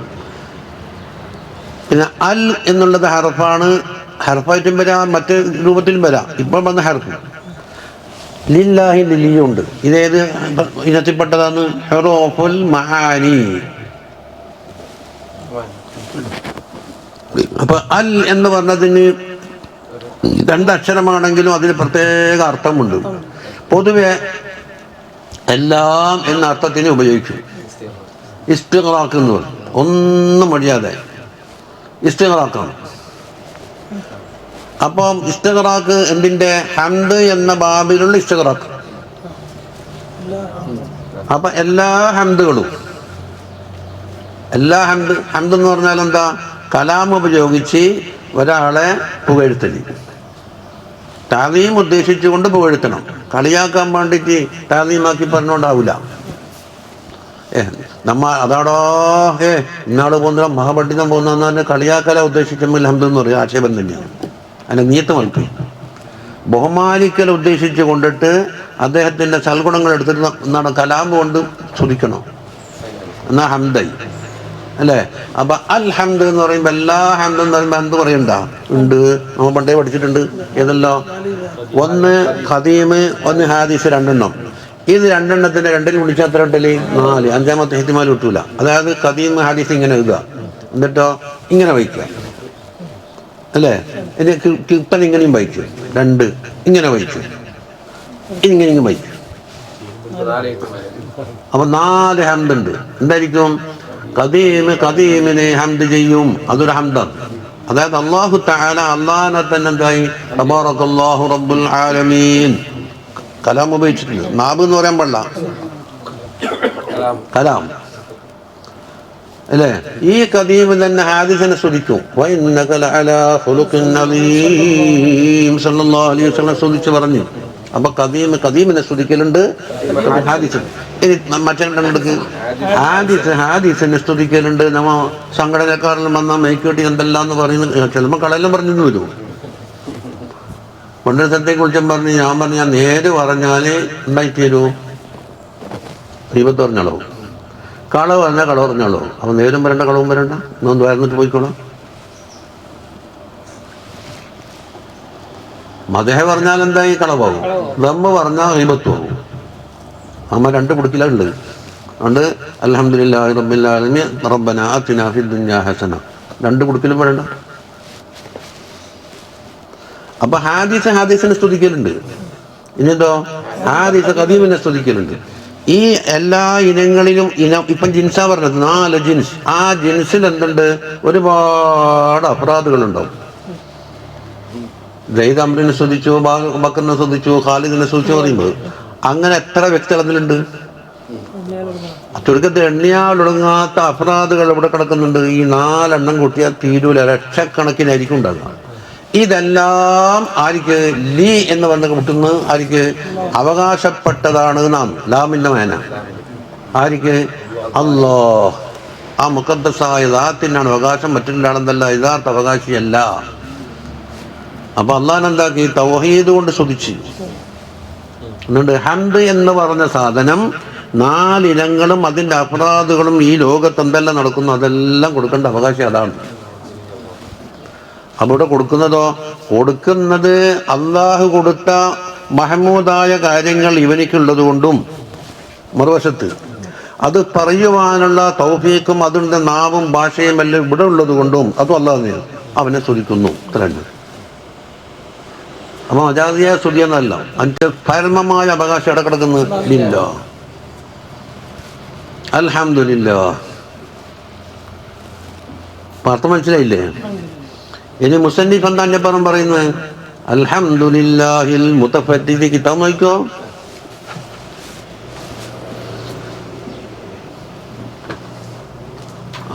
പിന്നെ അൽ എന്നുള്ളത് ഹർഫാണ്. ഹർഫായിട്ടും വരാം, മറ്റ് രൂപത്തിലും വരാം. ഇപ്പം വന്ന ഹർഫ്. ലില്ലാഹി ലില്ലിയുണ്ട്. ഇതേത് ഇനത്തിൽപ്പെട്ടതാണ്? ഹുറൂഫുൽ മആനി. അപ്പൊ അൽ എന്ന് പറഞ്ഞതിന് 2 അക്ഷരമാണെങ്കിലും അതിന് പ്രത്യേക അർത്ഥമുണ്ട്. പൊതുവെ എല്ലാം എന്ന അർത്ഥത്തിന് ഉപയോഗിക്കും. ഇസ്തിഗ്റാഖ് എന്ന് പറയും. ഒന്നും മടിയാതെ ഇസ്തിഗ്റാഖാണ്. അപ്പം ഇസ്തിഗ്റാഖ് എന്തിൻ്റെ? ഹംദ് എന്ന ബാബിലുള്ള ഇസ്തിഗ്റാഖ്. അപ്പം എല്ലാ ഹംദുകളും, എല്ലാ ഹംദ് എന്ന് പറഞ്ഞാൽ എന്താ? കലാം ഉപയോഗിച്ച് ഒരാളെ പുകഴ്ത്തൽ. താലീം ഉദ്ദേശിച്ചുകൊണ്ട് പുകഴ്ത്തണം. കളിയാക്കാൻ വേണ്ടിയിട്ട് താലീമാക്കി പറഞ്ഞുകൊണ്ടാവില്ല. അതാടോ ഇന്നാള് പോകുന്ന മഹാപണ്ഡിതം പോകുന്ന കളിയാക്കല ഉദ്ദേശിച്ചെങ്കിൽ ഹംദെന്ന് പറയും. ആക്ഷേപം തന്നെയാണ്. അതിൻ്റെ നീയത്ത് മൽക്കും. ബഹുമാനിക്കൽ ഉദ്ദേശിച്ച് കൊണ്ടിട്ട് അദ്ദേഹത്തിൻ്റെ സൽഗുണങ്ങൾ എടുത്തിട്ട് എന്താണ് കലാം കൊണ്ട് സ്തുതിക്കണം. എന്നാൽ ഹംദായി അല്ലേ? അപ്പം അൽ ഹംദ് എന്ന് പറയുമ്പോൾ എല്ലാ ഹംദ് എന്ന് പറയുമ്പോൾ എന്ത് പറയണ്ട ഉണ്ട്. നമ്മൾ പണ്ടേ പഠിച്ചിട്ടുണ്ട്. ഏതല്ലോ? ഒന്ന് ഖദീം, ഒന്ന് ഹാദിസ്, 2 എണ്ണം. ഇത് 2 എണ്ണത്തിൻ്റെ 2ൽ വിളിച്ചാൽ എത്ര ഉണ്ടല്ലേ? 4. 5ാമത്തെ ഹിത്തിമാൽ കിട്ടൂല. അതായത് ഖദീം ഹാദിസ് ഇങ്ങനെ എഴുതുക, എന്നിട്ടോ ഇങ്ങനെ വയ്ക്കുക അല്ലേ? ഇനി കിപ്പൻ ഇങ്ങനെയും വയ്ക്കും. 2 ഇങ്ങനെ വയ്ക്കും, ഇങ്ങനെ വയ്ക്കും. അപ്പം 4 ഹംദ് ഉണ്ട്. എന്തായിരിക്കും? ഖദീമിനെ ഹംദ് ചെയ്യും. അതൊരു ഹംദാണ്. അതായത് അല്ലാഹു തആല അല്ലാഹനെ തന്നെ എന്തായി തബാറകല്ലാഹു റബ്ബുൽ ആലമീൻ കലാം ഉപയോഗിച്ചിട്ടുണ്ട്. നാബ് എന്ന് പറയാൻ പാടില്ല, കലാം അല്ലേ? ഈ ഖദീം തന്നെ ഹാദിസിനെ സ്തുതിക്കും. വഇന്നക ലഅലാ ഖുലുഖിൻ അദീം സല്ലല്ലാഹു അലൈഹി വസല്ലം സ്തുതിച്ച് പറഞ്ഞു. അപ്പൊ ഖദീമിനെ സ്തുതിക്കലുണ്ട്, ഹാദിസ്. ഇനി മറ്റേ ഹാദിസിനെ സ്തുതിക്കലുണ്ട്. നമ്മ സംഘടനക്കാരെല്ലാം വന്നാൽ മേക്കേട്ടി എന്തെല്ലാം പറയുന്നത് ചിലപ്പോൾ കളയെല്ലാം പറഞ്ഞു വരും. പണ്ടൊരു സ്ഥലത്തേക്ക് വിളിച്ചാൽ പറഞ്ഞു, ഞാൻ പറഞ്ഞു ഞാൻ നേര് പറഞ്ഞാല് എന്തായിട്ട് തരൂ, ദൈവത്ത് പറഞ്ഞാളോ, കളവ് പറഞ്ഞാൽ കളവ് പറഞ്ഞാളോ. അപ്പൊ നേരും വരണ്ട കളവും വരണ്ട, എന്നൊന്ന് വരുന്നിട്ട് പോയിക്കോളാം. മദഹ പറഞ്ഞാൽ എന്തായി കളവാകും, ദമ്മ പറഞ്ഞാൽ ഗീബത്ത് ആകും. അമ്മ രണ്ട് പിടിക്കലുണ്ട്. അതുകൊണ്ട് അൽഹംദുലില്ലാഹി റബ്ബിൽ ആലമീൻ റബ്ബനാ ആതിനാ ഫിദ് ദുനിയാ ഹസന, രണ്ട് പിടിക്കലും വേണ്ട. അപ്പൊ ഹാദിസിനെ സ്തുതിക്കലുണ്ട്. ഇനിന്തോ ഹാദിസ് ഖദീമിനെ സ്തുതിക്കലുണ്ട്. ഈ എല്ലാ ഇനങ്ങളിലും ഇപ്പം ജിൻസാ പറഞ്ഞത് 4 ജിൻസ്. ആ ജിൻസിൽ എന്തുണ്ട്, ഒരുപാട് അപരാധങ്ങളുണ്ടാവും. സെയ്ദ് അംറിനെ സ്തുതിച്ചു, ബക്കറിനെ സ്തുതിച്ചു, ഖാലിദിനെ സ്തുതിച്ചു പറയുമ്പോൾ അങ്ങനെ എത്ര വ്യക്തികൾ അതിലുണ്ട്? ചുരുക്കത്തിൽ എണ്ണിയാലൊടുങ്ങാത്ത അപരാധങ്ങൾ ഇവിടെ കിടക്കുന്നുണ്ട്. ഈ 4 എണ്ണം കൂട്ടിയാൽ തീരൂല, ലക്ഷക്കണക്കിനായിരിക്കും ഉണ്ടാകുക. ഇതെല്ലാം ആർക്ക് ലീ എന്ന് പറഞ്ഞ കിട്ടുന്ന ആർക്ക് അവകാശപ്പെട്ടതാണ്. നാം ലാമിന്റെ മേന ആർക്ക് അല്ലാഹ്, ആ മുഖദ്ദസായ ദാത്തിനാണ് അവകാശം, മറ്റൊരാളെന്നല്ല, യഥാർത്ഥ അവകാശിയല്ല. അപ്പൊ അള്ളാഹ് എന്താക്കി, തൗഹീദ് കൊണ്ട് സ്തുതിച്ച്. എന്നിട്ട് ഹംദ് എന്ന് പറഞ്ഞ സാധനം 4 ഇനങ്ങളും അതിൻ്റെ അപരാധങ്ങളും ഈ ലോകത്ത് എന്തെല്ലാം നടക്കുന്നു അതെല്ലാം കൊടുക്കേണ്ട അവകാശം അതാണ്. അവിടെ കൊടുക്കുന്നത് അള്ളാഹു കൊടുത്ത മഹമൂദായ കാര്യങ്ങൾ ഇവനിക്കുള്ളത് കൊണ്ടും, മറുവശത്ത് അത് പറയുവാനുള്ള തൗഫീഖും അതിൻ്റെ നാവും ഭാഷയും എല്ലാം ഇവിടെ ഉള്ളത് കൊണ്ടും അതും അള്ളാഹു അവനെ സ്തുതിക്കുന്നു. ഇത്രയുണ്ട്. അപ്പൊ മജാസിയ സ്തുതി എന്നല്ല, അതിൻ്റെ പരമമായ അവകാശം ഇവിടെ കിടക്കുന്നത് ലില്ലാഹ്, അൽഹംദുലില്ലാഹ്. അർത്ഥം മനസ്സിലായില്ലേ? ഇനി മുസന്നിഫ് എന്താ അഞ്ഞപ്പുറം പറയുന്നത്, അൽഹംദുലില്ലാഹിൽ മുതഫദ്ദിദി. കിതാബ് നോക്കിക്കോ,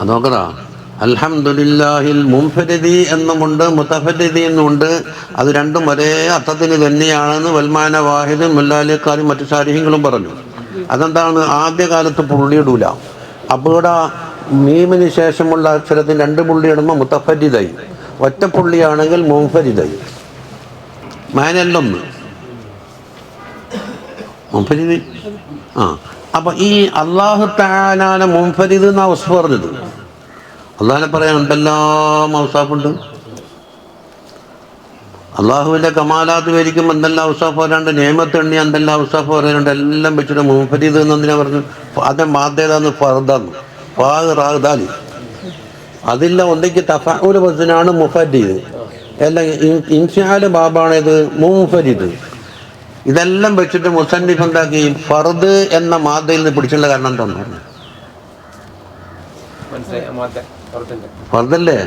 അതോക്കടാ. അൽഹംദുലില്ലാഹിൽ മുൻഫരിദി എന്നുമുണ്ട്, മുതഫദ്ദിദി എന്നുമുണ്ട്. അത് രണ്ടും ഒരേ അർത്ഥത്തിന് തന്നെയാണെന്ന് വൽമാന വാഹിദും മുല്ലാലിക്കാരും മറ്റു സാരിഹ്യങ്ങളും പറഞ്ഞു. അതെന്താണ്, ആദ്യകാലത്ത് പുള്ളിയിടൂല. അപ്പോൾ ഇവിടെ മീമിന് ശേഷമുള്ള അക്ഷരത്തിന് 2 പുള്ളി ഇടുമ്പോൾ മുതഫദ്ദിദായി, ഒറ്റപ്പുള്ളിയാണെങ്കിൽ മുൻഫരിദായി. മാനല്ലൊന്ന് മുൻഫരിദ്. അപ്പൊ ഈ അല്ലാഹു തആല മുൻഫരിദ് എന്നാ വസ്ഫ് പറഞ്ഞത്. അള്ളാഹിനെ പറയാൻ എന്തെല്ലാം ഔസാഫുണ്ട്. അള്ളാഹുവിൻ്റെ കമാലാത്ത് വരിക്കും എന്തെല്ലാം ഔസാഫ് വരാണ്ട്, നിയമത്ത് എണ്ണി എന്തെല്ലാം ഔസാഫ് പറയാനുണ്ട്. എല്ലാം വെച്ചിട്ട് മുൻഫരിദ് എന്നതിനെ പറഞ്ഞു. അത് മാതേതാന്ന് ഫർദാന്ന് ഫാദാലി. അതില്ല ഒന്നിക്ക് തഫഅൂൽ വസ്നാണ് മുഫരിദ്, എല്ലാം ഇൻഫിആല് ബാബാണിത് മുൻഫരിദ്. ഇതെല്ലാം വെച്ചിട്ട് മുസന്നിഫ് എന്താക്കി, ഫർദ് എന്ന മാതയിൽ നിന്ന് പിടിച്ചുള്ള കാരണം എന്താണെന്ന് ഫർദല്ലേ.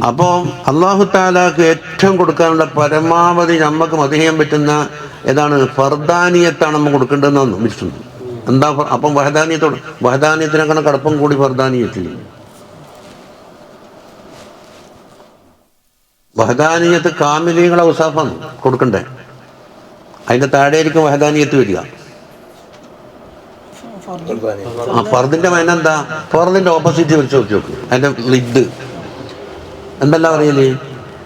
അപ്പോൾ അല്ലാഹു തആലാക്ക് ഏറ്റവും കൊടുക്കാനുള്ള പരമാവധി നമുക്ക് മതിയാൻ പറ്റുന്ന ഏതാണ്, ഫർദാനിയത്താണ് നമ്മൾ കൊടുക്കേണ്ടതെന്നാണ് വിളിച്ചിട്ടുണ്ട്. എന്താ അപ്പം വഹദാനിയത്തിനേക്കാൾ കടപ്പം കൂടി ഫർദാനിയത്തിൽ. വഹദാനിയത്ത് കാമിലീങ്ങളെ ഉസാഫാണ് കൊടുക്കണ്ടേ, അതിന്റെ താഴെയായിരിക്കും വഹദാനിയത്ത് വരിക. ഫർദിന്റെ മൈന എന്താ, ഫർദിന്റെ ഓപ്പോസിറ്റ് വെച്ച് നോക്കി. അതിന്റെ ലിഡ് എന്തെല്ലാം പറയല്,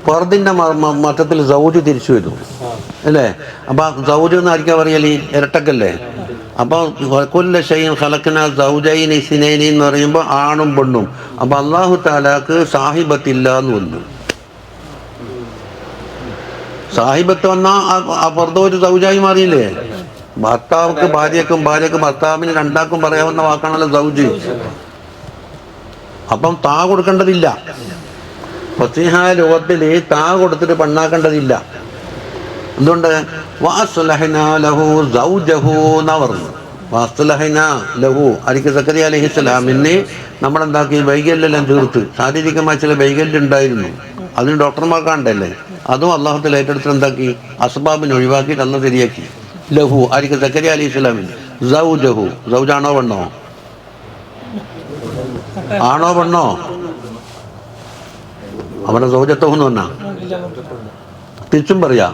ഫർദിന്റെ മറ്റത്തിൽ സൗജ് തിരിച്ചു വരും അല്ലേ. അപ്പൊ സൗജ് എന്ന് ആയിരിക്കും പറയല്, ഇരട്ടക്കല്ലേ. അപ്പൊ കുല്ല ഷൈഇൻ ഖലഖ്നാ സൗജൈനി ഇസ്നൈനി എന്ന് പറയുമ്പോൾ ആണും പെണ്ണും. അപ്പൊ അല്ലാഹു തആലാക്ക് സാഹിബത്തില്ല എന്ന് വന്നു. സാഹിബത്ത് വന്നാൽ ആ ഫർദ് ഒരു സൗജായി മാറിയില്ലേ. ഭർത്താവുക്ക് ഭാര്യക്കും, ഭാര്യക്ക് ഭർത്താവിന്, രണ്ടാക്കും പറയാവുന്ന വാക്കാണല്ലോ സൗജ്. അപ്പം താ കൊടുക്കേണ്ടതില്ല. ഫസീഹായ ലോകത്തിൽ താ കൊടുത്തിട്ട് പെണ്ണാക്കേണ്ടതില്ല. എന്തുകൊണ്ട്, വഅസ്ലഹ്നാ ലഹു സൗജഹു എന്നാ പറഞ്ഞു. വാസ്തുലഹന ലഹു അരിക്ക് സക്കരിയ അലൈഹിസ്സലാമിന് നമ്മളെന്താക്കി വൈകല്യെല്ലാം തീർത്ത് ശാരീരികമായ ചില വൈകല്യം ഉണ്ടായിരുന്നു, അതിന് ഡോക്ടർമാർ കണ്ടല്ലേ, അതും അള്ളാഹുത്തിൽ ഏറ്റെടുത്ത് എന്താക്കി അസ്ബാബിനെ ഒഴിവാക്കി അന്ന് ശരിയാക്കി. ലഹു അരിക്ക് സക്കരിയ അലൈഹിസ്സലാമിന് സൗജഹു, സൗജാണോ പെണ്ണോ? ആണോ പെണ്ണോ? അവരുടെ സൗജത്വമെന്ന് പറഞ്ഞാ തിരിച്ചും പറയാ.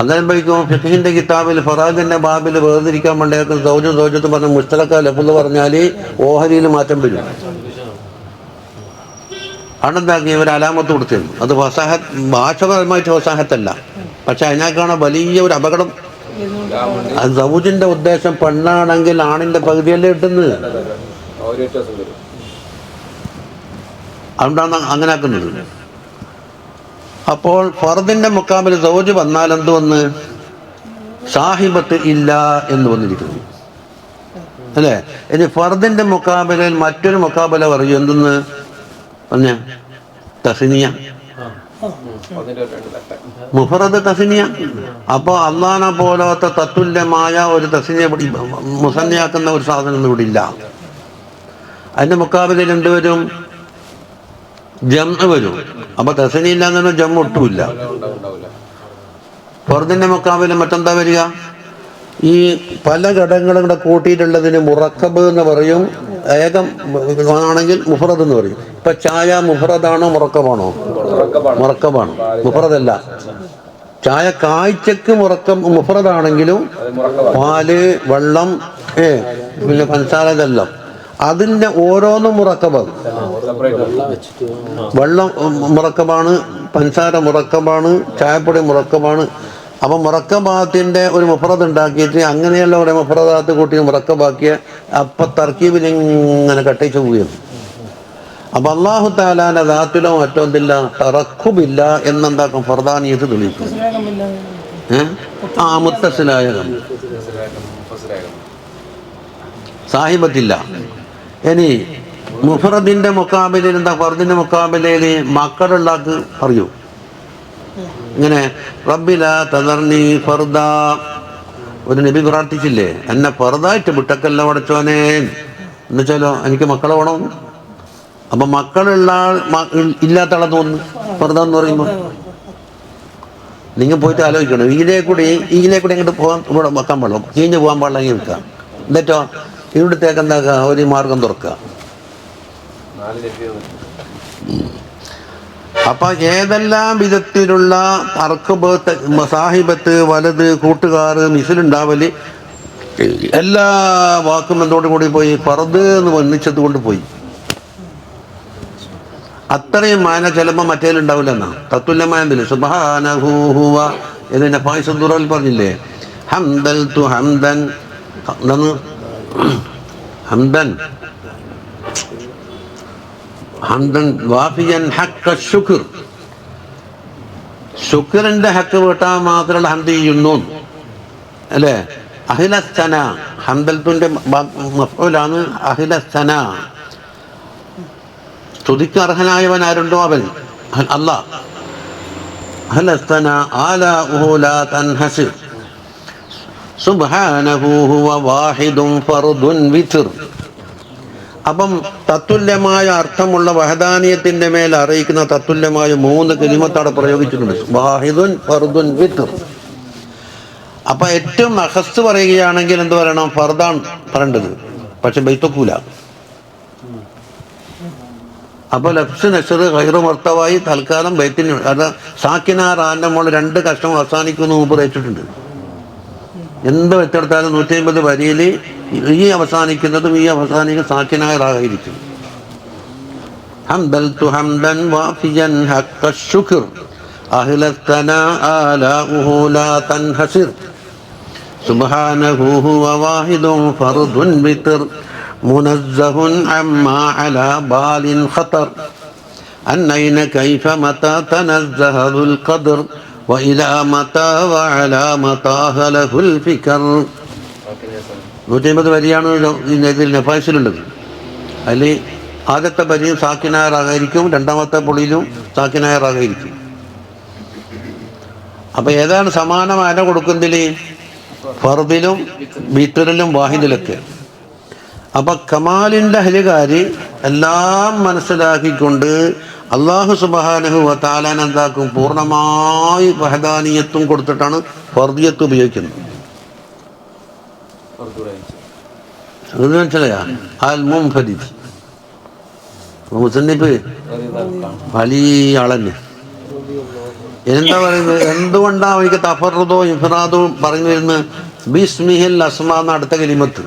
അന്നേരം ഫിഖിന്റെ കിതാബിൽ ഫറാഖിന്റെ ബാബിൽ വേർതിരിക്കാൻ വേണ്ടിയൊക്കെ സൗജത്ത് പറഞ്ഞ മുസ്തലക്ക ലഫ്ള് പറഞ്ഞാൽ ഓഹരിയിൽ മാറ്റം വരും. അണെന്താക്കി ഇവർ അലാമത്ത് കൊടുത്തിരുന്നു. അത് ഭാഷപരമായിട്ട് വസാഹത്തല്ല, പക്ഷെ അതിനേക്കാണ് വലിയ ഒരു അപകടം. അത് സൗജിന്റെ ഉദ്ദേശം പെണ്ണാണെങ്കിൽ ആണിന്റെ പകുതിയല്ലേ കിട്ടുന്നത്, അതുകൊണ്ടാണ് അങ്ങനെ ആക്കുന്നത്. അപ്പോൾ ഫർദിന്റെ മുക്കാബിൽ സൗജ് വന്നാൽ എന്ത് വന്ന് സാഹിബത്ത് ഇല്ല എന്ന് വന്നിരിക്കുന്നു അല്ലേ. ഇനി ഫർദിന്റെ മുക്കാബിലയിൽ മറ്റൊരു മുക്കാബില പറയൂ, എന്തെന്ന് പറഞ്ഞ തസ്നിയ, മുഫറദ് തസ്നിയ. അപ്പോൾ അള്ളാനെ പോലത്തെ തത്തുല്യമായ ഒരു തസ്നിയ മുസന്നിയാക്കുന്ന ഒരു സാധനം ഇവിടെ ഇല്ല. അതിന്റെ മുക്കാബിലയിൽ എന്തുവരും? ജംഅ് വരും. അപ്പൊ തസ്നിയില്ല എന്ന് പറഞ്ഞാൽ ജംഅ് ഒട്ടുമില്ല. ഫർദിന്റെ മുക്കാബില മറ്റെന്താ വരിക? ഈ പല ഘടകങ്ങളും കൂടെ കൂട്ടിയിട്ടുള്ളതിന് മുറക്കബ് എന്ന് പറയും, ഏകം ആണെങ്കിൽ മുഫറദ് എന്ന് പറയും. ഇപ്പൊ ചായ മുഫറദാണോ മുറക്കബാണോ? മുറക്കബാണ്, മുഫറദല്ല. ചായ കാഴ്ചക്ക് മുഫറദാണെങ്കിലും പാല്, വെള്ളം, പിന്നെ പഞ്ചസാര, ഇതെല്ലാം അതിൻ്റെ ഓരോന്നും മുറക്കബാണ്. വെള്ളം മുറക്കബാണ്, പഞ്ചസാര മുറക്കബാണ്, ചായപ്പൊടി മുറക്കബാണ്. അപ്പം മുറക്കബാത്തിൻ്റെ ഒരു മുഫറദ് ഉണ്ടാക്കിയിട്ട് അങ്ങനെയുള്ള ഒരു മുഫറദാത്ത് കൂട്ടി മുറക്കബാക്കിയ അപ്പം തർക്കീബിലിങ്ങനെ കട്ടിച്ചു പോവുകയാണ്. അപ്പം അള്ളാഹു താലാന്റെ ദാത്തിലോ മറ്റോ എന്തില്ല, തറക്കുബില്ല എന്നെന്താക്കും ഫർദാനിയത്ത് തെളിയിക്കും. മുത്തസിലായ സാഹിബത്തില്ല. ഇനി മുഫറദിന്റെ മുക്കാബിലയിൽ എന്താ? ഫർദിന്റെ മുക്കാബിലയിൽ മക്കളുണ്ടാക്ക് പറയൂ. ഇങ്ങനെ റബ്ബില തദർനി ഫർദ, ഒരു നബി പ്രാർത്ഥിച്ചില്ലേ, എന്നെ ഫർദായിട്ട് വിട്ടക്കല്ല പടച്ചോനെ എന്നുവെച്ചാലോ എനിക്ക് മക്കളെ വേണം. അപ്പൊ മക്കളുള്ള ഇല്ലാത്ത ആളെന്ന് തോന്നുന്നു ഫർദ എന്ന് പറയുമ്പോൾ. നിങ്ങൾ പോയിട്ട് ആലോചിക്കണം, ഇതിലെ കൂടി ഇങ്ങോട്ട് പോകാൻ ഇവിടെ വെക്കാൻ പാടില്ല, ചീഞ്ഞ് പോകാൻ പാടില്ല, ഇങ്ങനെ വെക്കുക. എന്നിട്ടോ ഇവിടത്തേക്ക് എന്താക്കുക, ഒരു മാർഗം തുറക്കുക. അപ്പൊ ഏതെല്ലാം വിധത്തിലുള്ള അർക്കബത്ത്, സാഹിബത്ത്, വലത്, കൂട്ടുകാർ, മിസിലുണ്ടാവല്, എല്ലാ വാക്കും എന്തോടുകൂടി പോയി ഫർദ് എന്ന് വന്നിച്ചത് കൊണ്ട് പോയി. അത്രയും മാന ചിലപ്പോൾ മറ്റേലുണ്ടാവില്ല എന്നാ തത്തുല്യമായതില്. സുബ്ഹാനഹു ഹുവ ഇതിന്റെ ഫായിസുദ്ദുറൽ പറഞ്ഞില്ലേ, ഹംദൽതു ഹംദൻ, ഹംദൻ ഹംദൻ വാഫിയൻ ഹഖ്ക ശുക്ർ, ശുക്രിന്റെ ഹക്ക് വീട്ടാൻ മാത്രമുള്ള ഹംദ് ചെയ്യുന്നു അല്ലേ. അഹിലസ്തന, ഹംദൽത്തുന്റെ മഫ്ഊലാണ് അഹിലസ്തന. സ്തുതിക്ക് അർഹനായവൻ ആരുണ്ടോ അവൻ അല്ലാഹ്. അഹിലസ്തന ആലാഉഹു ലാ തൻഹസിർ സുബ്ഹാനഹു ഹുവ വാഹിദുൻ ഫർദുൻ വിത്ർ. അപ്പം തത്തുല്യമായ അർത്ഥമുള്ള വഹദാനിയത്തിന്റെ മേൽ അറിയിക്കുന്ന തത്തുല്യമായ 3 കലിമത്ത് പ്രയോഗിച്ചിട്ടുണ്ട്, വാഹിദുൻ ഫർദുൻ വിത്ർ. അപ്പൊ ഏറ്റവും അഹസ് പറയുകയാണെങ്കിൽ എന്ത് പറയണം? ഫർദാൻ പറയേണ്ടത്, പക്ഷെ ബൈത്തൊക്കൂല. അപ്പൊ ലഫ്സ് നസ്ർ ഗൈറു മർത്തവായി തൽക്കാലം ബൈത്തിന് അത് സാക്കിനാർ ആന്റെ മോള് 2 കഷ്ണം അവസാനിക്കുന്നു മുമ്പ് റേറ്റിട്ടുണ്ട്. എന്ത് വെച്ചെടുത്താലും 150 വരിയിൽ ഈ അവസാനിക്കുന്നതും ഈ അവസാനിക്കുന്ന സാക്കിനായ റായിരിക്കും. ഹംദൽതു ഹംദൻ വാഫിയൻ ഹഖ്ക ശുക്ർ അഹ്ലസ്തന ആലാഉഹു ലാ തൻഹസിർ സുബ്ഹാനഹു ഹുവ വാഹിദുൻ ഫർദുൻ വിത്ർ മുനസ്സഹുൻ അമ്മാ അലാ ബാലിൻ ഖതർ അന്നൈന കൈഫ മതാ തനസ്സഹുൽ ഖദർ وإلى متى وعلى متى له الفكر. 150 വരിയാണ് ഇതിൽ നഫാസിലുള്ളത്. അതിൽ ആദ്യത്തെ വരിയും സാക്കിനായ റാഗായിരിക്കും, രണ്ടാമത്തെ പൊളിയിലും സാക്കിനായ റാഗായിരിക്കും. അപ്പൊ ഏതാണ് സമാനമായ കൊടുക്കുന്നതിൽ ഫർദിലും വിത്തറിലും വാഹിദിലൊക്കെ. അപ്പൊ കമാലിന്റെ അഹ്ലുകാര് എല്ലാം മനസ്സിലാക്കിക്കൊണ്ട് അല്ലാഹു സുബ്ഹാനഹു വ തആല എന്താക്കും, പൂർണ്ണമായി വഹദാനിയത്തും കൊടുത്തിട്ടാണ് ഫർദിയത്ത് ഉപയോഗിക്കുന്നത്. അത് മനസ്സിലായ അൽ മുൻഫരിദ് മുസന്നിഫ് വലിയ ആളന്നെ. എന്താ പറയുന്നത്, എന്തുകൊണ്ടാണ് അവർക്ക് തഫറുദോ ഇഫ്റാദോ പറഞ്ഞു വരുന്നത്? ബിസ്മിഹിൽ അസ്മാ എന്ന അടുത്ത കലിമത്ത്,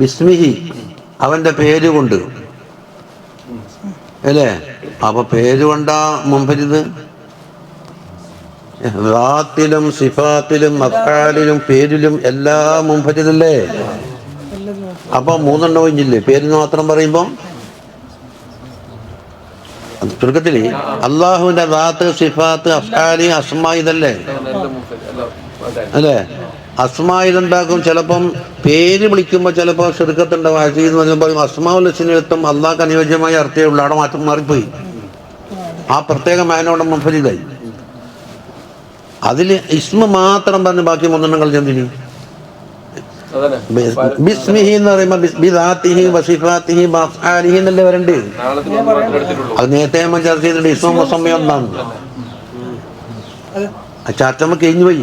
ബിസ്മിഹി അവന്റെ പേര് കൊണ്ട് അല്ലേ. അപ്പൊ പേര് കൊണ്ടാ മുൻഫരിദ്. റാത്തിലും സിഫാത്തിലും അഫ്ആലിലും പേരിലും എല്ലാം മുൻഫരിദല്ലേ. അപ്പൊ മൂന്നെണ്ണം ഒഴിഞ്ഞില്ലേ പേരിന് മാത്രം പറയുമ്പോ? ചുരുക്കത്തില് അള്ളാഹുവിന്റെ റാത്ത്, സിഫാത്ത്, അഫ്ആലി, അസ്മാ ഇതല്ലേ അല്ലേ. അസ്മാ ഇതുണ്ടാക്കും. ചിലപ്പം പേര് വിളിക്കുമ്പോൾ ചിലപ്പോൾ ശിർക്കത്തുണ്ടാവും. അസീസ് എന്ന് പറഞ്ഞാൽ അസ്മാഉൽ ഹുസ്നയെത്തും അള്ളാഹ്ക്ക് അനുയോജ്യമായ അർത്ഥമേ ഉള്ളൂ. അവിടെ മാറ്റം മാറിപ്പോയി. ആ പ്രത്യേക മാനോടെ മുൻഫരിദായി. അതില് ഇസ്മ മാത്രം പറഞ്ഞ് ബാക്കി മൂന്നെണ്ണങ്ങൾ ചെന്തിനി. ബിസ്മിഹി എന്ന് പറയുമ്പോ ബിദാത്തിഹി വസിഫാത്തിഹി വഅഫ്ആലിഹി എന്നല്ലേ വരണ്ടേ. അത് നേരത്തെ നമ്മൾ ചർച്ച ചെയ്തിട്ടുണ്ട്. ഇസ്മ മുസമ്മ ഒന്നാണ്. ചർച്ചമ്മ കഴിഞ്ഞു പോയി.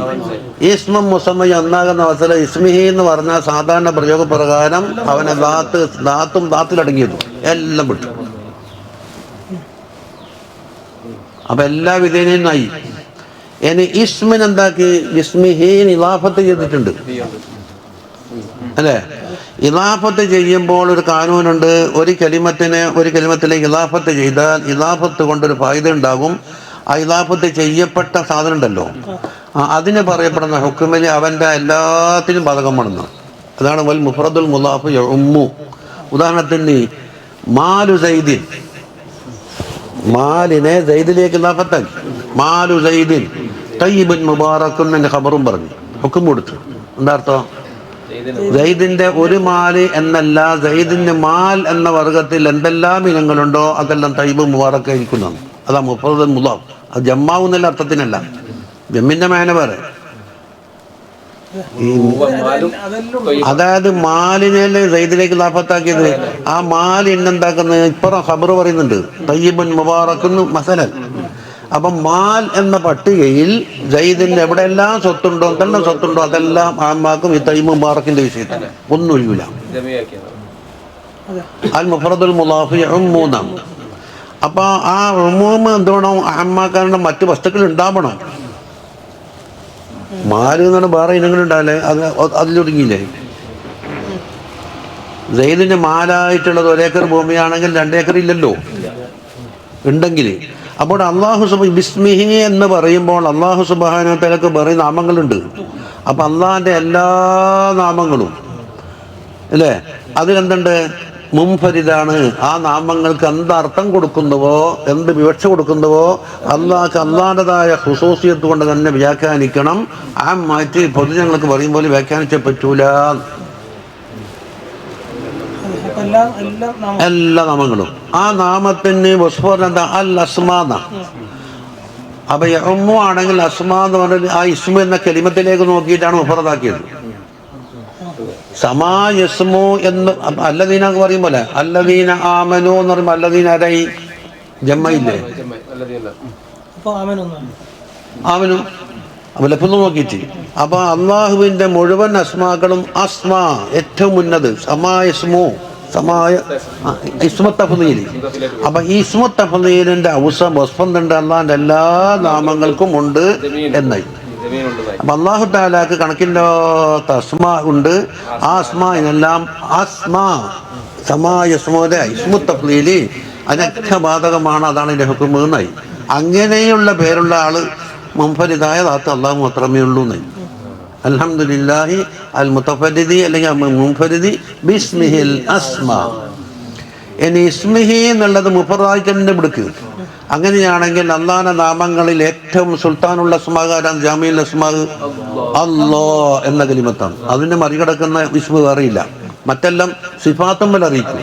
ഇസ്മ മുസമ്മ ഒന്നാകുന്ന അവസരം ഇസ്മിഹി എന്ന് പറഞ്ഞാൽ സാധാരണ പ്രയോഗപ്രകാരം അവനെ ദാത്തും ദാത്തിലടങ്ങിയതു എല്ലാം വിട്ടു. അപ്പൊ എല്ലാ വിധേനയായി. ഇനി ഇസ്മിന് എന്താക്കി, ഇസ്മിഹീൻ ഇളാഫത്ത് ചെയ്തിട്ടുണ്ട് അല്ലേ. ഇളാഫത്ത് ചെയ്യുമ്പോൾ ഒരു കാനൂനുണ്ട്. ഒരു കലിമത്തിലേക്ക് ഇളാഫത്ത് ചെയ്താൽ ഇളാഫത്ത് കൊണ്ടൊരു ഫായിദ ഉണ്ടാകും. ആ ഇളാഫത്ത് ചെയ്യപ്പെട്ട സാധനം ഉണ്ടല്ലോ, അതിന് പറയപ്പെടുന്ന ഹുക്മിൽ അവന്റെ എല്ലാത്തിനും ബാധകമാണെന്ന്. അതാണ് വൽ മുഫ്റദുൽ മുളാഫ് യഉമ്മു. ഉദാഹരണത്തിന് മാലു സൈദിൻ, മാലിനെ സൈദിലേക്ക് ഇളാഫത്താക്കി. മാലു സൈദിൻ തയ്യിബുൻ മുബാറക്കുൻ എന്ന ഖബറും പറഞ്ഞു, ഹുക്ം കൊടുത്തു. എന്താ അർത്ഥം? സൈദിന്റെ ഒരു മാല് എന്നല്ല, സൈദിന്റെ മാൽ എന്ന വർഗത്തിൽ എന്തെല്ലാം ഇനങ്ങളുണ്ടോ അതെല്ലാം തയ്യിബ് മുബാറക്കായിരിക്കുന്നതാണ്. അതാ മുഫ്റദുൽ മുളാഫ്. അത് ജമ്മാവുന്നല്ല അർത്ഥത്തിനല്ല, ജമ്മിന്റെ മേന വേറെ. അതായത് മാലിനെ സൈദിലേക്ക് ലാഫത്താക്കിയത്, ആ മാൽ ഇന്നെന്താക്കുന്നത് ഇപ്പുറം ഖബർ പറയുന്നുണ്ട് തയ്യിബുൻ മുബാറക്കുന്ന് മസലൻ. അപ്പം മാൽ എന്ന പട്ടികയിൽ സൈദിന്റെ എവിടെയെല്ലാം സ്വത്തുണ്ടോ, എന്തെല്ലാം സ്വത്തുണ്ടോ അതെല്ലാം ആമാക്കും ഈ തയ്യിബ് മുബാറക്കിന്റെ വിഷയത്തിൽ ഒന്നും ഒഴിവില്ല. അൽ മുഫ്റദുൽ മുളാഫ് യഉമ്മൂന്നാണ്. അപ്പൊ ആ ഉമൂമ് എന്തുവേണം, അഹമ്മാക്കാരുടെ മറ്റു വസ്തുക്കൾ ഉണ്ടാവണം. മാല് എന്നാണ് വേറെ ഇനങ്ങളുണ്ടാവില്ലേ, അതിലൊടുങ്ങിയില്ലേ. സൈദിന്റെ മാലായിട്ടുള്ളത് 1 ഏക്കർ ഭൂമിയാണെങ്കിൽ 2 ഏക്കർ ഇല്ലല്ലോ, ഉണ്ടെങ്കിൽ. അപ്പോൾ ബിസ്മിഹി എന്ന് പറയുമ്പോൾ അള്ളാഹു സുബ്ഹാനഹു വ തആലക്ക് വേറെ നാമങ്ങളുണ്ട്. അപ്പൊ അള്ളാഹിന്റെ എല്ലാ നാമങ്ങളും അല്ലേ അതിലെന്തുണ്ട്, മുൻഫരിദാണ്. ആ നാമങ്ങൾക്ക് എന്തർത്ഥം കൊടുക്കുന്നുവോ, എന്ത് വിവക്ഷ കൊടുക്കുന്നുവോ അള്ളാഹിൻ്റെതായ ഖുസൂസിയത്ത് കൊണ്ട് തന്നെ വ്യാഖ്യാനിക്കണം. ആ മാറ്റി പൊതുജനങ്ങൾക്ക് പറയും പോലെ വ്യാഖ്യാനിച്ചേ പറ്റൂല. എല്ലാ നാമങ്ങളും ആ നാമത്തിന് വസ്ഫോറെന്താ അൽ അസ്മാന്ന. അപ്പൊ യഉമ്മു ആണെങ്കിൽ അസ്മാ എന്ന് പറഞ്ഞാൽ ആ ഇസ്മു എന്ന കലിമത്തിലേക്ക് നോക്കിയിട്ടാണ് മുഫറദാക്കിയത്. സമാ യസ്മു എന്ന് അല്ലദീന പറയും പോലെ അല്ലദീന ആമനു എന്ന് പറയുമ്പോൾ അല്ലദീന ആരായി, ജമ്മയില്ലേ, ആമനു. അപ്പൊ ലഫ്ള് നോക്കിയിട്ട് അപ്പൊ അള്ളാഹുവിന്റെ മുഴുവൻ അസ്മാക്കളും അസ്മാ ഏറ്റവും ഉന്നത് സമാ യസ്മു സമായ ഇസ്മത്തഫ്ളീൽ. അപ്പൊ ഈ ഇസ്മത്തഫ്ളീലിന്റെ വസ്ഫുണ്ട് അള്ളാഹിന്റെ എല്ലാ നാമങ്ങൾക്കും ഉണ്ട് എന്നായി. അപ്പൊ അള്ളാഹു തആലാക്ക് കണക്കില്ലാത്ത അസ്മാ ഉണ്ട്. ആ അസ്മാഇനെല്ലാം അസ്മാ സമായസ്മോലെ ഇസ്മുത്തഫ്ളീലി അതിനൊക്കെ ബാധകമാണ്. അതാണ് ഇതിന്റെ ഹുക്ം എന്നായി. അങ്ങനെയുള്ള പേരുള്ള ആള് മുൻഫരിദായ ദാത്ത് അള്ളാഹു മാത്രമേ ഉള്ളൂ എന്നായി. അൽഹംദുലില്ലാഹി അൽ മുതഫരിദി അല്ലെങ്കിൽ മുൻഫരിദി ബിസ്മിഹിൽ അസ്മാ. ഇനി ഇസ്മിഹി എന്നുള്ളത് മുഫറദായിക്കന്നെ വിടുക്ക്. അങ്ങനെയാണെങ്കിൽ അള്ളാഹിന്റെ നാമങ്ങളിൽ ഏറ്റവും സുൽത്താനുള്ള അസ്മാകാരാണ് ജാമിഉൽ അസ്മാ അല്ലാ എന്ന കലിമത്താണ്. അതിനെ മറികടക്കുന്ന ഇസ്മു അറിയില്ല. മറ്റെല്ലാം സിഫാത്തും മേലെ അറിയിക്കും.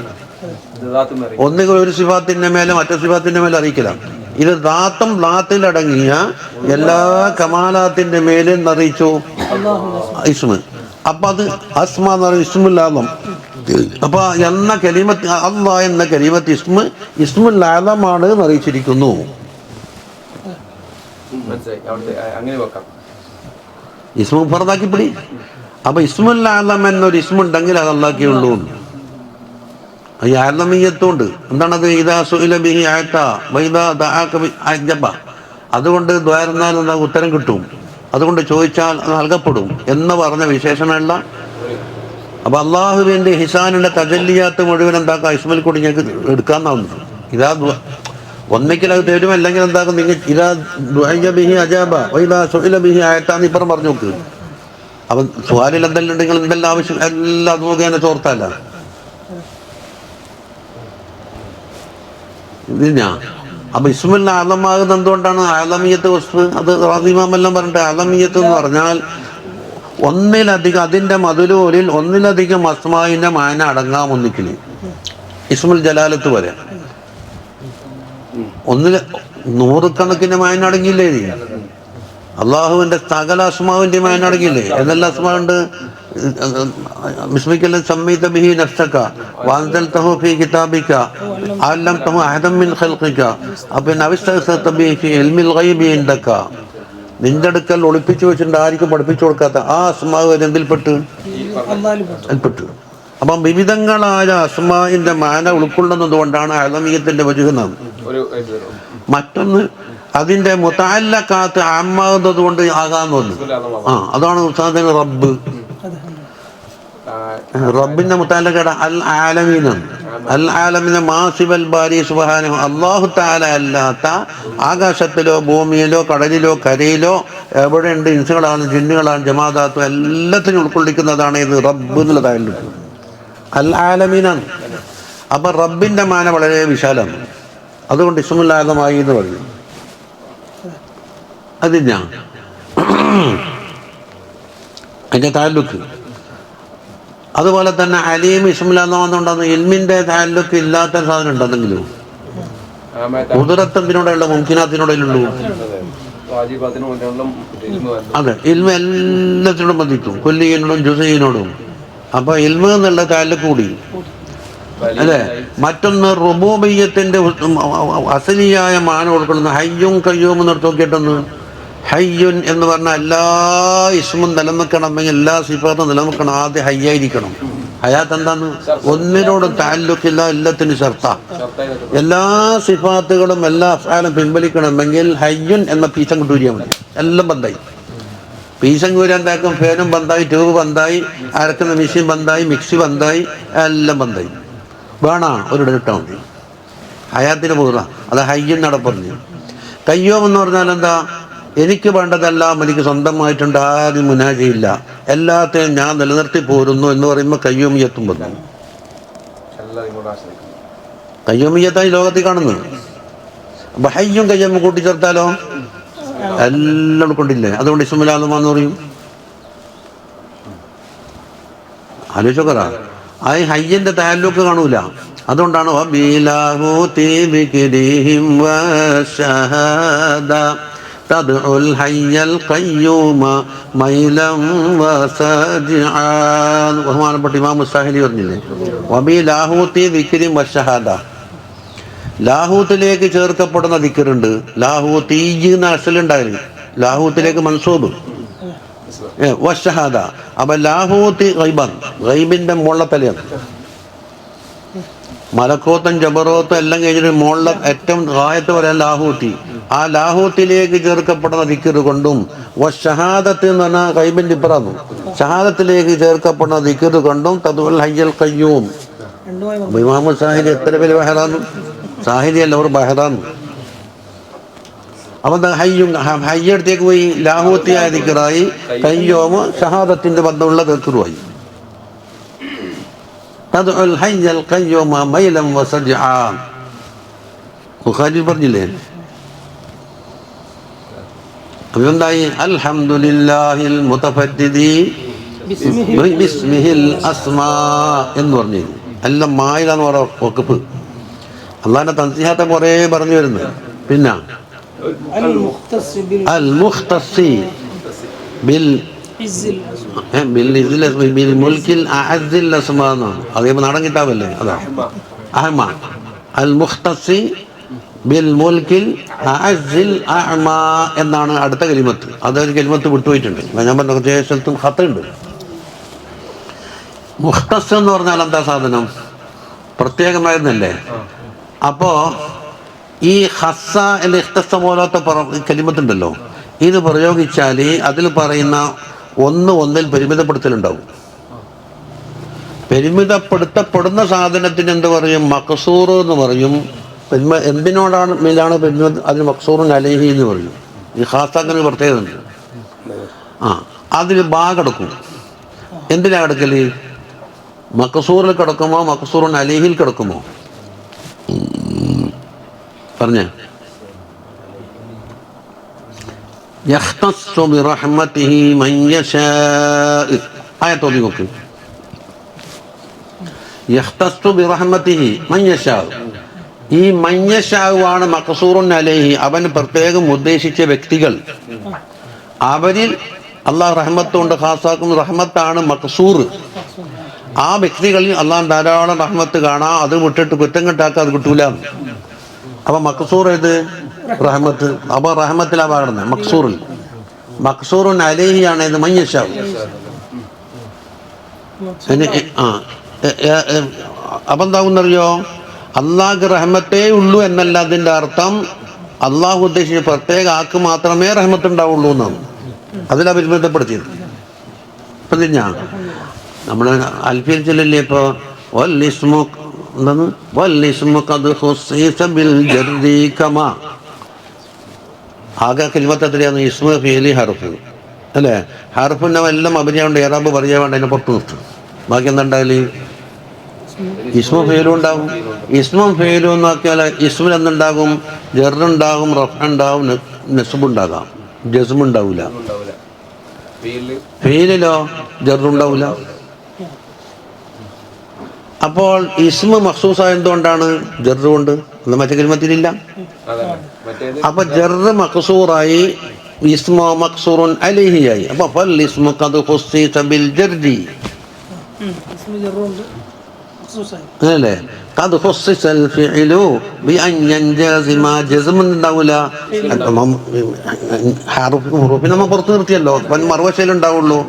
ഒന്നുകിൽ ഒരു സിഫാത്തിന്റെ മേലെ മറ്റു സിഫാത്തിന്റെ മേലെ അറിയിക്കലാണ്. ഇത് ദാത്തും ദാത്തിലടങ്ങിയ എല്ലാ കമാലാത്തിന്റെ മേലും നിറയിച്ചു ഇസ്മ. അപ്പൊ അത് അസ്മ എന്ന് പറയുന്നത് ഇസ്മുൽ ആദം. അപ്പൊ എന്ന കലിമത്ത് അല്ലാഹ് എന്ന കലിമത്ത് ഇസ്മുൽ ആദമാണ് നിറയിച്ചിരിക്കുന്നു. ഇസ്മു ഫർദാക്കി പിടി. അപ്പൊ ഇസ്മുൽ ആദം എന്നൊരു ഇസ്മുണ്ടെങ്കിൽ അത് അല്ലാഹ്ക്കേ ഉള്ളൂ. ഈ ആലമീയത്തുണ്ട്. എന്താണത്? ഇദാ സുഇല ബിഹി അഅത വഇദാ ദഅക അജബ. അതുകൊണ്ട് ദ്വാരന്നാൽ എന്താ ഉത്തരം കിട്ടും, അതുകൊണ്ട് ചോദിച്ചാൽ നൽകപ്പെടും എന്ന് പറഞ്ഞ വിശേഷണമുള്ള. അപ്പൊ അള്ളാഹുവിന്റെ ഹിസാനിന്റെ തജല്ലിയാത്ത് മുഴുവൻ എന്താക്കാം ഇസ്മിൽ കൂടി ഞങ്ങൾക്ക് എടുക്കാന്നാവുന്നു. ഇതാ ഒന്നിക്കൽ അത് തരും, അല്ലെങ്കിൽ എന്താക്കും നിങ്ങൾ ഇതാ ദുഅ ബിഹി അജാബ വഇദാ സുഇല ബിഹി അഅത എന്ന് ഇപ്പുറം പറഞ്ഞു നോക്ക്. അപ്പൊ സ്വാലിൽ എന്തെല്ലാം ഉണ്ടെങ്കിൽ എന്തെല്ലാം ആവശ്യം എല്ലാം അത് മുഖേന ചോർത്തല്ല. ഇതിനാ അപ്പൊ ഇസ്മുൽ ആദമാകുന്നത് എന്തുകൊണ്ടാണ്? ആലമീയത്ത് വസ്ഫ്. അത് റാദിമാമെല്ലാം പറഞ്ഞിട്ട് ആലമീയത്ത് എന്ന് പറഞ്ഞാൽ ഒന്നിലധികം, അതിന്റെ മധുരൂരിൽ ഒന്നിലധികം അസ്മായിന്റെ മാന അടങ്ങാം ഒന്നിക്കല്. ഇസ്മുൽ ജലാലത്ത് വരെ നൂറുകണക്കിന് മാന അടങ്ങിയില്ലേ? അള്ളാഹുവിന്റെ സകല അസ്മാവിന്റെ മാന അടങ്ങിയില്ലേ? ഏതെല്ലാം അസ്മാവുണ്ട്? ബിസ്മിക്കൽ സമ്മീത ബിഹി നഫ്സക വഅൻസൽതഹു ഫീ കിതാബിക അല്ലംതഹു അഹദൻ മിൻ ഖൽഖിക അബിൻ അവസ്തഖത ബിഹി ഫീ ഇൽമിൽ ഗൈബി ഇൻദക. നിന്റെ അടുക്കൽ ഒളിപ്പിച്ചു വെച്ചിട്ടുണ്ട്, ആർക്കും പഠിപ്പിച്ചു കൊടുക്കാത്ത ആ അസ്മാവ് എന്തിൽപ്പെട്ട്? അപ്പം വിവിധങ്ങളായ അസ്മാഇന്റെ മാന ഉൾക്കൊള്ളുന്നത് കൊണ്ടാണ് അലമിയത്തിന്റെ വജുഹ്. മറ്റൊന്ന് അതിന്റെ മുതഅല്ലഖാത്ത് ആമാകുന്നത് കൊണ്ട് ആകാന്ന് പറഞ്ഞു. അതാണ് ഉസ്താദിന് റബ്ബ്. റബ്ബിന്റെ മുതഅല്ലഖ അൽ ആലമീനാണ്. അൽ ആലമീന മാസിബൽ ബാരി സുബ്ഹാനഹു. അല്ലാഹു തആല അല്ലാത്ത ആകാശത്തിലോ ഭൂമിയിലോ കടലിലോ കരയിലോ എവിടെയുണ്ട് ഇൻസുകളാണ് ജിന്നുകളാണ് ജമാദാത്തും എല്ലാത്തിനും ഉൾക്കൊള്ളിക്കുന്നതാണ് ഇത് റബ്ബ് എന്നുള്ളതായാലും അൽ ആലമീനാണ്. അപ്പൊ റബ്ബിന്റെ മാന വളരെ വിശാലമാണ്. അതുകൊണ്ട് ഇസ്മുൽ ആദമായി എന്ന് പറയും. അതിനാ അതിന്റെ താലൂക്ക്. അതുപോലെ തന്നെ അലീം ഇസ്മുൽ ആദം എന്നുണ്ടെന്ന് ഇൽമിന്റെ താലൂക്ക് ഇല്ലാത്ത സാധനം ഉണ്ടെന്നെങ്കിലും കുദറത്തിനോടെയുള്ള മുംകിനാത്തിനോടെയുള്ളൂ. അതെ, ഇൽമ എല്ലാത്തിനോടും ബന്ധിക്കും, കൊല്ലിയനോടും ജുസൈനോടും. അപ്പൊ ഇൽമ എന്നുള്ള താലൂക്ക് കൂടി അല്ലേ. മറ്റൊന്ന് റുബൂബിയ്യത്തിന്റെ അസലിയായ മാന കൊടുക്കുന്ന ഹയ്യും കയ്യൂം നിർത്തി നോക്കിയിട്ടൊന്ന്. ഹയ്യുൻ എന്ന് പറഞ്ഞാൽ എല്ലാ ഇസ്മും നിലനിൽക്കണമെങ്കിൽ എല്ലാ സിഫാത്തും നിലനിൽക്കണം. ആദ്യം ഹയ്യായിരിക്കണം. ഹയാത്ത് എന്താന്ന്? ഒന്നിനോടും താല്ലുക്കില്ല, എല്ലാത്തിനും ഷർത്ത. എല്ലാ സിഫാത്തുകളും എല്ലാ അഫ്ആലും പിൻവലിക്കണമെങ്കിൽ ഹയ്യുൻ എന്ന പീസം കൊണ്ടുവരിക മതി. എല്ലാം ബന്ധായി. പീസം കൂരി എന്താക്കും? ഫാനും ബന്ധായി, ട്യൂബ് ബന്ധായി, അരക്കുന്ന മെഷീൻ ബന്ധായി, മിക്സി ബന്ധായി, എല്ലാം ബന്ധായി. വേണ ഒരിടം ഇട്ടാൽ മതി. ഹയാത്തിന് പൂർണ്ണ അത് ഹയ്യൻ നട പറഞ്ഞു. കയ്യോം എന്ന് പറഞ്ഞാൽ എന്താ? എനിക്ക് വേണ്ടതെല്ലാം എനിക്ക് സ്വന്തമായിട്ടുണ്ട്, ആരും മുനാജയില്ല, എല്ലാത്തിനും ഞാൻ നിലനിർത്തി പോരുന്നു എന്ന് പറയുമ്പോൾ കയ്യോമിയത്തും പറഞ്ഞു. കയ്യോമിയത്തായി ലോകത്തിൽ കാണുന്നത്. അപ്പൊ ഹയ്യും കയ്യോമും കൂട്ടിച്ചേർത്താലോ എല്ലാം ഉൾക്കൊണ്ടില്ലേ? അതുകൊണ്ട് ഇസ്മുൽ ആദമാന്ന് പറയും. ആലോചിച്ചോക്കറ ആ ഹയ്യന്റെ താലൂക്ക് കാണൂല. അതുകൊണ്ടാണ് ബഹുമാനപ്പെട്ട ഇമാം മുസ്താഹിലി പറഞ്ഞില്ലേ, വബിലാഹൂത്തി ദിക്രിൻ വശഹാദ. ലാഹൂത്തിലേക്ക് ചേർക്കപ്പെടുന്ന ദിക്റുണ്ട്. ലാഹൂത്തി അസലുണ്ടായിരുന്നു, ലാഹൂത്തിലേക്ക് മൻസൂബ് വശഹാദ. അപ്പൊ ലാഹൂത്തി ഗൈബാൻ, ഗൈബിന്റെ മുള്ളത്തലയാണ്. മലക്കോത്തും ജബറോത്തും എല്ലാം കഴിഞ്ഞിട്ട് മുകളിലെ ഏറ്റവും ഗായത്ത് പറയാൻ ലാഹൂത്തി. ആ ലാഹൂത്തിലേക്ക് ചേർക്കപ്പെടുന്ന ദിക്റ് കൊണ്ടും ഷഹാദത്ത് എന്ന് പറഞ്ഞാൽ ഗൈബിന്റെ ഇപ്പറാന്നു, ഷഹാദത്തിലേക്ക് ചേർക്കപ്പെടുന്ന ദിക്റ് കൊണ്ടും തദ്ഉൽ ഹയ്യൽ ഖയ്യൂം. ഇമാം സാഹിരി എത്ര പേര് ബഹറാന്നു? സാഹിരി അല്ല, അവർ ബഹറാന്നു. അപ്പൊ ഹയ്യും ഹയ്യടുത്തേക്ക് പോയി ലാഹൂത്തിയായ ദിക്റായി, കയ്യോമ് ഷഹാദത്തിന്റെ ബന്ധമുള്ള ദിക്റുമായി. തദ്ഉൽ ഹയ്യൽ ഖയ്യൂമ മൈലൻ വസജ്ആ. ബുഖാരി പറഞ്ഞില്ലേ? അതെന്തായി? അൽഹംദുലില്ലാഹിൽ മുതഫദ്ദിദി ബിസ്മിഹിൽ അസ്മാ എന്ന് പറഞ്ഞു. എല്ലാം മായിലാന്ന് പറയാ വഖഫ്. അള്ളാഹിന്റെ തൻസീഹാത്തെ കുറേ പറഞ്ഞു വരുന്നത്. പിന്നെ المختص അൽ മുഖ്തസി ബിൽ ബിൽ മുൽക്കിൽ അഅസ്സിൽ അസ്മാ എന്നാണ്. അതേപോലെ നാടൻ കിതാബല്ലേ അതാ അഹ്മ. അൽ മുഖ്തസി ബിൽ മുൽക്കിൽ അഅസ്സിൽ അഅ്മ എന്നാണ് അടുത്ത കലിമത്ത്. അതൊരു കലിമത്ത് വിട്ടുപോയിട്ടുണ്ട്. ഞാൻ പറഞ്ഞ കുറച്ച് സ്ഥലത്തും ഖത്തുണ്ട്. മുഖ്തസ് എന്ന് പറഞ്ഞാൽ എന്താ സാധനം? പ്രത്യേകമായിരുന്നല്ലേ. അപ്പോൾ ഈ ഹസ്സ അല്ല ഇഖ്തസ്സ പോലത്തെ കലിമത്തുണ്ടല്ലോ, ഇത് പ്രയോഗിച്ചാൽ അതിൽ പറയുന്ന ഒന്നിൽ പരിമിതപ്പെടുത്തലുണ്ടാവും. പരിമിതപ്പെടുത്തപ്പെടുന്ന സാധനത്തിന് എന്ത് പറയും? മഖ്സൂർ എന്ന് പറയും. എന്തിനോടാണ് മേലാണ് പരിമിത? അതിന് മഖ്സൂറുൻ അലൈഹി എന്ന് പറയും. ഈ ഖാസാക്കിന് പ്രത്യേകത ഉണ്ട്. അതിൽ ബാ കിടക്കും. എന്തിനാ കിടക്കല്? മഖ്സൂറിൽ കിടക്കുമോ മഖ്സൂറുൻ അലൈഹിൽ കിടക്കുമോ? പറഞ്ഞേ. യഖ്തസ്സു ബിറഹ്മതിഹി മൻ യശാ. ആയത്ത് ഓതി നോക്ക്. യഖ്തസ്സു ബിറഹ്മതിഹി മൻ യശാ. ഈ മൻ യശാ ആണ് മഖ്സൂറുൻ അലൈഹി. അവൻ പ്രത്യേകം ഉദ്ദേശിച്ച വ്യക്തികൾ. അവരിൽ അള്ളാഹ് റഹ്മത്ത് കൊണ്ട് ഖാസാക്കും. റഹ്മത്താണ് മഖ്സൂർ. ആ വ്യക്തികളിൽ അള്ളാഹ് ധാരാളം റഹ്മത്ത് കാണാം. അത് വിട്ടിട്ട് കുറ്റം കെട്ടാക്കാൻ അത് കിട്ടൂല. അപ്പൊ മഖ്സൂർ ഏത്? റഹ്മത്ത്. അപ്പൊ റഹ്മത്തിലാ പാടുന്നത്. മഖ്സൂറിൽ മഖ്സൂറുൻ അലൈഹിയാണ് ഇത് മൻ യശാ. അപ്പൊ എന്താകുന്നറിയോ? അള്ളാഹ്ക്ക് റഹ്മത്തേ ഉള്ളൂ എന്നല്ല അതിൻ്റെ അർത്ഥം. അള്ളാഹു ഉദ്ദേശിച്ച പ്രത്യേക ആക്ക് മാത്രമേ റഹ്മത്ത് ഉണ്ടാവുള്ളൂ എന്നാണ്. അതിലാ പരിമിതപ്പെടുത്തിയത്. ഇപ്പം തിരിഞ്ഞാ നമ്മൾ അൽഫിയിൽ ചെല്ലില്ലേ ഇപ്പോൾ എന്താണ് ആകെ കിൽമത്തത്തിലാണ് ഇസ്മ ഫീലി ഹർഫ് അല്ലേ? ഹർഫിൻ്റെ എല്ലാം അഭിനയമുണ്ട്. ഏറാബ് പറയാൻ വേണ്ട, അതിനെ പുറത്ത് നിർത്തും. ബാക്കി എന്താ ഉണ്ടാവില്ല? ഇസ്മും ഫെയിലും ഉണ്ടാകും. ഇസ്മും ഫെയിലും നോക്കിയാൽ ഇസ്മിൽ എന്തുണ്ടാകും? ജറുണ്ടാകും, റഫ് ഉണ്ടാകും, നെസ്ബുണ്ടാകാം, ജസ്മ ഉണ്ടാവില്ല. ഫെയിലിലോ ജറുണ്ടാവില്ല. അപ്പോൾ ഇസ്മ മഖ്സൂസായ എന്തുകൊണ്ടാണ്? ജറ് കൊണ്ട്. അത് മറ്റേ കലിമത്തിലില്ല. അപ്പൊ ജറ് മഖ്സൂറായി, ഇസ്മ മഖ്സൂറുൻ അലൈഹിയായി. അപ്പൊ ഫൽ ഇസ്മു ഖദ് ഖുസ്സിസ ബിൽ ജർരി. അല്ലേ? ഖദ് ഖുസ്സിസൽ ഫിഅലു ബിഅൻ യൻജസിമ. ജസ്മ ഉണ്ടാവില്ല. ഹുറൂഫിനെ നമ്മൾ പുറത്ത് നിർത്തിയല്ലോ. മറുവശയിൽ ഉണ്ടാവുള്ളൂ.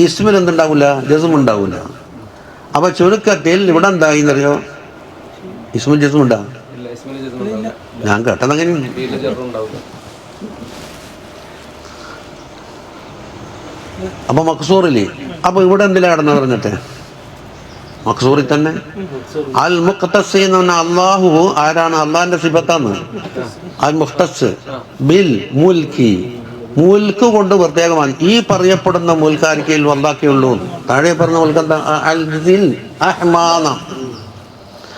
ഇസ്മിൽ എന്തുണ്ടാവില്ല? ജസ്മ ഉണ്ടാവില്ല. അപ്പൊ ചുരുക്കത്തിൽ ഇവിടെ എന്തായി എന്നറിയോ? ഇസ്മുൽ ജസ്മ ഉണ്ടാ? ഞാൻ കേട്ടതങ്ങനെ. അപ്പൊ മഖ്സൂറില്ലേ? അപ്പൊ ഇവിടെ എന്തിലാ കിടന്ന് പറഞ്ഞിട്ട്? മഖ്സൂറിൽ തന്നെ. അൽ മുഖ്തസ് എന്ന് പറഞ്ഞാൽ അള്ളാഹു ആരാണ്? അള്ളാഹിന്റെ സിഫത്താണ് അൽ മുഖ്തസ് ബിൽ മുൽക്കി. മുൽക്ക് കൊണ്ട് പ്രത്യേകമാണ്. ഈ പറയപ്പെടുന്ന മുൽക്കാരിക്കയിൽ വല്ലാക്കിയുള്ളൂ. താഴെ പറഞ്ഞ മുൽക്കെന്താ? അൽസിൽ അഹ്മാന.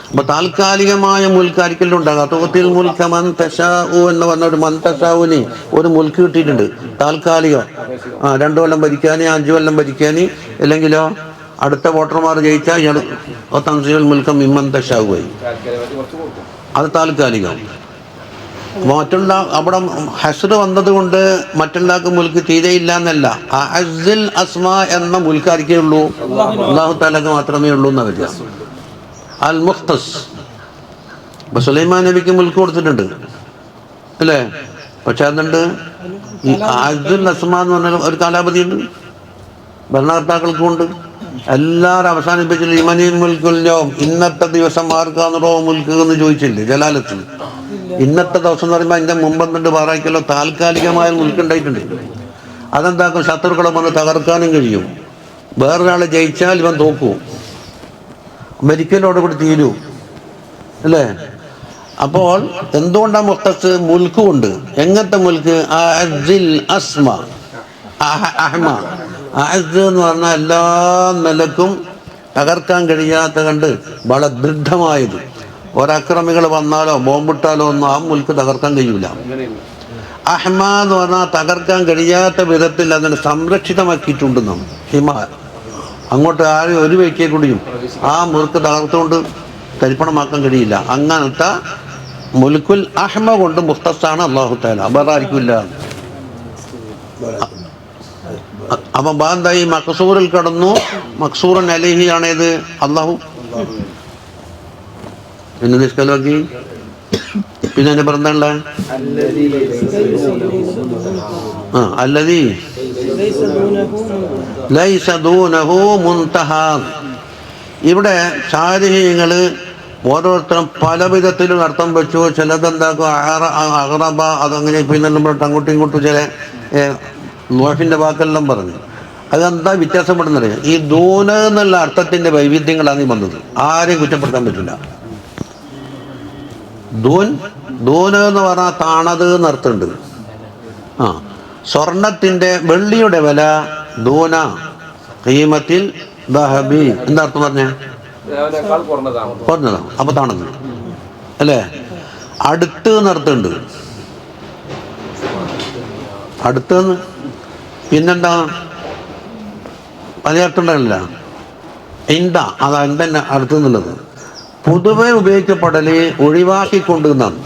അപ്പൊ താൽക്കാലികമായ മുൽക്കാരിക്കലുണ്ടാകാം. തോത്തിൽ മുൽക്ക മൻതശാഉ എന്ന് പറഞ്ഞ ഒരു മൻതശാഉവിന് ഒരു മുൽക്ക് കിട്ടിയിട്ടുണ്ട്. താൽക്കാലികം. 2 കൊല്ലം ഭരിക്കാന്, 5 കൊല്ലം ഭരിക്കാന്, അല്ലെങ്കിലോ അടുത്ത വോട്ടർമാർ ജയിച്ചാൽ ഇയാൾ തൻസീൽ മുൽക്കം മിമ്മൻ തശാഉവായി. അത് താൽക്കാലികം. മറ്റുള്ള അവിടെ ഹസ്ർ വന്നത് കൊണ്ട് മറ്റുള്ളവർക്ക് മുൽക്ക് തീരെയില്ല എന്നല്ല. അഅസ്സിൽ അസ്മാ എന്ന മുൽക്കാരിക്കേ ഉള്ളൂ. അല്ലാഹു തആലക്ക് മാത്രമേ ഉള്ളൂ എന്ന വ്യത്യാസം. അൽ മുഖ്തസ്. ഇപ്പൊ സുലൈമാൻ നബിക്ക് മുൽക്ക് കൊടുത്തിട്ടുണ്ട് അല്ലേ? പക്ഷെ അതുണ്ട് ഈ അഅസ്സിൽ അസ്മാ എന്ന് പറഞ്ഞാൽ ഒരു കാലാവധിയുണ്ട്. ഭരണകർത്താക്കൾക്കും ഉണ്ട്. എല്ലാവരും അവസാനിപ്പിച്ചില്ല. ഇമനിൽ മുൽക്കുല്ലോ, ഇന്നത്തെ ദിവസം ആർക്കാന്നോ മുൽക്ക് എന്ന് ചോദിച്ചില്ലേ ജലാലത്തിൽ? ഇന്നത്തെ ദിവസം എന്ന് പറയുമ്പോൾ അതിൻ്റെ മുമ്പെന്നുണ്ട് പാറായിക്കല്ലോ താൽക്കാലികമായ മുൽക്കുണ്ടായിട്ടുണ്ട്. അതെന്താക്കും? ശത്രുക്കളെ വന്ന് തകർക്കാനും കഴിയും. വേറൊരാളെ ജയിച്ചാൽ ഇവൻ തോക്കും, മരിക്കലോടുകൂടി തീരൂ അല്ലേ? അപ്പോൾ എന്തുകൊണ്ടാണ് മുഖ്തസ്? മുൽക്ക് കൊണ്ട്. എങ്ങനത്തെ മുൽക്ക്? അഅസ്സിൽ അസ്മ അഹ്മ. അഅസ് എന്ന് പറഞ്ഞാൽ എല്ലാ നിലക്കും തകർക്കാൻ കഴിയാത്ത കണ്ട് വളരെ ദൃഢമായത്. ഒരക്രമികൾ വന്നാലോ ബോംബിട്ടാലോ ഒന്നും ആ മുൽക്ക് തകർക്കാൻ കഴിയൂല. അഹ്മ എന്ന് പറഞ്ഞാൽ തകർക്കാൻ കഴിയാത്ത വിധത്തിൽ അതിനെ സംരക്ഷിതമാക്കിയിട്ടുണ്ട്. ഹിമ അങ്ങോട്ട് ആരും ഒരു വ്യക്തിയെ കൂടിയും ആ മുൽക്ക് തകർത്തുകൊണ്ട് തരിപ്പണമാക്കാൻ കഴിയില്ല. അങ്ങനത്തെ മുൽക്കുൽ അഹ്മ കൊണ്ട് മുഖ്തസാണ് അല്ലാഹു തആല, വേറെ ആർക്കില്ല. അപ്പം ബാന്തായി മഖ്സൂറിൽ കടന്നു, മഖ്സൂറൻ അലൈഹി ആണേത് അല്ലാഹു. പിന്നെ നിഷ്കലാക്കി പിന്നെ അതിന്റെ പറഞ്ഞുള്ള അല്ലദീ ലൈസ ദൂനഹു മുൻതഹ. ഇവിടെ ശാരിഹീങ്ങള് ഓരോരുത്തരും പല വിധത്തിലും അർത്ഥം വെച്ചു. ചിലതെന്താക്കും അഹറബ, അതങ്ങനെ പിന്നെ നമ്മൾ അങ്ങോട്ടും ഇങ്ങോട്ടും ചില നോഫിന്റെ വാക്കെല്ലാം പറഞ്ഞു. അതെന്താ വ്യത്യാസപ്പെടുന്നത്? ഈ ദൂന എന്നുള്ള അർത്ഥത്തിന്റെ വൈവിധ്യങ്ങളാണ് ഈ വന്നത്. ആരെയും കുറ്റപ്പെടുത്താൻ പറ്റില്ല. ദൂന് എന്ന് പറഞ്ഞാൽ താണത് എന്നർത്ഥമുണ്ട്. സ്വർണത്തിന്റെ വെള്ളിയുടെ വില ദൂന ഖീമത്തിൽ ദഹബി എന്താ അർത്ഥം പറഞ്ഞേ? കുറഞ്ഞതാണ്. അപ്പൊ താണത് അല്ലേ? അടുത്ത് എന്നർത്ഥമുണ്ട്. അടുത്തെന്ന് പിന്നെന്താ പല അർത്ഥം ഉണ്ടാകില്ല. എന്താ അതാ എന്തെന്നെ അടുത്ത് എന്നുള്ളത് പൊതുവെ ഉപയോഗിക്കപ്പെടല് ഒഴിവാക്കിക്കൊണ്ട് എന്നാണ്.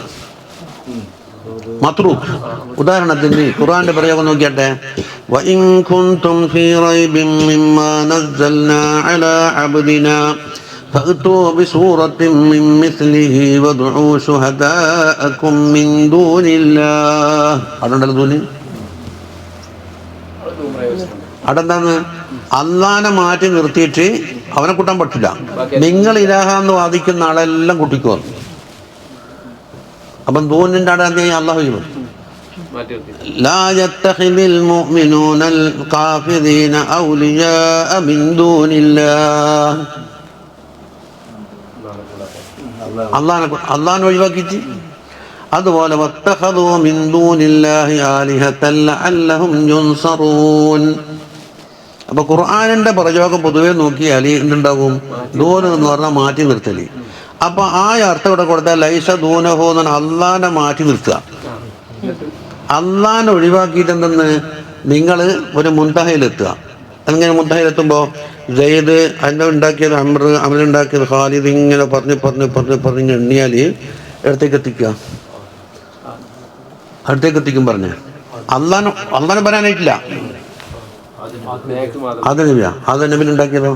മത്രൂക്ക്. ഉദാഹരണത്തിന് ഖുർആന്റെ പ്രയോഗം നോക്കിയാട്ടെ. വഇൻ കുൻതും ഫീ റൈബിൻ മിമ്മാ നസ്സൽനാ അലാ അബ്ദിനാ ഫഅ്തൂ ബിസൂറത്തിൻ മിൻ മിസ്ലിഹി വദ്ഉ ശുഹദാഅകും മിൻ ദൂനില്ലാഹ്. അതുണ്ടല്ലോ ദൂനി. അതെന്താന്ന്? അള്ളാനെ മാറ്റി നിർത്തിയിട്ട് അവനെ കൂട്ടാൻ പറ്റില്ല. നിങ്ങൾ ഇലാഹാന്ന് വാദിക്കുന്ന ആളെല്ലാം കുട്ടിക്കോ. അപ്പം ദൂനിന്റെ അവിടെ എന്ത് ചെയ്യും? അള്ളാഹു ലാ യത്തഖിദിൽ മുഅ്മിനൂനൽ കാഫിരീന ഔലിയാഅ മിൻ ദൂനില്ലാഹ്. അള്ളാഹനെ ഒഴിവാക്കിയിട്ട് അതുപോലെ വത്തഖദൂ മിൻ ദൂനില്ലാഹി ആലിഹതൻ ലഅല്ലഹും യുൻസറൂൻ. അപ്പൊ ഖുർആനിന്റെ പ്രയോഗം പൊതുവെ നോക്കിയാൽ എന്തുണ്ടാകും? ദൂന് എന്ന് പറഞ്ഞാൽ മാറ്റി നിർത്തല്. അപ്പൊ ആ അർത്ഥം ഇവിടെ കൊടുത്താൽ ലൈസ ദൂനഹു എന്നാണ് അള്ളാനെ മാറ്റി നിർത്തുക. അള്ളാനെ ഒഴിവാക്കിയിട്ട് എന്തെന്ന് നിങ്ങൾ ഒരു മുൻതഹയിലെത്തുക. അങ്ങനെ മുൻതഹയിലെത്തുമ്പോൾ സെയ്ദ് അതിൻ്റെ ഉണ്ടാക്കിയത് അമലുണ്ടാക്കിയത് ഖാലിദ് ഇങ്ങനെ പറഞ്ഞ് എണ്ണിയാൽ അടുത്തേക്ക് എത്തിക്കും പറഞ്ഞ് അള്ളാനെ പറയാനായിട്ടില്ല. അത് നബിലുണ്ടാക്കിയതോ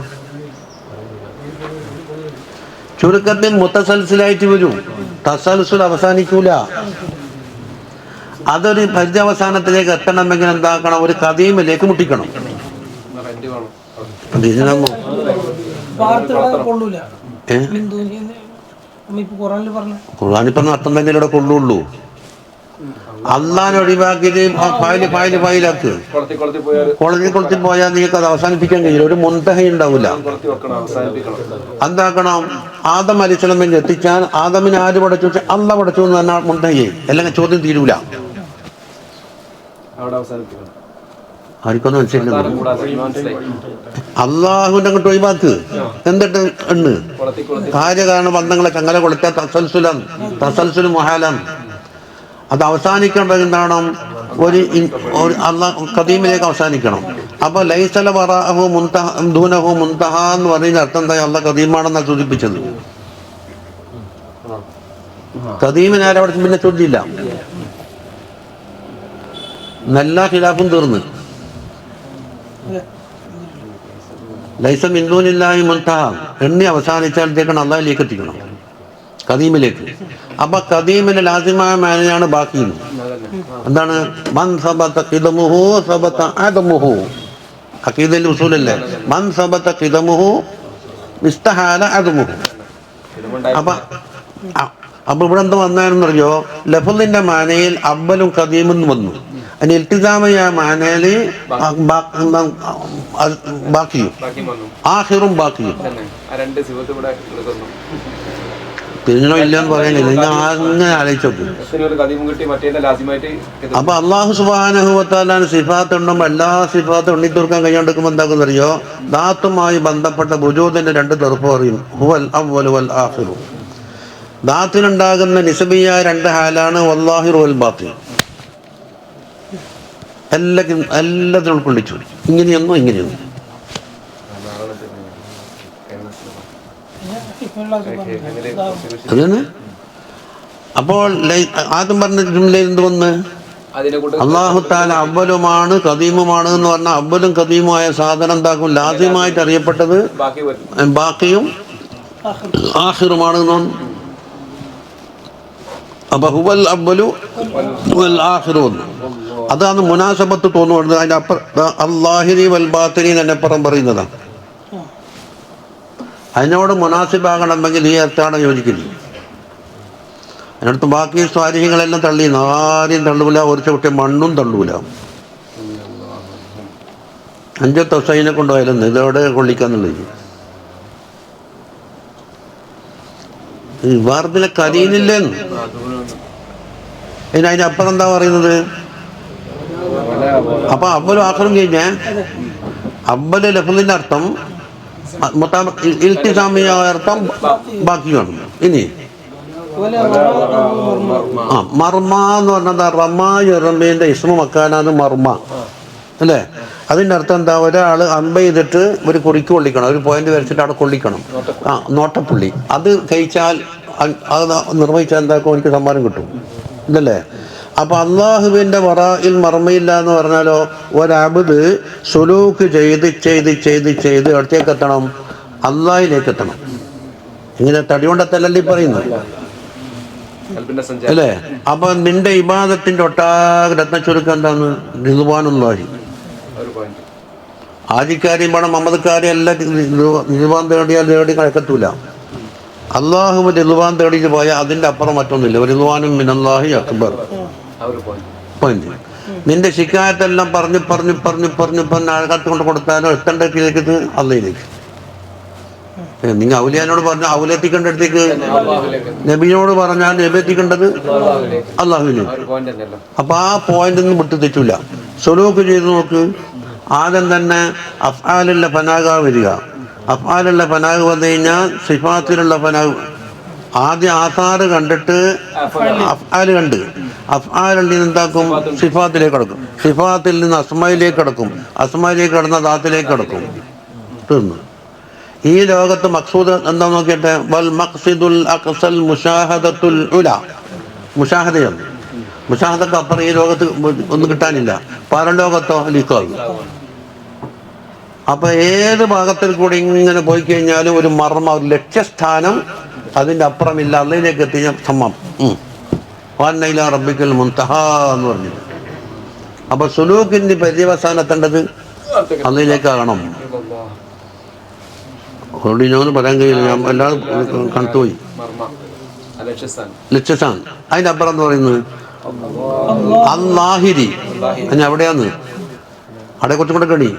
ചുരുക്കത്തിൽ മുത്തസൽസിലായിട്ട് വരും. തസൽസുൽ അവസാനിക്കൂല. അതൊരു പര്യവസാനത്തിലേക്ക് എത്തണമെങ്കിൽ എന്താക്കണം? ഒരു കദീമിലേക്ക് മുട്ടിക്കണം. ഖുർആനിപ്പോ അർത്ഥം തന്നെ ഇവിടെ കൊള്ളുള്ളൂ. അള്ളാനെ ഒഴിവാക്കിയിട്ട് ഫയലാക്ക്. കൊളത്തി പോയാൽ നിങ്ങൾക്ക് അത് അവസാനിപ്പിക്കാൻ കഴിയില്ല. ഒരു മുൻതഹ ഉണ്ടാവില്ല. എന്താക്കണം? ആദം അലൈഹിസ്സലാമിനെ എത്തിച്ചാൽ ആദമിനെ ആര് പഠിച്ചു? അള്ളാഹ് പഠിച്ചു എന്ന് പറഞ്ഞാൽ മുൻതഹയെ അല്ലെങ്കിൽ ചോദ്യം തീരൂല. ആർക്കൊന്നും മനസ്സിലായി? അള്ളാഹുവിന്റെ അങ്ങോട്ട് ഒഴിവാക്ക്. എന്നിട്ട് എണ്ണ് കാര്യകാരണ ബന്ധങ്ങളെ ചങ്ങല കൊടുത്ത തസൽസുലും മഹാലം. അത് അവസാനിക്കേണ്ടത് എന്താണ്? ഒരു ഖദീമിലേക്ക് അവസാനിക്കണം. അപ്പൊ ലൈസല വറാഅഹു മുൻതഹ ദൂനഹു മുൻതഹ എന്ന് പറയുന്ന അർത്ഥം എന്താ? അള്ളാഹ് ഖദീമാണെന്നാണ് സൂചിപ്പിച്ചത്. ഖദീമിനെ ആരെ അവിടെ പിന്നെ ചോദ്യമില്ല. എല്ലാ ഖിലാഫും തീർന്ന്. ലൈസ മിൻ ദൂനില്ലാഹി മുൻതഹ എണ്ണി അവസാനിച്ചാലത്തേക്കാണ് അള്ളാഹിലേക്ക് എത്തിക്കണം, ഖദീമിലേക്ക്. അപ്പൊ ഖദീമിന്റെ ലാസിമായ മാനയാണ് ബാക്കി. എന്താണ്? മൻ സബത ഖിദമുഹു സബത അദമുഹു. അഖീദയിൽ ഉസൂലല്ലേ? മൻ സബത ഖിദമുഹു ഇസ്തഹാല അദമുഹു. അപ്പൊ ഇവിടെ എന്താ വന്നാലെന്നറിയോ? ലഫ്ളിന്റെ മാനയിൽ അവലും ഖദീമും വന്നു. അതിന് ഇൽത്തിസാമായ മാനയിൽ ബാക്കിയും ആഖിറും ബാക്കിയും. തിരിഞ്ഞോ ഇല്ലെന്ന് പറയാനില്ല. നിങ്ങൾ അങ്ങനെ ആലോചിച്ചോക്ക്. അപ്പൊ അള്ളാഹു സുബ്ഹാനഹു വ തആല സിഫാത്ത് ഉണ്ടുമ്പോൾ എല്ലാ സിഫാത്തും എണ്ണിത്തീർക്കാൻ കഴിയാണ്ടിരിക്കുമ്പോൾ എന്താക്കുന്നറിയോ? ദാത്തുമായി ബന്ധപ്പെട്ട വുജൂദിന്റെ രണ്ട് തെറുപ്പ് പറയും. ഹുവൽ അവ്വലു വൽ ആഖിറു. ദാത്തിനുണ്ടാകുന്ന നിസബിയായ രണ്ട് ഹാലാണ് വല്ലാഹിറു വൽ ബാത്തിൻ. എല്ലാത്തിനും ഉൾക്കൊള്ളിച്ചു. ഇങ്ങനെയൊന്നും ഇങ്ങനെയൊന്നും. അതാണ് അപ്പോൾ ആദ്യം പറഞ്ഞ ജുംലയിൽ എന്ത് വന്ന് അതിനെ കൊണ്ട് അല്ലാഹു തആല അവലുമാണ് ഖദീമുമാണ് എന്ന് പറഞ്ഞാൽ അവലും ഖദീമുമായ സാധനം എന്താക്കും ലാസിമായിട്ട് അറിയപ്പെട്ടത് ബാക്കി വരും. ബാക്കിയും ആഖിറുമാണ് എന്ന് പറഞ്ഞു. അപ്പൊ ഹുവൽ അവലു വൽ ആഖിറു എന്ന് അതാണ് മുനാസബത്ത് തോന്നുന്നത്. അതിന്റെ അപ്പുറം അല്ലാഹിരി വൽ ബാത്തിനി എന്നപ്പുറം പറയുന്നതാണ്. അതിനോട് മുനാസിബാകണമെങ്കിൽ ഈ അർത്ഥാണ് യോജിക്കില്ല. അതിനടുത്ത് ബാക്കി സ്വാരിഹ്യങ്ങളെല്ലാം തള്ളിയിരുന്നു. ആരെയും തള്ളൂല, ഒരു ചവിട്ടിയ മണ്ണും തള്ളൂല. 5 തൗസൈനെ കൊണ്ടുപോയാലും ഇതോടെ കൊള്ളിക്കാന്നുള്ളത്. ഈ വാർത്തിലെ കരീനില്ലെന്ന് അതിനപ്പുറം എന്താ പറയുന്നത്? അപ്പൊ അവലും ആഖിറും കഴിഞ്ഞേ അവല് ലഫ്ളിന്റെ അർത്ഥം ഇൽത്തിസാമിയ അർത്ഥം ബാക്കി കാണും. ഇനി മർമ എന്ന് പറഞ്ഞാൽ റമ്മാന്റെ ഇസ്മ മക്കാനാണ് മർമ അല്ലേ? അതിൻ്റെ അർത്ഥം എന്താ? ഒരാൾ അമ്പ ചെയ്തിട്ട് ഒരു കുറിക്ക് കൊള്ളിക്കണം, ഒരു പോയിന്റ് വരച്ചിട്ട് അവിടെ കൊള്ളിക്കണം. നോട്ടപ്പുള്ളി അത് കഴിച്ചാൽ അത് നിർവഹിച്ചാൽ എന്താക്കും? എനിക്ക് സമ്മാനം കിട്ടും ഇതല്ലേ? അപ്പൊ അള്ളാഹുവിന്റെ വറായിൽ മർമ്മയില്ല എന്ന് പറഞ്ഞാലോ, ഒരബദ് സുലൂക്ക് ചെയ്ത് ചെയ്ത് ചെയ്ത് ചെയ്ത് അടുത്തേക്ക് എത്തണം, അള്ളാഹിലേക്ക് എത്തണം. ഇങ്ങനെ തടികൊണ്ടത്തല്ലല്ലേ പറയുന്നത് അല്ലേ? അപ്പൊ നിന്റെ ഇബാദത്തിന്റെ ഒട്ടാകെ രത്ന ചുരുക്കം എന്താണ്? റിദ്വാനുല്ലാഹി. ആദിക്കാരെയും വേണം മമ്മദക്കാരെയും എല്ലാം റിദ്വാൻ തേടിയാൽ തേടി കഴക്കത്തൂല. അള്ളാഹു റിദ്വാൻ തേടിയിട്ട് പോയാൽ അതിന്റെ അപ്പുറം മറ്റൊന്നുമില്ല. റിദ്വാനും മിനല്ലാഹി അക്ബർ. പോയിന്റ്. നിന്റെ ശിക്കായത്തെല്ലാം പറഞ്ഞ് പറഞ്ഞ് പറഞ്ഞ് പറഞ്ഞ് പറഞ്ഞ് ആൾക്കാർക്ക് കൊണ്ട് കൊടുത്താലോ എത്തേണ്ടതിലേക്ക് അള്ളയിലേക്ക്. നിങ്ങൾ ഔലിയാനോട് പറഞ്ഞാൽ ഔലെത്തിക്കേണ്ട അടുത്തേക്ക്, നബിയോട് പറഞ്ഞാൽ നബി എത്തിക്കേണ്ടത് അള്ളാഹുവിന്. അപ്പൊ ആ പോയിന്റ് ഒന്നും വിട്ടു തെറ്റില്ല. സുലൂക്ക് ചെയ്ത് നോക്ക്. ആദ്യം തന്നെ അഫ്ആലുള്ള ഫനാഗ വരിക. അഫ്ആലുള്ള ഫനാഗ് വന്നു കഴിഞ്ഞാൽ സിഫാത്തിലുള്ള ഫനാഗ്. ആദ്യം ആസാറ് കണ്ടിട്ട് അഫ്ആല് കണ്ട് അഫ്ആലിൽ നിന്ന് എന്താക്കും? സിഫാത്തിലേക്ക് കടക്കും. സിഫാത്തിൽ നിന്ന് അസ്മയിലേക്ക് കടക്കും. അസ്മയിലേക്ക് കടന്ന ദാത്തിലേക്ക് കടക്കും. തീർന്നു. ഈ ലോകത്ത് മഖ്സൂദ് എന്താ നോക്കിയിട്ട് വൽ മഖ്സിദുൽ അഖ്സൽ മുശാഹദത്തുൽ ഉലാ. മുശാഹദയാണ്. മുശാഹദക്ക് അപ്പുറം ഈ ലോകത്ത് ഒന്നും കിട്ടാനില്ല. പരലോകത്തോ ലിഖാഹ്. അപ്പൊ ഏത് ഭാഗത്തിൽ കൂടി ഇങ്ങനെ പോയി കഴിഞ്ഞാലും ഒരു മർമ്മ, ഒരു ലക്ഷ്യസ്ഥാനം അതിൻ്റെ അപ്പുറമില്ല. അള്ളയിലേക്ക് എത്തിയ സമ്മം വാന്നയില റബ്ബിക്കൽ മുൻതഹ എന്ന് പറഞ്ഞത്. അപ്പൊ സുലൂക്കിന്റെ പര്യവസാനത്തേണ്ടത് അള്ളയിലേക്കാകണം. അതുകൊണ്ട് ഞാൻ പറയാൻ കഴിയില്ല, ഞാൻ എല്ലാം കണുത്തുപോയി. ലക്ഷ്യസ്ഥാൻ. അതിൻ്റെ അപ്പുറം എന്ന് പറയുന്നത് അല്ലാഹിരി. അതിന് എവിടെയാന്ന് അവിടെ കുറച്ചും കൂടെ കണി.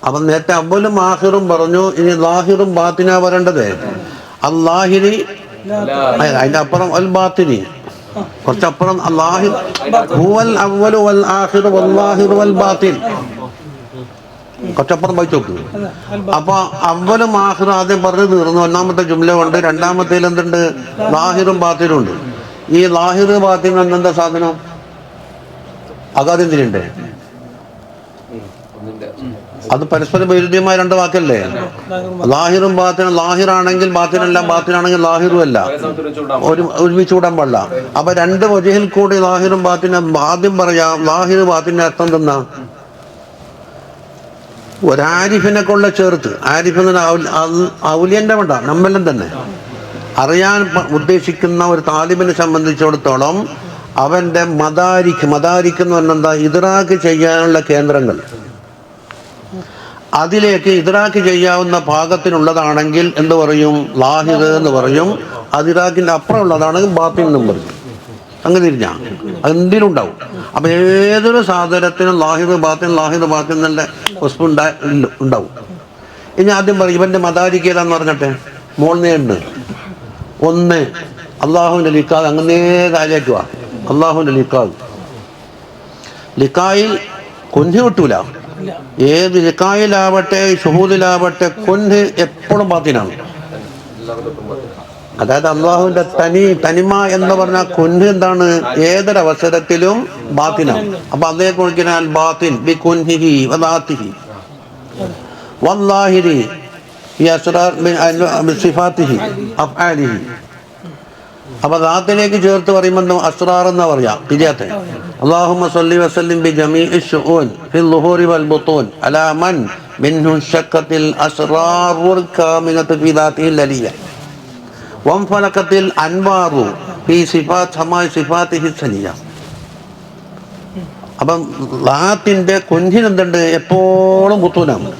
അപ്പൊ നേരത്തെ അവലും ആഹിറും പറഞ്ഞു, ഇനി ലാഹിറും ബാത്തിനാ വരേണ്ടത്. അല്ലാഹിരി അതിൻ്റെ അപ്പുറം അൽ ബാത്തിനി. കുറച്ചപ്പുറം അല്ലാഹിർ ഹുവൽ അവ്വലു വൽ ആഖിറു വല്ലാഹിറു വൽ ബാത്തിൻ. കുറച്ചപ്പുറം വായിച്ചു നോക്ക്. അപ്പൊ അവലും ആഹിറും ആദ്യം പറഞ്ഞു തീർന്നു. ഒന്നാമത്തെ ജുംല കൊണ്ട്. രണ്ടാമത്തേൽ എന്തുണ്ട്? ലാഹിറും ബാത്തിനും ഉണ്ട്. ഈ ലാഹിർ ബാത്തിൻ എന്നെന്താ സാധനം? അകാദ്യം തിരിയണ്ടേ? അത് പരസ്പര വൈരുദ്ധ്യമായ രണ്ട് വാക്കല്ലേ? ലാഹിറും ബാത്തിനും. ലാഹിറാണെങ്കിൽ ബാത്തിനല്ല, ബാത്തിനാണെങ്കിൽ ലാഹിറും അല്ല. ഒരുമിച്ച് കൂടാൻ പാടില്ല. അപ്പൊ രണ്ട് വജഹിൽ കൂടി ലാഹിറും ബാത്തിനും ആദ്യം പറയാം. ലാഹിർ ബാത്തിന്റെ അർത്ഥം തന്നാ ഒരാരിഫിനെ കൊള്ള ചേർത്ത്. ആരിഫ് ഔലിയന്റെ വേണ്ട, നമ്മെല്ലാം തന്നെ അറിയാൻ ഉദ്ദേശിക്കുന്ന ഒരു താലിബിനെ സംബന്ധിച്ചിടത്തോളം അവന്റെ മദാരിക്ക് എന്ന് പറഞ്ഞാൽ എന്താ? ഇദ്റാക്ക് ചെയ്യാനുള്ള കേന്ദ്രങ്ങൾ. അതിലേക്ക് ഇദ്റാക്ക് ചെയ്യാവുന്ന ഭാഗത്തിനുള്ളതാണെങ്കിൽ എന്ത് പറയും? ലാഹിദ് എന്ന് പറയും. അത് ഇദ്റാക്കിന്റെ അപ്പുറം ഉള്ളതാണെങ്കിൽ ബാത്തിൻ എന്നും പറയും. അങ്ങനെ തിരിഞ്ഞാ അതെന്തിനും ഉണ്ടാവും. അപ്പൊ ഏതൊരു സാധനത്തിനും ലാഹിദ് ബാത്തിൻ നല്ല വസ്തു ഉണ്ടാവും. ഇനി ആദ്യം പറയും ഇവന്റെ മദാരിക്ക് ഏതാന്ന് പറഞ്ഞിട്ടെ. മോൾന്നേണ്ട് ഒന്ന് അള്ളാഹുവിന്റെ ലിക്കാദ്. അങ്ങനെ താഴേക്ക് വാ. അള്ളാഹുവിന്റെ ലിക്കായിൽ കൊഞ്ച് കിട്ടൂല. ഏത് ലിക്കായിലാവട്ടെ ഷുഹൂദിലാവട്ടെ കൊഞ്ച് എപ്പോഴും ബാത്തിനാണ്. അതായത് അള്ളാഹുവിന്റെ തനിമ എന്ന് പറഞ്ഞാൽ കൊഞ്ച് എന്താണ്? ഏതൊരവസരത്തിലും ബാത്തിനാണ്. അപ്പൊ അതേ കുറിക്കാൻ ബാത്തിൻ ബി കുൻഹിഹി വദാത്തിഹി വല്ലാഹിരി യസ്റാർ ബിൻ സിഫാത്തിഹി അഫ്ആലിഹി. അപ്പൊ ദാത്തിലേക്ക് ചേർത്ത് പറയുമ്പോൾ അസ്റാർ എന്നാ പറയാ തിരിയാത്തെ. അല്ലാഹുമ്മ സ്വല്ലി വസല്ലിം ബി ജമീഇ ശുഊൻ ഫിൽ ളുഹൂരി വൽ ബുത്തൂൻ അലാ മൻ മിൻഹു ശഖത്തിൽ അസ്റാറുൽ കാമിലത്തു ഫി ദാതിഹിൽ അലിയ വൻഫലക്കത്തിൽ അൻവാറു ഫി സിഫാത്ത് സമാ സിഫാത്തിഹി സനിയ. അപ്പം ദാത്തിന്റെ കുഞ്ഞിനെന്തുണ്ട്? എപ്പോഴും ബുത്തൂനാണ്.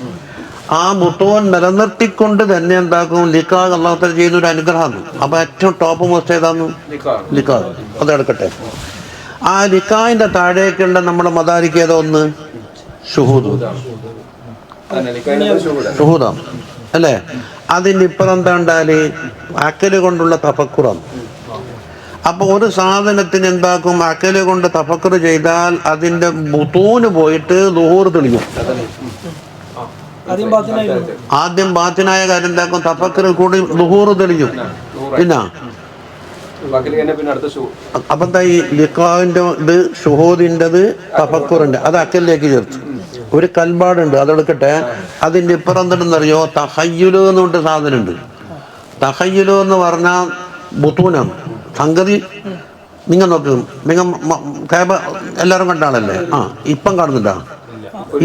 ആ ബുത്തൂൻ നിലനിർത്തിക്കൊണ്ട് തന്നെ എന്താക്കും? ലിഖാഹ് അല്ലാഹു തആല ചെയ്യുന്നൊരു അനുഗ്രഹമാണ്. അപ്പൊ ഏറ്റവും ടോപ്പ് മോസ്റ്റ് ഏതാന്ന്? ലിഖാഹ്. അതെടുക്കട്ടെ. ആ ലിഖാഹിന്റെ താഴേക്കുള്ള നമ്മുടെ മദാരിക്ക് ഏതോ ഒന്ന് ഷുഹൂദ്, ഷുഹൂദാണ് അല്ലേ? അതിൻ്റെ ഇപ്പുറം എന്താ ഉണ്ടാല്? അക്കല് കൊണ്ടുള്ള തഫക്കുറാണ്. അപ്പൊ ഒരു സാധനത്തിന് എന്താക്കും? അക്കല് കൊണ്ട് തഫക്കുർ ചെയ്താൽ അതിന്റെ ബുത്തൂന് പോയിട്ട് ളുഹൂർ തെളിയും. ആദ്യം ബാത്തിനായ കാര്യം എന്താക്കും? തഫക്കുറിൽ കൂടി ളുഹൂർ തെളിയും. പിന്നെ അപ്പൊ എന്താ? ഈ ലിഖാഹിന്റെ ഇത് ഷുഹൂദിൻ്റെത് തഫക്കുറിന്റെ അത് അക്കലിലേക്ക് ചേർത്ത്. ഒരു കൽബാടുണ്ട്, അതെടുക്കട്ടെ. അതിൻ്റെ ഇപ്പുറം എന്തുണ്ടെന്നറിയോ? തഹയ്യുലു എന്ന് പറഞ്ഞിട്ട് സാധനം ഉണ്ട്. തഹയ്യുലു എന്ന് പറഞ്ഞാൽ ബുത്തൂനാണ് സംഗതി. നിങ്ങൾ നോക്കും, നിങ്ങൾ കഅബ എല്ലാവരും കണ്ടാണല്ലേ? ഇപ്പം കാണുന്നുണ്ടോ?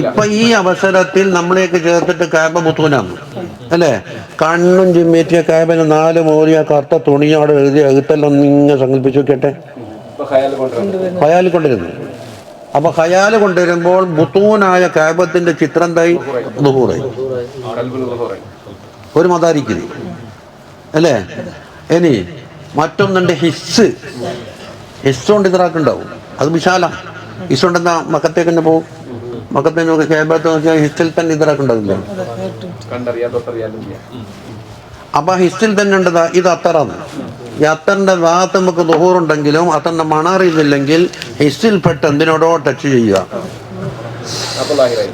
ഇപ്പൊ ഈ അവസരത്തിൽ നമ്മളെയൊക്കെ ചേർത്തിട്ട് കഅബ ബുത്തൂനാണ് അല്ലേ? കണ്ണും ചിമ്മേറ്റിയ കഅബന് 4 മോരിയ കറുത്ത തുണിയോടെ എഴുതി എഴുത്തെല്ലാം ഒന്നിങ്ങനെ സങ്കല്പിച്ചു നോക്കിയട്ടെ. ഖയാൽ കൊണ്ടിരുന്നു. അപ്പൊ ഖയാൽ കൊണ്ടുവരുമ്പോൾ ബുത്തൂനായ കഅബത്തിന്റെ ചിത്രം എന്തായി? ളുഹൂറായി. ഒരു മദാരിക്ക് അല്ലേ? ഇനി മറ്റൊന്നുണ്ട് ഹിസ്. ഹിസ് കൊണ്ട് ഇതറാക്കുണ്ടാവും. അത് വിശാല ഹിസ് കൊണ്ട് എന്താ? മക്കത്തേക്ക് തന്നെ പോകും. മക്കത്തേക്ക് നോക്കി കേബത്ത് നോക്കിയാൽ ഹിസ്സിൽ തന്നെ ഇതറാക്കുണ്ടാവില്ല. അപ്പൊ ഹിസ്സിൽ തന്നെ ഉണ്ടതാ ഇത് അത്തറാണ്. ഈ അത്തറിന്റെ ഭാഗത്ത് നമുക്ക് ളുഹൂറുണ്ടെങ്കിലും അത്തറിന്റെ മണറിയില്ലെങ്കിൽ ഹിസ്സിൽപ്പെട്ട് എന്തിനോടോ ടച്ച് ചെയ്യുക.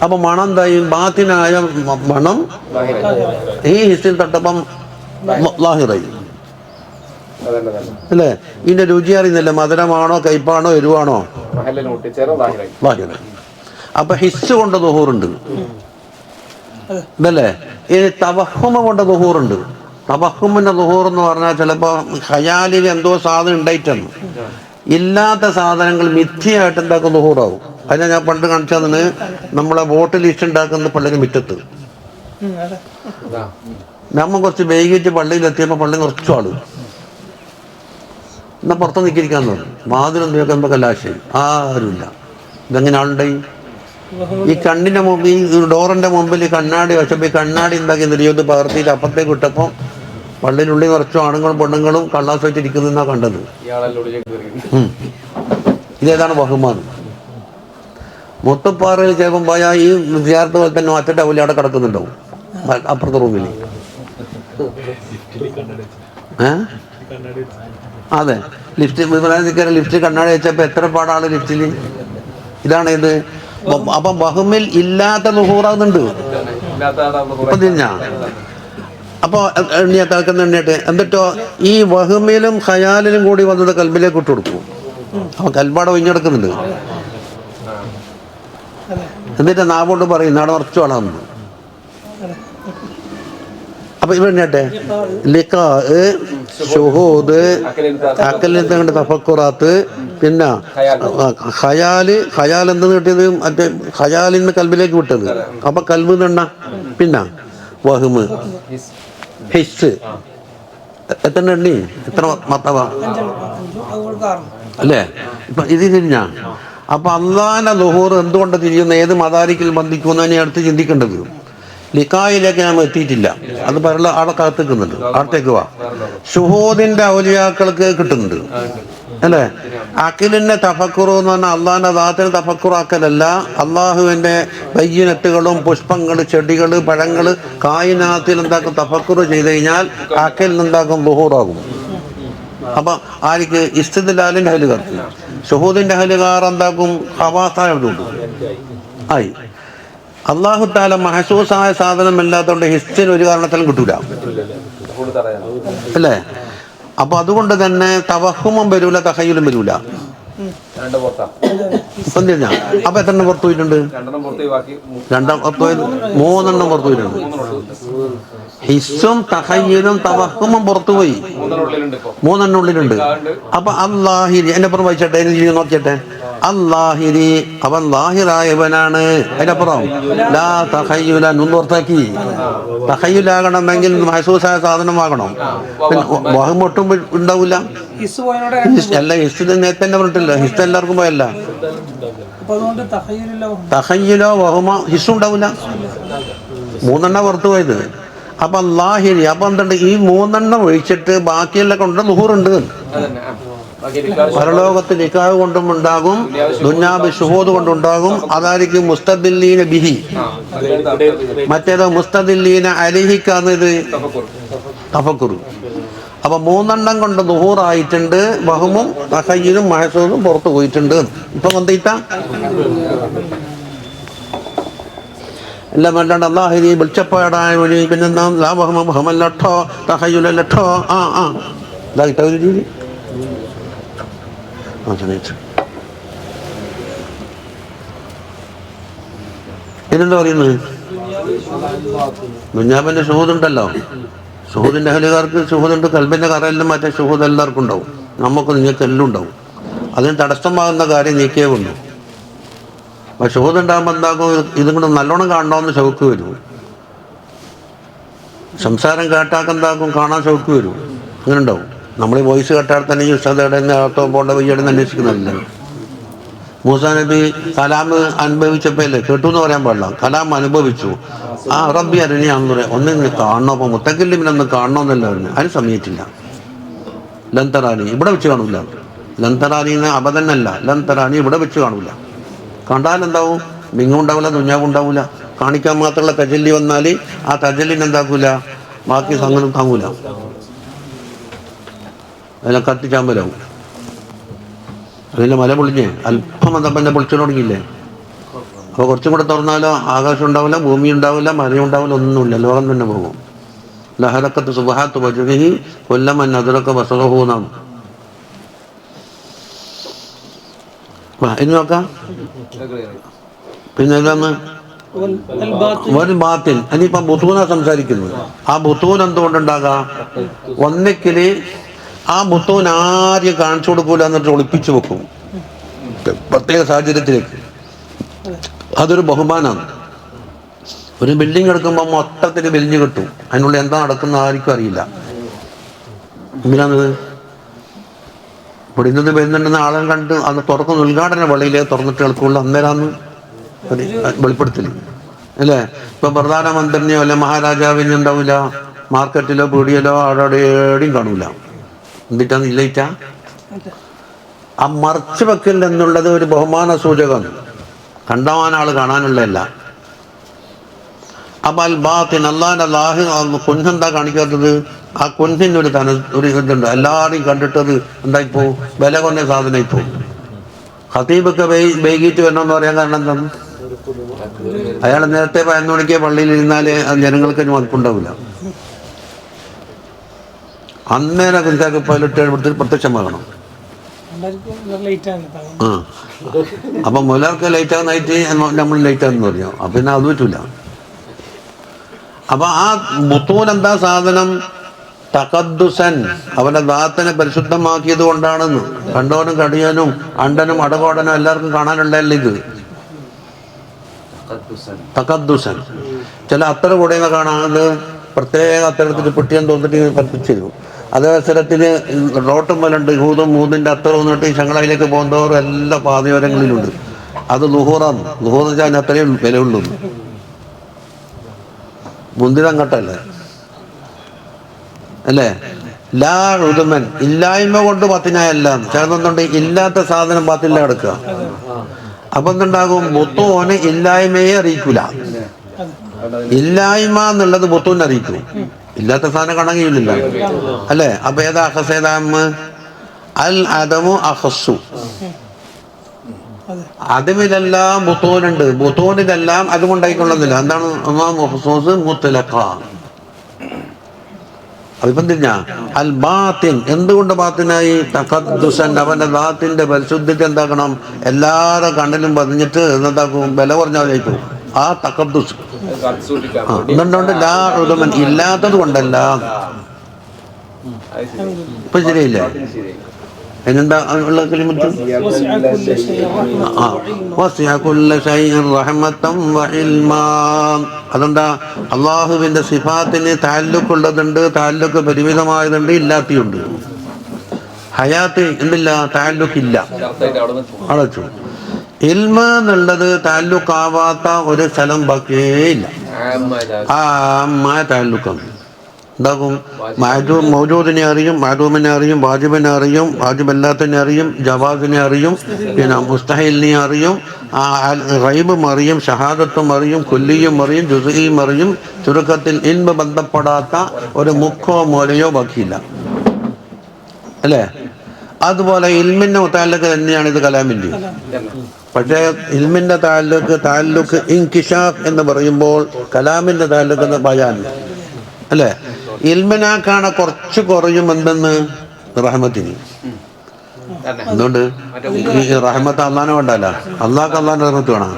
അപ്പൊ മണം എന്തായി? ബാത്തിനായ മണം ഈ ഹിസ്സിൽ തട്ടപ്പം ലാഹിറായി അല്ലേ? ഇതിന്റെ രുചി അറിയുന്നില്ല, മധുരമാണോ കയ്പാണോ എരിവാണോ? ലാഹിറായി. അപ്പൊ ഹിസ് കൊണ്ട് ളുഹൂറുണ്ട് ഇതല്ലേ? ഇനി തവഹുമ കൊണ്ട് ളുഹൂറുണ്ട്. തവഹുമിന്റെ ളുഹൂർ എന്ന് പറഞ്ഞാൽ ചിലപ്പോ ഖയാലിൽ എന്തോ സാധനം ഉണ്ടായിട്ടാണ്. ഇല്ലാത്ത സാധനങ്ങൾ മിഥ്യയായിട്ട് എന്താക്കും? ളുഹൂറാവും. അതിനെ ഞാൻ പണ്ട് കാണിച്ചതിന് നമ്മളെ വോട്ട് ലിസ്റ്റ് ഉണ്ടാക്കുന്ന പള്ളിക്ക് മുറ്റത്ത് നമ്മ കുറച്ച് വൈകിട്ട് പള്ളിയിലെത്തിയപ്പോൾ പള്ളി കുറച്ചു ആള് എന്നാ പുറത്ത് നിൽക്കിരിക്കാന്ന് പറഞ്ഞു. വാതിലൊന്നും നോക്കുമ്പോ കലാശായി, ആരുമില്ല. ഇതെങ്ങനെ ആളുണ്ടായി? ഈ കണ്ണിന്റെ മുമ്പിൽ, ഈ ഡോറിന്റെ മുമ്പിൽ കണ്ണാടി വെച്ചപ്പോ ഈ കണ്ണാടി എന്താക്കി നെരിയൊന്ന് പകർത്തിയിട്ട് അപ്പുറത്തേക്ക് വിട്ടപ്പോ പള്ളിയിലുള്ളിൽ കുറച്ചു ആണുങ്ങളും പെണ്ണുങ്ങളും കള്ളാസ് വെച്ചിരിക്കുന്നതെന്നാ കണ്ടത്. ഇതേതാണ് ബഹുമാനം. മുത്തപ്പാറയിൽ ചിലപ്പം പോയാൽ ഈ വിദ്യാർത്ഥി പോലെ തന്നെ ഒറ്റ പോലെ അവിടെ കിടക്കുന്നുണ്ടാവും അപ്പുറത്തെ റൂമിൽ. അതെ, ലിഫ്റ്റ് കണ്ണാടി വെച്ചപ്പോ എത്ര പാടാണ് ലിഫ്റ്റില്. ഇതാണ് ഇത്. അപ്പൊ ബഹുമിൽ ഇല്ലാത്ത ളുഹൂറാകുന്നുണ്ട്. ഇപ്പൊ തിരിഞ്ഞ അപ്പൊ എണ്ണിയ തളക്കുന്ന എണ്ണിയിട്ട് എന്നിട്ടോ ഈ വഹുമിലും ഖയാലിലും കൂടി വന്നത് കൽബിലേക്ക് ഇട്ട് കൊടുക്കും. അപ്പൊ കൽബാടെ ഒഴിഞ്ഞെടുക്കുന്നുണ്ട്. എന്നിട്ട് നാവോണ്ട് പറയും നാടെ ഉറച്ചു വളർന്നു. അപ്പൊ ഇവിടെ ലിഖാഹ്, ഷുഹൂദ്, അക്കലിനകത്ത് കണ്ട തഫക്കുറാത്ത്, പിന്നെ ഖയാൽ എന്ത് കിട്ടിയത്? മറ്റേ ഖയാലിന്ന് കൽബിലേക്ക് വിട്ടത്. അപ്പൊ കൽബ് എണ്ണ, പിന്നെ വഹ്മ്, ഹിസ്. എത്ര എണ്ണി? എത്ര മത്തവ അല്ലേ? ഇപ്പൊ ഇത് തിരിഞ്ഞ. അപ്പൊ അള്ളാന്റെ ളുഹൂർ എന്തുകൊണ്ട് തിരിയുന്ന, ഏത് മദാരിക്കിൽ ബന്ധിക്കുമെന്ന് അടുത്ത് ചിന്തിക്കേണ്ടത്. ലിഖായിലേക്ക് ഞാൻ എത്തിയിട്ടില്ല, അത് പറയുള്ള അവിടെ കാത്തിക്കുന്നുണ്ട്. അവിടത്തേക്ക് വാ. ഷുഹൂദിന്റെ ഔലിയാക്കൾക്ക് കിട്ടുന്നുണ്ട് അല്ലേ? അഖിലിന്റെ തഫക്കുറു എന്ന് പറഞ്ഞാൽ അള്ളാഹിന്റെ ദാത്തിന് തഫക്കുറാക്കലല്ല, അള്ളാഹുവിന്റെ ബയ്യിനത്തുകളും പുഷ്പങ്ങൾ, ചെടികൾ, പഴങ്ങൾ, കായിനാത്തിൽ എന്താക്കും? തഫക്കുറ് ചെയ്ത് കഴിഞ്ഞാൽ അഖിൽ എന്താക്കും? ളുഹൂറാകും. അപ്പൊ ആർക്ക്? ഇസ്തിദ്ലാലിന്റെ അഹ്ലുകാർക്ക്. ഷുഹൂദിന്റെ അഹ്ലുകാർ എന്താക്കും? ഹവാസായുണ്ട് ആയി. അള്ളാഹു താല മഹസൂസായ സാധനം അല്ലാത്തതുകൊണ്ട് ഹിസ്സിന് ഒരു കാരണത്തിലും കിട്ടൂല അല്ലേ? അപ്പൊ അതുകൊണ്ട് തന്നെ തവഹുമും വരൂല, തഖയ്യുലും വരൂല. രണ്ട് പുറത്താ. ഇപ്പം തിരിഞ്ഞ അപ്പൊ എത്ര എണ്ണം പുറത്തു പോയിട്ടുണ്ട്? രണ്ടെണ്ണം പുറത്ത് ബാക്കി രണ്ടാം പുറത്തു പോയത് 3 എണ്ണം പുറത്തു പോയിട്ടുണ്ട്. ഹിസ്സും തഹയ്യുലും തവഹുമും പുറത്തു പോയി. 3 ഉള്ളിലുണ്ട് ഇപ്പൊ. 3 എണ്ണം ഉള്ളിലുണ്ട്. അപ്പൊ അല്ലാഹിരി എന്റെ അപ്പുറം വായിച്ചട്ടെ, ഇതിൽ നോക്കിയട്ടെ. അല്ലാഹിരി അവൻ ലാഹിറായവനാണ്. അതിനപ്പുറം ലാ തഹയ്യുല ഒന്ന് പുറത്താക്കി. തഹയ്യുലാകണമെങ്കിൽ മഹസൂസായ സാധനമാകണം. പിന്നെ വഹമൊട്ടും ഉണ്ടാവില്ല. ഹിസ് പോയതിനോടെ അല്ല ഹിസ് നേരത്തെ തന്നെ പറഞ്ഞിട്ടില്ല. ഹിസ് എല്ലാവർക്കും പോയല്ല. അപ്പൊ അതുകൊണ്ട് തഹയ്യുലില്ല തഹയ്യുലോ വഹുമ ഹിസ് ഉണ്ടാവില്ല. 3 എണ്ണം പുറത്തു പോയത്. അപ്പൊ ലാഹിരി അപ്പൊ എന്തുണ്ട്? ഈ 3 എണ്ണം ഒഴിച്ചിട്ട് ബാക്കിയെല്ലാം കൊണ്ട് ലുഹൂറുണ്ട്. അതന്നെ. ബാക്കി നിക്കാഹ് പരലോകത്ത് നിക്കാഹ് കൊണ്ടും ഉണ്ടാകും, ദുന്യാബ് ഷുഹൂദ് കൊണ്ടുണ്ടാകും. അതായിരിക്കും മുസ്തദില്ലീന ബിഹി. മറ്റേതോ മുസ്തദില്ലീന അലിഹിക്കാന്നത് തഫക്കുർ. അപ്പൊ 3 എണ്ണം കൊണ്ട് ദുഹൂറായിട്ടുണ്ട്. വഹുമും തഹയ്യിലും മഹസൂസും പുറത്തു പോയിട്ടുണ്ട്. ഇപ്പൊ വന്നിട്ട എല്ലാം വേണ്ടാണ്ട് അല്ലാഹിരി വിളിച്ചപ്പാടായ വഴി പിന്നെന്താ ലാഭമല്ലട്ടോ തഹയ്യുലല്ലോ. ഇതായിട്ട ഒരു രീതി. ഇതെന്താ പറയുന്നത്? ദുന്യാബിന്റെ ഷുഹൂദുണ്ടല്ലോ. ഷുഹൂദിന്റെ അഹലുകാർക്ക് ഷുഹൂദുണ്ട്. കൽബിന്റെ കറയെല്ലാം മറ്റേ ഷുഹൂദ് എല്ലാവർക്കും ഉണ്ടാവും. നമുക്ക് നിങ്ങൾക്ക് എല്ലാം ഉണ്ടാവും. അതിന് തടസ്സമാകുന്ന കാര്യം നീക്കിയേ കൊണ്ടു. അപ്പൊ ഷുഹൂദ് ഉണ്ടാകുമ്പോൾ എന്താക്കും? ഇതും കൂടെ നല്ലോണം കാണണമെന്ന് ഷൗക്ക് വരും. സംസാരം കേട്ടാൽ എന്താക്കും? കാണാൻ ഷൗക്ക് വരും. അങ്ങനെ ഉണ്ടാവും. നമ്മൾ ഈ വോയിസ് കേട്ടാൽ തന്നെ ഈ ഉസ്താദയുടെ അകത്തോ പോണ്ട വയ്യാടെ അന്വേഷിക്കുന്നില്ല. മൂസാ നബി കലാം അനുഭവിച്ചപ്പോ അല്ലേ കേട്ടു എന്ന് പറയാൻ പാടില്ല. കലാം അനുഭവിച്ചു. ആ റബ്ബി അരിഞ്ഞ ഒന്നിങ്ങനെ കാണണോ? അപ്പൊ മുത്തക്കില്ലിമിനൊന്ന് കാണണമെന്നല്ല പറഞ്ഞു. അതിന് സമയത്തില്ല. ലന്തറാനി ഇവിടെ വെച്ച് കാണൂല. ലന്തറാനിന്ന് അബദന്നല്ല. ലന്തറാനി ഇവിടെ വെച്ച് കാണൂല. കണ്ടാൽ എന്താവും? മിങ്ങും ഉണ്ടാവില്ല, ദുഞ്ഞാവും ഉണ്ടാവില്ല. കാണിക്കാൻ മാത്രമുള്ള തജല്ലി വന്നാൽ ആ തജല്ലിന് എന്താക്കൂല? ബാക്കി സംഗതി താങ്ങൂല. അതിനെ കത്തിച്ചാമ്പലാവും. അതിൻ്റെ മല പൊളിഞ്ഞ് അല്പം അതപ്പന്നെ പൊളിച്ചു തുടങ്ങിയില്ലേ? അപ്പോൾ കുറച്ചും കൂടെ തുറന്നാലോ ആകാശം ഉണ്ടാവില്ല, ഭൂമി ഉണ്ടാവില്ല, മരം ഉണ്ടാവില്ല, ഒന്നുമില്ല. ലോകം തന്നെ പോകും. ലഹരക്കത്ത് സുബഹാത്ത് വജുഹി കൊല്ലമൻ അതിറക്ക ബസറഹൂന്നാണ്. ഇനി നോക്കാം. പിന്നെ ഏതാന്ന് ഒരു ബാത്തിൽ. ഇനിയിപ്പോ ബുത്തൂന സംസാരിക്കുന്നത്. ആ ബുത്തൂൻ എന്തുകൊണ്ടുണ്ടാകാം? ഒന്നിക്കല് ആ ബുത്തൂൻ ആദ്യം കാണിച്ചു കൊടുക്കൂല, എന്നിട്ട് ഒളിപ്പിച്ചു വെക്കും പ്രത്യേക സാഹചര്യത്തിലേക്ക്. അതൊരു ബഹുമാനമാണ്. ഒരു ബിൽഡിംഗ് എടുക്കുമ്പോൾ മൊത്തത്തിൽ വലിഞ്ഞു കിട്ടും. അതിനുള്ളിൽ എന്താ നടക്കുന്ന ആർക്കും അറിയില്ല. എന്തിനാണത്? ഇവിടെ ഇന്നത് വരുന്നുണ്ടെന്ന് ആളെ കണ്ട് അത് തുറക്കുന്ന ഉദ്ഘാടന വള്ളിയിലേ തുറന്നിട്ട് കേൾക്കുള്ളൂ. അന്നേരാന്ന് വെളിപ്പെടുത്തൽ അല്ലേ? ഇപ്പൊ പ്രധാനമന്ത്രിനെയോ അല്ലെ മഹാരാജാവിനെ ഉണ്ടാവില്ല, മാർക്കറ്റിലോ പീടിയലോ അവിടെ എവിടെയും കാണൂല. എന്നിട്ടാണ് ഇല്ലയിട്ടാ ആ മറച്ചു വെക്കൽ എന്നുള്ളത് ഒരു ബഹുമാന സൂചകം. കണ്ടവാൻ ആള് കാണാനുള്ളതല്ല. അപ്പൊ അൽ ബാത്തിൻ അല്ലാഹ് കുഞ്ഞെന്താ കാണിക്കാത്തത്? ആ കുഞ്ഞിന് ഒരു ഇതുണ്ട്. എല്ലാവരെയും കണ്ടിട്ടത് എന്തായിപ്പോ? വില കുറഞ്ഞ സാധനമായിപ്പോ. ഖതീബൊക്കെ വൈകിട്ട് വരണമെന്ന് പറയാൻ കാരണം എന്താണ്? അയാൾ നേരത്തെ 11 മണിക്ക് പള്ളിയിൽ ഇരുന്നാല് ജനങ്ങൾക്ക് മതിപ്പുണ്ടാവില്ല. അന്നേരം കുഞ്ചാക്ക് പൈലറ്റ് പ്രത്യക്ഷമാകണം. ആ അപ്പൊ മുലർക്ക് ലൈറ്റ് ആകുന്നായിട്ട് നമ്മൾ ലൈറ്റ് ആകുന്ന പറഞ്ഞു. അപ്പൊ പിന്നെ അത് പറ്റൂല. അപ്പൊ ആ ബുത്തൂൻ എന്താ സാധനം? തഖദ്ദുസൻ, അവന്റെ ദാത്തിനെ പരിശുദ്ധമാക്കിയത് കൊണ്ടാണെന്ന്. കണ്ടോനും കടിയനും അണ്ടനും അടകോടനും എല്ലാവർക്കും കാണാനുള്ളതല്ല ഇത്. തഖദ്ദുസൻ ചില അത്തര കൂടെ കാണാനത് പ്രത്യേക അത്തരത്തിൽ പെട്ടിയാൻ തോന്നിട്ട് കത്തിച്ചിരുന്നു. അതേ അവസരത്തിൽ റോട്ടുമ്മലുണ്ട് ഹൂതും മൂതിൻ്റെ അത്തരം വന്നിട്ട് ശങ്ങളയിലേക്ക് പോകുന്നവർ എല്ലാ പാതയോരങ്ങളിലുണ്ട്. അത് ലുഹൂറാണ്. ലുഹൂർ വെച്ചാൽ അതിന് അത്രയും വിലയുള്ളൂ. മുന്തിരങ്ങട്ടല്ലേ അല്ലേ? ലാ ഉദുമൻ, ഇല്ലായ്മ കൊണ്ട് പത്തിനായല്ല. ചേർന്നുണ്ട് ഇല്ലാത്ത സാധനം പത്തില്ല കിടക്കുക. അപ്പൊ എന്തുണ്ടാകും? ബുത്തൂന് ഇല്ലായ്മയെ അറിയിക്കൂല. ഇല്ലായ്മ എന്നുള്ളത് ബുത്തൂനെ അറിയിക്കും. ഇല്ലാത്ത സാധനം കാണാൻ കഴിയില്ല അല്ലേ? അപ്പൊ ഏതാ അഖസ്, ഏതാ അമ്മ? അൽ അദമു അഖസ്സു. അതുമിതെല്ലാം ബുത്തൂനുണ്ട്. ബുത്തൂനിതെല്ലാം അതുകൊണ്ടായിക്കൊള്ളുന്നില്ല. എന്താണ്? മുത്ലഖ. ഇപ്പം തിരിഞ്ഞ അൽ ബാത്തിൻ, എന്തുകൊണ്ട് ബാത്തിനായി? തഖദ്ദുസൻ, അവന്റെ ദാത്തിന്റെ പരിശുദ്ധിക്ക് എന്താക്കണം? എല്ലാവരുടെ കണ്ണിലും പതിഞ്ഞിട്ട് എന്താക്കും? വില കുറഞ്ഞാലായിപ്പോ ആ തഖദ്ദുസ്. എന്തുകൊണ്ട്? ലാ ഉദുമൻ, ഇല്ലാത്തത് കൊണ്ടല്ല. ഇപ്പൊ ശരിയില്ലേ? അതിനെന്താ ഉള്ള കലിമത്ത്? അതെന്താ? അള്ളാഹുവിന്റെ സിഫാത്തിന് താല്ലുക്കുള്ളതുണ്ട്, താല്ലുക്ക് പരിമിതമായതുണ്ട്, ഇല്ലാത്തയുണ്ട്. ഹയാത്ത് എന്തില്ല? താല്ലുക്കില്ല, അടച്ചു. ഇൽമ എന്നുള്ളത് താല്ലുക്കാവാത്ത ഒരു സ്ഥലം ബാക്കിയേ ഇല്ല. ആ താല്ലുക്കാണ്. എന്താകും? മൗജൂദിനെ അറിയും, മഅദൂമിനെ അറിയും, വാജിബിനെ അറിയും, വാജിബല്ലാത്തിനെ അറിയും, ജവാസിനെ അറിയും, പിന്നെ മുസ്തഹിലിനെ അറിയും, ഗൈബും അറിയും, ഷഹാദത്തും അറിയും, കുല്ലിയും അറിയും, ജുസ്ഇയും അറിയും. ചുരുക്കത്തിൽ ഇൽമ ബന്ധപ്പെടാത്ത ഒരു മുക്കോ മൂലയോ ബാക്കിയില്ല, അല്ലേ? അതുപോലെ ഇൽമിന്റെ മുതഅല്ലിഖ് തന്നെയാണ് ഇത് കലാമിൻ്റെ. പക്ഷേ ഇൽമിന്റെ താല്ലുക്ക് ഇൻകിശാഫ് എന്ന് പറയുമ്പോൾ കലാമിന്റെ താല്ലുക്ക് എന്ന് ബയാൻ, അല്ലേ? ഇൽമിനാക്കാണ് കുറച്ച് കുറയും. എന്തെന്ന്? റഹ്മത്തിന്. എന്തുകൊണ്ട്? ഈ റഹ്മത്ത് അള്ളാനെ വേണ്ടല്ല, അള്ളാഹ്ക്ക് അള്ളാന്റെ റഹ്മത്ത് വേണം.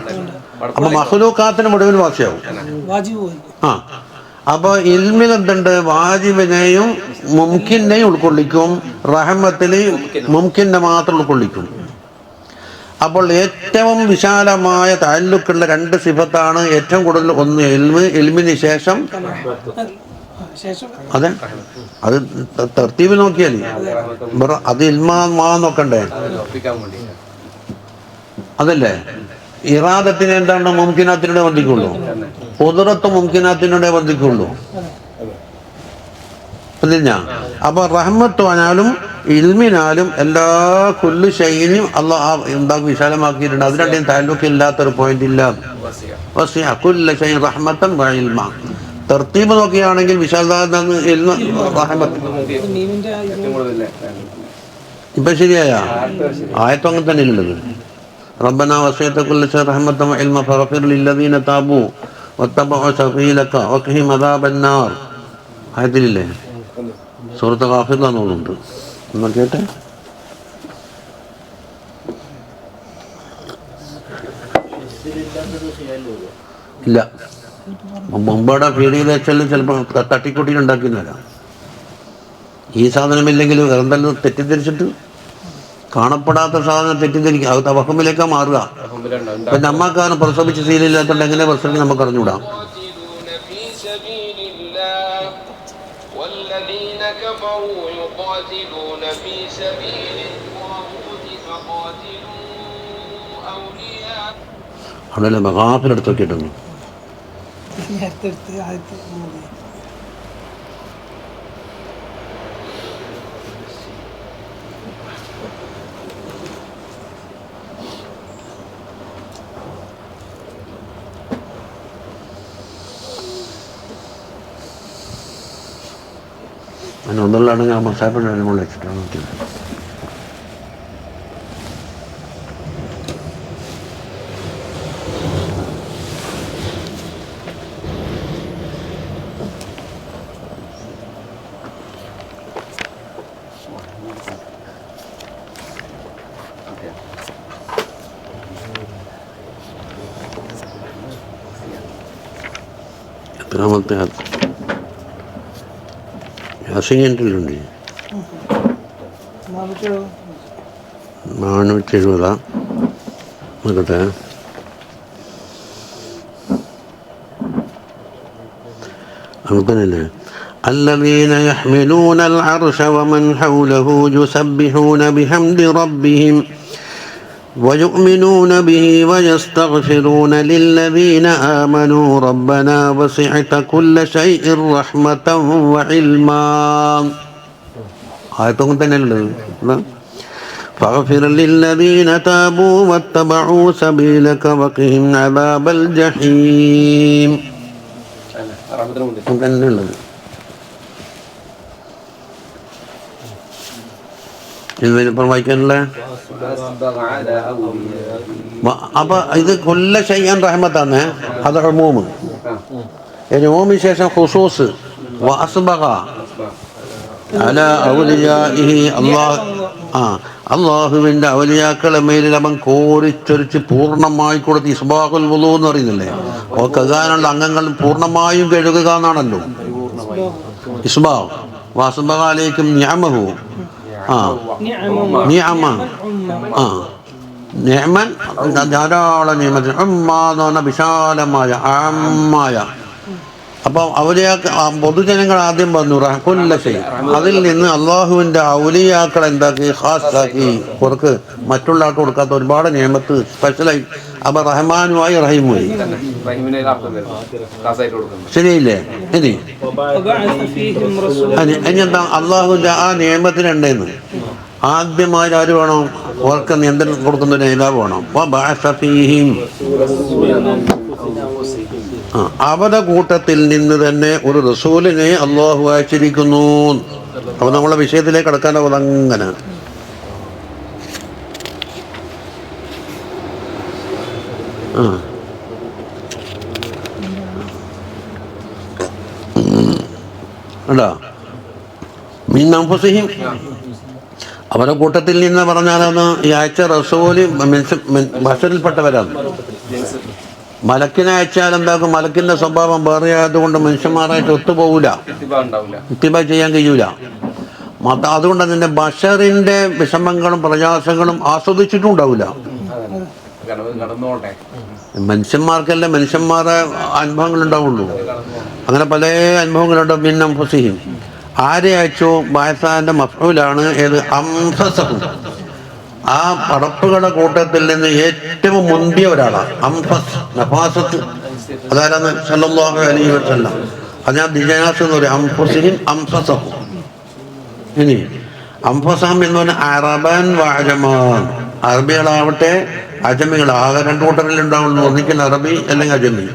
അപ്പൊ മഖ്ലൂഖാത്തിന് മുഴുവൻ വാസിയാവും. ആ, അപ്പൊ ഇൽമിൽ എന്തുണ്ട്? വാജിബിനെയും മുംകിനെയും ഉൾക്കൊള്ളിക്കും, റഹ്മത്തില് മുംകിനെ മാത്രം ഉൾക്കൊള്ളിക്കും. അപ്പോൾ ഏറ്റവും വിശാലമായ താല്ലുക്കുള്ള രണ്ട് സിഫത്താണ് ഏറ്റവും കൂടുതൽ. ഒന്ന് ഇൽമ്, ഇൽമിന് ശേഷം അതെ, അത് തർത്തീബ് നോക്കിയാൽ അത് ഇൽമാ നോക്കണ്ടേ? അതല്ലേ? ഇറാദത്തിന് എന്താണ്? മുംകിനാത്തിനൂടെ വർദ്ധിക്കുള്ളൂ, ഖുദ്റത്ത് മുംകിനാത്തിനൂടെ വർദ്ധിക്കുള്ളൂ. അപ്പൊ റഹ്മത്താനാലും ഇൽമിനാലും എല്ലാ കുല്ലു ഷൈഇനും അള്ളാഹ് എന്താക്കും? വിശാലമാക്കിയിട്ടുണ്ട്. അത് രണ്ടും താല്ലുക്ക് ഇല്ലാത്തൊരു പോയിന്റ് ഇല്ല. വസിഅ കുല്ല ഷൈഇൻ റഹ്മത്തൻ വ ഇൽമ. തർത്തീബ് നോക്കിയാണെങ്കിൽ വിശാലത റഹ്മത്ത്. ഇപ്പൊ ശരിയായ ആയത്തും അങ്ങനെ തന്നെ ഉള്ളത്. റബ്ബനാ വസിഅത കുല്ല ഷൈഇൻ റഹ്മത്തൻ വ ഇൽമ ഫഗ്ഫിർ ലില്ലദീന താബൂ വത്തബഉ സബീലക വഖിഹിം അദാബന്നാർ. ആയത്തിലില്ലേ? സൂറത്ത് ഗാഫിറിലാന്ന് തോന്നുന്നുണ്ട്. ഒന്ന് കേട്ടെ. ഇല്ല, മുമ്പടെ പീഡിയിൽ വെച്ചാൽ ചിലപ്പോൾ തട്ടിക്കൂട്ടിയിട്ടുണ്ടാക്കുന്നല്ല. ഈ സാധനമില്ലെങ്കിൽ വേറെന്തെല്ലാം തെറ്റിദ്ധരിച്ചിട്ട് കാണപ്പെടാത്ത സാധനം തെറ്റിദ്ധരിക്കുക, അത് തവഹമിലേക്കാ മാറുക. ഇപ്പൊ നമ്മക്കാണ് പ്രസവിച്ച് ശീലമില്ലാത്തതുകൊണ്ട് എങ്ങനെ പ്രസവിച്ച് നമുക്ക് അറിഞ്ഞുകൂടാം. അവിടെ മഹാഫിലെടുത്ത് നോക്കിയിട്ടുണ്ട്. അങ്ങനെ ഒന്നുള്ളതാണെങ്കിൽ ആ മസാപ്പിൻ്റെ കൊണ്ട് വെച്ചിട്ടാണ് നോക്കിയത്. എത്രാമത്തെ അസിങ്ങൻ്റിലുണ്ട്? 470. നോക്കട്ടെ. അങ്ങനല്ലേ? الذين يحملون العرش ومن حوله يسبحون بحمد ربهم ويؤمنون به ويستغفرون للذين آمنوا ربنا وسعت كل شيء رحمة وعلما. ആയത്തും തന്നെയുള്ളത്. فاغفر للذين تابوا واتبعوا سبيلك وقهم عذاب الجحيم. തന്നെയുള്ളത്. ഇതിനിപ്പം വായിക്കാനുള്ള അപ്പൊ ഇത് കൊല്ല ചെയ്യാൻ റഹ്മത്താന്ന്. അത് ഉമൂമ്. ഉമൂമിന് ശേഷം ഖുസൂസ് വഅസ്ബഗ അല ഔലിയാഇഹി അള്ളാഹുവിൻ്റെ ഔലിയാക്കളെ മേലിൽ അവൻ കോരിച്ചൊരിച്ച് പൂർണ്ണമായി കൊടുത്ത് ഇസ്ബാഹുൽ വുളൂ എന്ന് പറയുന്നില്ലേ. അപ്പോൾ കഴുകാനുള്ള അംഗങ്ങൾ പൂർണ്ണമായും കഴുകുക എന്നാണല്ലോ ഇസ്ബാഹ്. വാസ്ബഹാലേക്കും നിഅമഹു നിഅമ നിഅമൻ ധാരാളം നിയമത്തിന് ഉമ്മ എന്ന് പറഞ്ഞ വിശാലമായ ആമായ. അപ്പം ഔലിയാക്ക പൊതുജനങ്ങൾ ആദ്യം പറഞ്ഞു റഹ്കുല്ല ചെയ്യും. അതിൽ നിന്ന് അള്ളാഹുവിൻ്റെ ഔലിയാക്കൾ എന്താക്കി ഖാസാക്കി അവർക്ക് മറ്റുള്ള ആൾക്ക് കൊടുക്കാത്ത ഒരുപാട് നിയമത്ത് സ്പെഷ്യലായി. അപ്പം റഹ്മാനുമായി റഹീമുമായി ശരിയില്ലേ? ഇനി എന്താ അള്ളാഹുവിൻ്റെ ആ നിയമത്തിനുണ്ടെന്ന് ആദ്യമായി ആര് വേണം? അവർക്ക് നിയന്ത്രണം കൊടുക്കുന്ന ഒരു നേതാവ് വേണം. അവരുടെ കൂട്ടത്തിൽ നിന്ന് തന്നെ ഒരു റസൂലിനെ അള്ളാഹു അയച്ചിരിക്കുന്നു. അപ്പൊ നമ്മളെ വിഷയത്തിലേക്ക് കടക്കാനാവും. അങ്ങനെ അവരുടെ കൂട്ടത്തിൽ നിന്ന് പറഞ്ഞാലാണ് ഈ അയച്ച റസൂല് ബഷറിൽപ്പെട്ടവരാണ്. മലക്കിനെ അയച്ചാൽ എന്താക്കും? മലക്കിന്റെ സ്വഭാവം വേറെ ആയതുകൊണ്ട് മനുഷ്യന്മാരായിട്ട് ഒത്തുപോകൂല, ഇത്തിബ ചെയ്യാൻ കഴിയൂല. അതുകൊണ്ട് തന്നെ ബഷറിന്റെ വിഷമങ്ങളും പ്രയാസങ്ങളും ആസ്വദിച്ചിട്ടും ഉണ്ടാവില്ല. മനുഷ്യന്മാർക്കല്ല മനുഷ്യന്മാരെ അനുഭവങ്ങൾ ഉണ്ടാവുള്ളൂ. അങ്ങനെ പല അനുഭവങ്ങളുണ്ട്. മിൻ അൻഫുസിഹിം ആരെ അയച്ചു? ബായസാന്റെ മഫ്ഊലാണ് ഏത്? അംഫസഹു. ആ പടപ്പുകളുടെ കൂട്ടത്തിൽ നിന്ന് ഏറ്റവും മുന്തിയ ഒരാളാണ് അംഫസ്. നഫാസത്ത് അതാരാണ്? സല്ലല്ലാഹു അലൈഹി വസല്ലം. അതിനാൽ ദിജനാസ് എന്ന് പറയും. അംഫുസിഹിം അംഫസഹു. ഇനി അംഫസഹം എന്ന് പറഞ്ഞാൽ അറബൻ വഅജമാൻ. അറബികളാവട്ടെ അജമികൾ ആകെ രണ്ട് കൂട്ടത്തിൽ ഉണ്ടാവുള്ളൂ. ഒന്നിക്കൽ അറബി അല്ലെങ്കിൽ അജമി.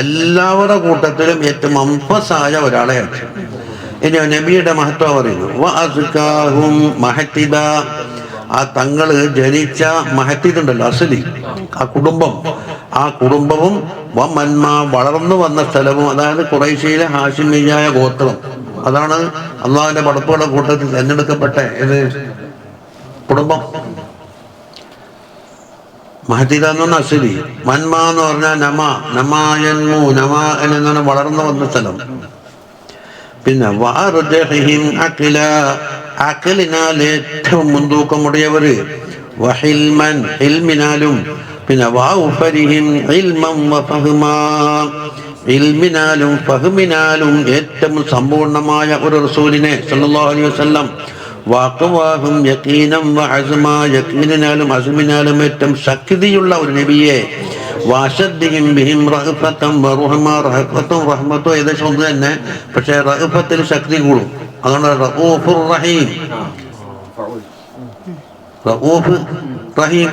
എല്ലാവരുടെ കൂട്ടത്തിലും ഏറ്റവും അംഫസായ ഒരാളെ അയച്ചു. ഇനി നബിയുടെ മഹത്വം പറയുന്നു. വഅസ്കാഹും മഹത്തിബ. ആ തങ്ങള് ജനിച്ച മഹത്തിതുണ്ടല്ലോ അസലി, ആ കുടുംബം, ആ കുടുംബവും വമന്മ വളർന്നു വന്ന സ്ഥലവും, അതായത് ഖുറൈശിയിലെ ഹാഷിമിയായ ഗോത്രം. അതാണ് അള്ളാഹുവിന്റെ പടപ്പുകളുടെ കൂട്ടത്തിൽ തിരഞ്ഞെടുക്കപ്പെട്ട ഏത് കുടുംബം? മഹത്തിദ എന്ന് പറഞ്ഞ അസലി. മന്മ എന്ന് പറഞ്ഞാൽ നമായന്മു, നമാ എന്ന് പറഞ്ഞാൽ വളർന്നു വന്ന സ്ഥലം. പിന്നെ വഅർജഹിം അഖില, അഖലിനാൽ ഏറ്റവും മുൻതൂക്കമുடைയവര്. വഹിൽമൻ, ഇൽമിനാലും. പിന്നെ വൗഫരിഹിം ഇൽമൻ വഫഹ്മാ, ഇൽമിനാലും ഫഹ്മിനാലും ഏറ്റവും സമ്പൂർണമായ ഒരു റസൂലിനെ സല്ലല്ലാഹു അലൈഹി വസല്ലം. വഖവാഹും യഖീനം വഅസ്മാ, യഖീനിനാലും അസ്മിനാലും ഏറ്റവും ശക്തിയുള്ള ഒരു നബിയെ. വാശദ്ദിഹിം ബിഹിം റഹ്ഫത്തൻ വറഹ്മ, റഹ്ഫത്തും റഹ്മത്തും ഏകദേശം ഒന്ന് തന്നെ, പക്ഷേ റഹ്ഫത്തിൽ ശക്തി കൂടും. അതുകൊണ്ട് റഊഫുർ റഹീം, റഊഫ് റഹീം.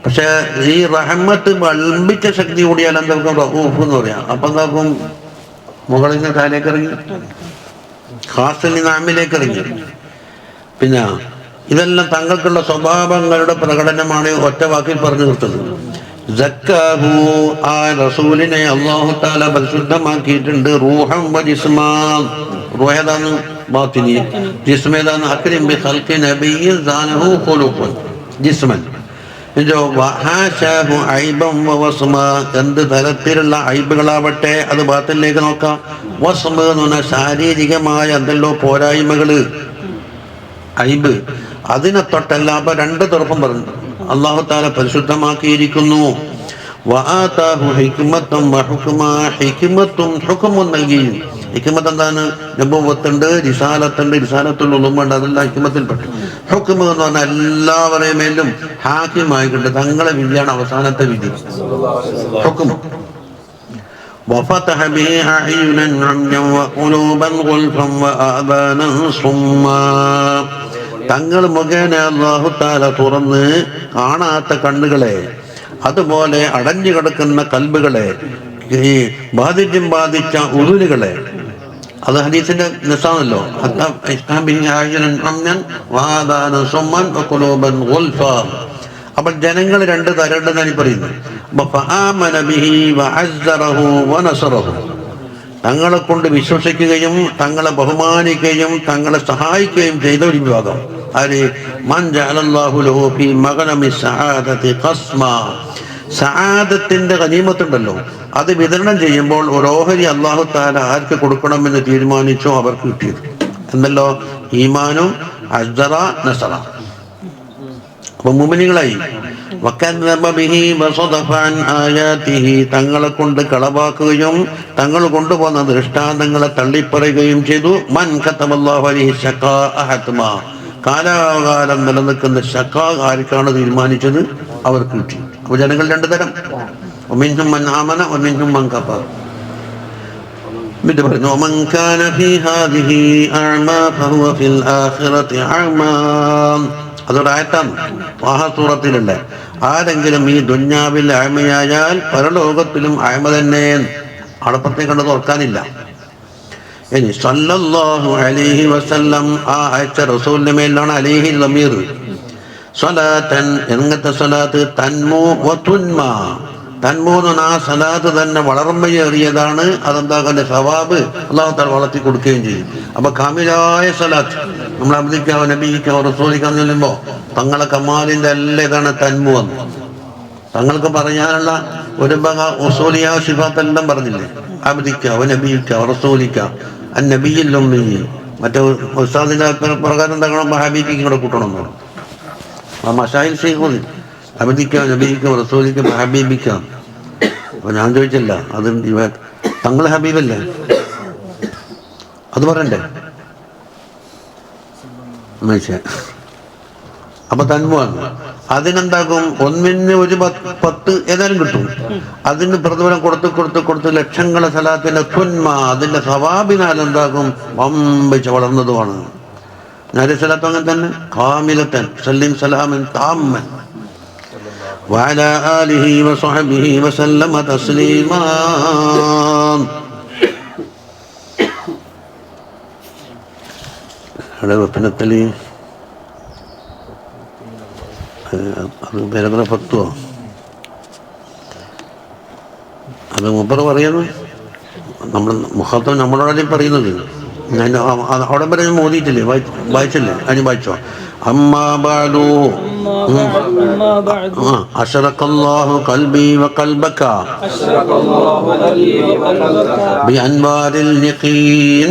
പക്ഷെ ഈ റഹ്മത്ത് വൽമ്പിച്ച ശക്തി കൂടിയാൽ എന്താക്കും? റഊഫ് എന്ന് പറയാം. അപ്പൊ എന്താക്കും? മുകളിൽ നിന്ന് താഴേക്ക് ഇറങ്ങി, ഖാസിൽ നിന്ന് ആമിലേക്ക് ഇറങ്ങി. പിന്നെ ഇതെല്ലാം തങ്ങൾക്കുള്ള സ്വഭാവങ്ങളുടെ പ്രകടനമാണ് ഒറ്റ വാക്കിൽ പറഞ്ഞു നിർത്തുന്നത്. സക്കാഹു, ആ റസൂലിനെ അല്ലാഹു തആല പരിശുദ്ധമാക്കിയിട്ടുണ്ട്. റൂഹൻ വ ജിസ്മാൻ. റൂഹ് ഏതാണ്? ബാത്തിനി. ജിസ്മ ഏതാണ്? അക്രിം ബി ഖൽഖി നബിയ്യിൻ സാനഹു ഖുലുഖൻ ജിസ്മൻ. വഹാശാഹു ഐബൻ വ വസ്മ. എന്ത് തരത്തിലുള്ള ഐബുകളാവട്ടെ അത് ബാത്തിലേക്ക് നോക്കാം. വസ്മ എന്ന് പറഞ്ഞാൽ ശാരീരികമായ എന്തെല്ലോ പോരായ്മകള്, ഐബ്, അതിനെ തൊട്ടല്ല. അപ്പൊ രണ്ട് തുറപ്പും പറഞ്ഞു അല്ലാഹു തആല പരിശുദ്ധമാക്കിയിരിക്കുന്നു. വആതാഹു ഹിക്മത്തും വഹുക്മാ, ഹിക്മത്തും ഹുക്മും നൽകി. ഹിക്മത്ത് എന്താണ്? നബുവത്തുണ്ട്, റിസാലത്തുണ്ട്, റിസാലത്തുൽ ഉലൂമുണ്ട്, അതെല്ലാം ഹിക്മത്തിൽപ്പെട്ടു. ഹുക്മ എന്ന് പറഞ്ഞാൽ എല്ലാവരെയും മേലും ഹാക്കിമായിക്കൊണ്ട് തങ്ങളെ വിധിയാണ് അവസാനത്തെ വിധി. ഹുക്മ വഫതഹ ബിഹി അഅ്യുനൻ അംയൻ വഖുലൂബൻ ഗുൽഫൻ വആദാനൻ സുമ്മാ. തങ്ങൾ മുഖേന അല്ലാഹു തആല തുറന്ന് കാണാത്ത കണ്ണുകളെ, അതുപോലെ അടഞ്ഞു കിടക്കുന്ന കൽബുകളെ, ഈ ബാധിച്ചും ബാധിച്ച ഉരുളുകളെ. അത് ഹദീസിന്റെ നിസാണല്ലോ. അപ്പോൾ ജനങ്ങൾ രണ്ട് തരണ്ടെന്നാണ് പറയുന്നത്. തങ്ങളെ കൊണ്ട് വിശ്വസിക്കുകയും തങ്ങളെ ബഹുമാനിക്കുകയും തങ്ങളെ സഹായിക്കുകയും ചെയ്ത ഒരു വിഭാഗം. ആര്? മൻ ജഅലല്ലാഹു ലഹു ഫീ മഗ്നമി സആദതി ഖസ്മാ. സആദത്തിന്റെ ഗനീമത്തുണ്ടല്ലോ, അത് വിതരണം ചെയ്യുമ്പോൾ ഒരു ഓഹരി അല്ലാഹു തആല ആർക്ക് കൊടുക്കണമെന്ന് തീരുമാനിച്ചോ അവർക്ക് കിട്ടിയത് എന്നല്ലോ. ഈമാനും അസ്ദറ നസറ. അപ്പൊ മുഅ്മിനീങ്ങളായി. വകദ്ദബ ബിഹി വസദഫ അൻ ആയാതിഹി. തങ്ങളെ കൊണ്ട് കളവാക്കുകയും തങ്ങൾ കൊണ്ടുപോകുന്ന ദൃഷ്ടാന്തങ്ങളെ തള്ളിപ്പറയുകയും ചെയ്തു. മൻ കതബല്ലാഹു അലൈഹി ശഖാഅ ഹത്മാ. കാലാകാലം നിലനിൽക്കുന്ന ശഖാ ആർക്കാണ് തീരുമാനിച്ചത് അവർക്ക് കിട്ടി. അപ്പോൾ ജനങ്ങൾ രണ്ടു തരം, വമിൻഹും മൻ ആമന വമിൻഹും മൻ കഫർ. എന്നിട്ട് പറഞ്ഞു വമൻ കാന ഫീ ഹാദിഹി അഅ്മാ ഫഹുവ ഫിൽ ആഖിറതി അഅ്മാ. അതൊരായത്താണ്, ത്വാഹ സൂറത്തിലുണ്ട്. ആരെങ്കിലും ഈ ദുന്യാവിൽ അഅ്മയായാൽ പരലോകത്തിലും അഅ്മ തന്നെ. അടപ്പത്തെ കണ്ട് തുറക്കാനില്ല. ഇനി സല്ലല്ലാഹു അലൈഹി വസല്ലം, ആ അയച്ച റസൂലിന്റെ മേലാണ് അലൈഹി ലമീർ. സ്വലാത്തൻ, എങ്ങനത്തെ സ്വലാത്ത്? തൻമു വതുൻമ. തൻമു എന്ന ആ സ്വലാത്ത് തന്നെ വളർമ്മയേറിയതാണ്. അതെന്താകന്റെ സവാബ് അല്ലാഹു തആല വളർത്തി കൊടുക്കുകയും ചെയ്യും. അപ്പൊ കാമിലായ സ്വലാത്ത് നമ്മൾ അബ്ദിക്കാവോ നബിക്കാവോ റസൂലിക്കാന്ന് ചൊല്ലുമ്പോ തങ്ങളെ കമാലിന്റെ എല്ലാം ഇതാണ് തൻമു എന്ന്. തങ്ങൾക്ക് പറയാനുള്ള ഒരു വക ഉസൂലിയ സിഫാത്തെല്ലാം പറഞ്ഞില്ലേ? അബ്ദിക്കാവോ നബിക്കാവോ റസൂലിക്ക നബിയിൽ ഉമ്മി. മറ്റേ ഉസ്താദിന്റെ പ്രകാരം തങ്ങളെ ഹബീബിക്ക് കൂടെ കൂട്ടണമെന്നാണ്. ആ മഷായിൽ ഷെയ്ഖ് അബ്ദിക്കാം നബിക്കാം റസൂലിക്കാം ഹബീബിക്കാം. അപ്പൊ ഞാൻ ചോദിച്ചില്ല, അത് തങ്ങൾ ഹബീബല്ലേ, അത് പറയണ്ടേ? അപ്പൊ തന്മയാണ്. അതിനെന്താകും? ഒന്നിന് ഒരു 10 ഏതായാലും കിട്ടും. അതിന് പ്രതിഫലം കൊടുത്ത് ലക്ഷങ്ങളെ സലാത്തിന്റെ തുന്മ, അതിന്റെ സവാബിനാൽ എന്താകും? വമ്പിച്ച് വളർന്നതുമാണ്. നബി സല്ലല്ലാഹു അങ്ങനെ തന്നെ കാമിലത്തൻ സല്ലിം സലാമൻ താമ്മൻ വഅലാ ആലിഹി വസഹബിഹി വസല്ലമ തസ്ലീമാ. വെപ്പിനത്തലി അത് പാരഗ്രാഫ് 10 അത് മൂപ്പർ പറയുന്നു. നമ്മൾ മുഖാത്തം നമ്മളോടല്ലേ പറയുന്നത്. അവിടെ വരെ ഞാൻ മോദിയിട്ടില്ലേ, വായിച്ചല്ലേ? അതിന് വായിച്ചോ. അമ്മാ ബഅദു അശ്റഖല്ലാഹു ഖൽബി വഖൽബക ബിഅൻവാരിൽ യഖീൻ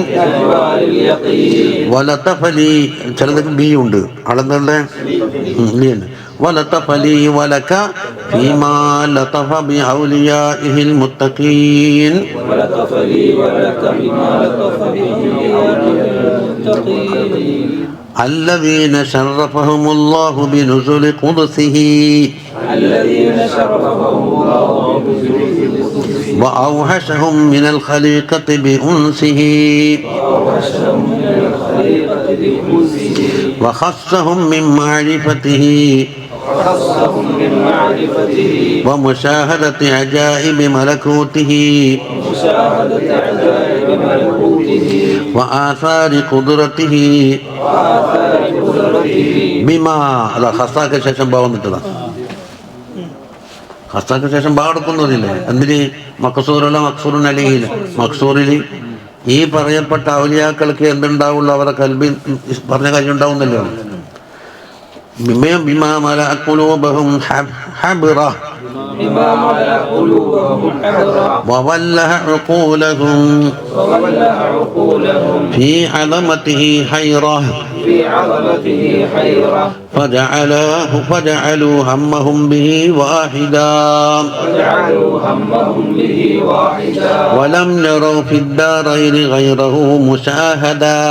വലതഫലി. ചിലതൊക്കെ ബി ഉണ്ട്, അളന്നല്ലേ വലതഫലി വലക ഫീമാ ലതഫ ബിഔലിയാഇഹിൽ മുത്തഖീൻ. الذين شرفهم الله بنزول قدسه وأوحشهم من الخليقة بأنسه وخصهم من معرفته ومشاهدة عجائب ملكوته وآثار قدرته بما. അതാ ഖസാക്ക് ശേഷം ഭാവം കിട്ടതാ. ഖസാക്ക് ശേഷം ഭാവം എടുക്കുന്നതില്ലേ? എന്തിന്? മഖ്സൂറുല മഖ്സൂറുൻ അലൈഹിൽ. മഖ്സൂറിൽ ഈ പറയപ്പെട്ട ഔലിയാക്കൾക്ക് എന്തുണ്ടാവുള്ളൂ? അവരുടെ കൽബിൽ പറഞ്ഞ കാര്യം ഉണ്ടാവുന്നല്ലോ. ബിമാ മലഅ ഖുലൂബഹും ഹബ്റ وولع عقولهم في عظمته حيرة فجعلوا همهم به واحدا ولم يروا في الدارين غيره مشاهدا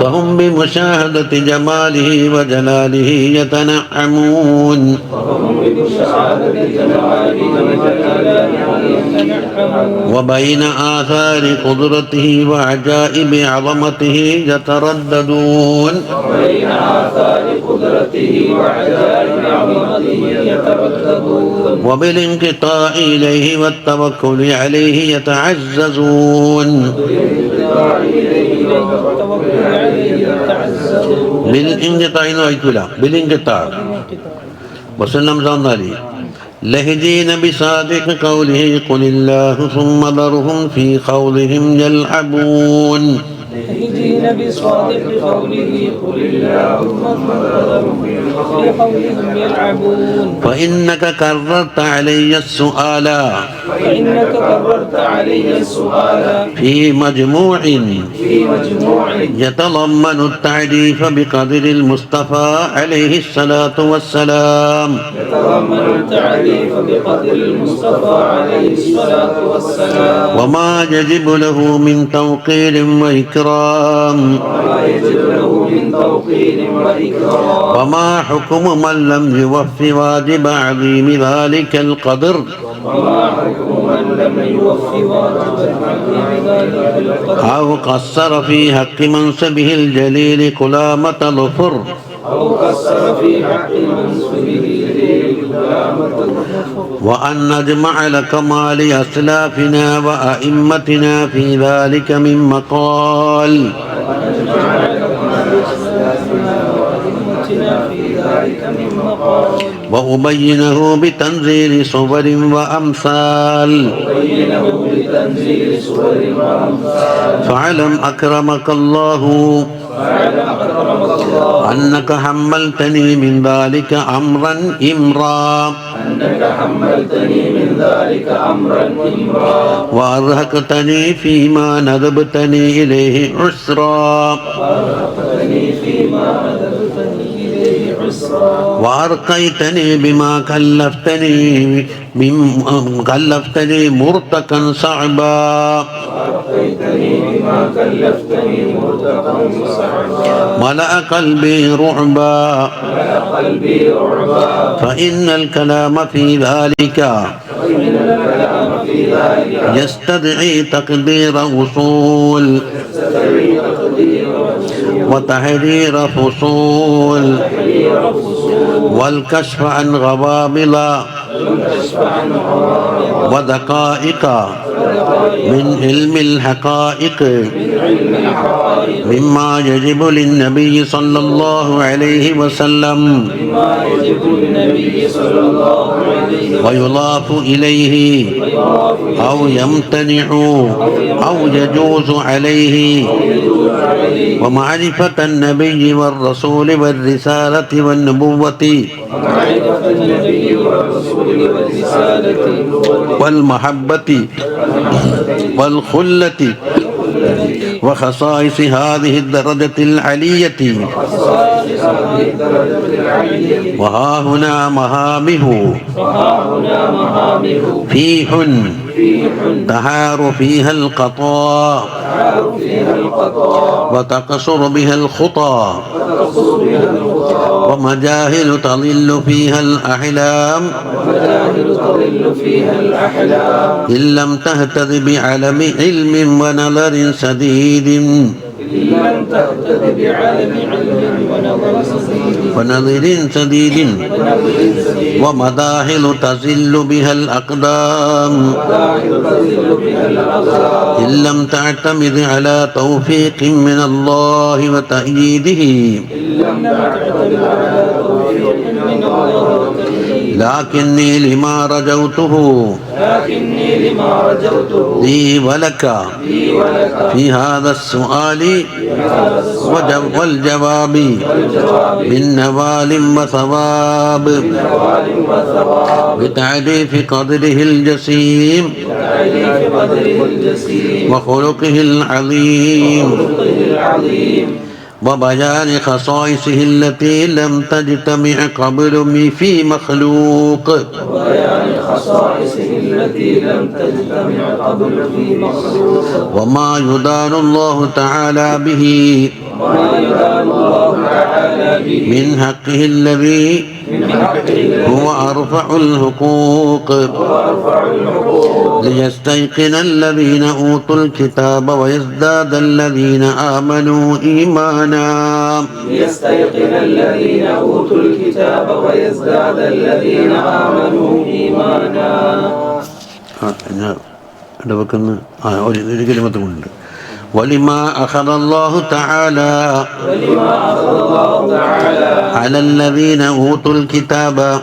فهم بمشاهدة جماله وجلاله يتنعمون وبين آثار قدرته وعجائب عظمته يترددون وبالانقطاع إليه والتوكل عليه يتعززون بالانقطاع بالانقطاع وسلم زانالي لهجين بصادق قوله قل الله ثم ذرهم في خوضهم يلعبون لهجين بصادق قوله قل اللهم فذرهم في قولهم يلعبون فإنك كررت علي السؤال في مجموع يتضمن التعريف بقدر المصطفى عليه الصلاة والسلام وما يجب له من توقير وإكرام وما حكم من لم يوف واجب عظيم ذلك القدر أو قصر في حق منصبه الجليل كلامة ظفر وأن نجمع لكمال أسلافنا وأئمتنا في ذلك من مقال وأبينه بتنزيل صور وأمثال فاعلم أكرمك الله أنك حملتني من ذلك أمرا إمرا وأرهقتني فيما ندبتني إليه عسرا وأرقيتني بما كلفتني مرتقا صعبا ملأ قلبي رعبا فإن الكلام في ذلك يستدعي تقدير وصول وتحرير فصول والكشف عن غوامض ودقائق من علم الحقائق مما يجب للنبي صلى الله عليه وسلم ويضاف إليه أو يمتنع أو يجوز عليه ومعرفة النبي والرسول والرسالة والنبوة والمحبة والخلة وخصائص هذه الدرجة العلية وها هنا مهامه فيح تهار فيها القطاء وتقصر بها الخطى ومجاهل تضل فيها الأحلام إن لم تهتد بعلم علم ونظر سديد ومداخل تزل بها الأقدام إن لم تعتمد على توفيق من الله وتأييده لكني لما رجوته لي ولك في هذا السؤال والجواب من نوال وثواب بتعريف قدره الجسيم وخلقه العظيم وبيان خصائصه التي لم تجتمع قبل في مخلوق وما يدان الله تعالى به من حقه الذي هو أرفع الحقوق ليستيقن الذين أوتوا الكتاب ويزداد الذين آمنوا إيمانا ഒരു കലിമത്തുമുണ്ട് ولما أخذ الله تعالى على الذين أوتوا الكتاب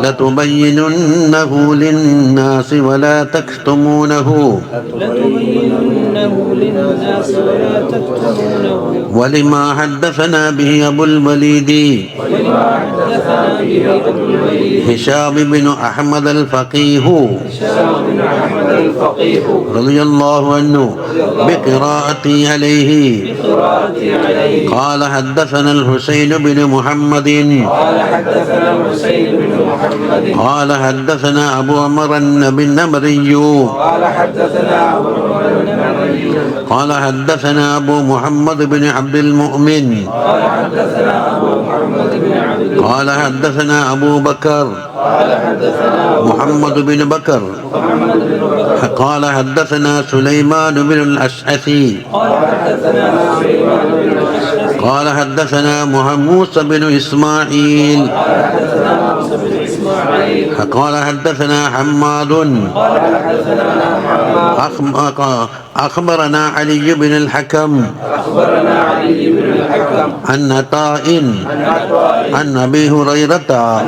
لتبيننه للناس ولا تكتمونه ولما حدثنا به أبو الوليد هشام بن أحمد الفقيه رضي الله عنه بقراءتي عليه قال حدثنا الحسين بن محمد قال حدثنا أبو عمر النمري قال حدثنا أبو محمد بن عبد المؤمن قال حدثنا أبو بكر محمد بن بكر قال حدثنا سليمان بن الأشعثي قال حدثنا موسى بن إسماعيل قال حدثنا حماد أخبرنا علي بن الحكم عن عطاء عن أبي هريرة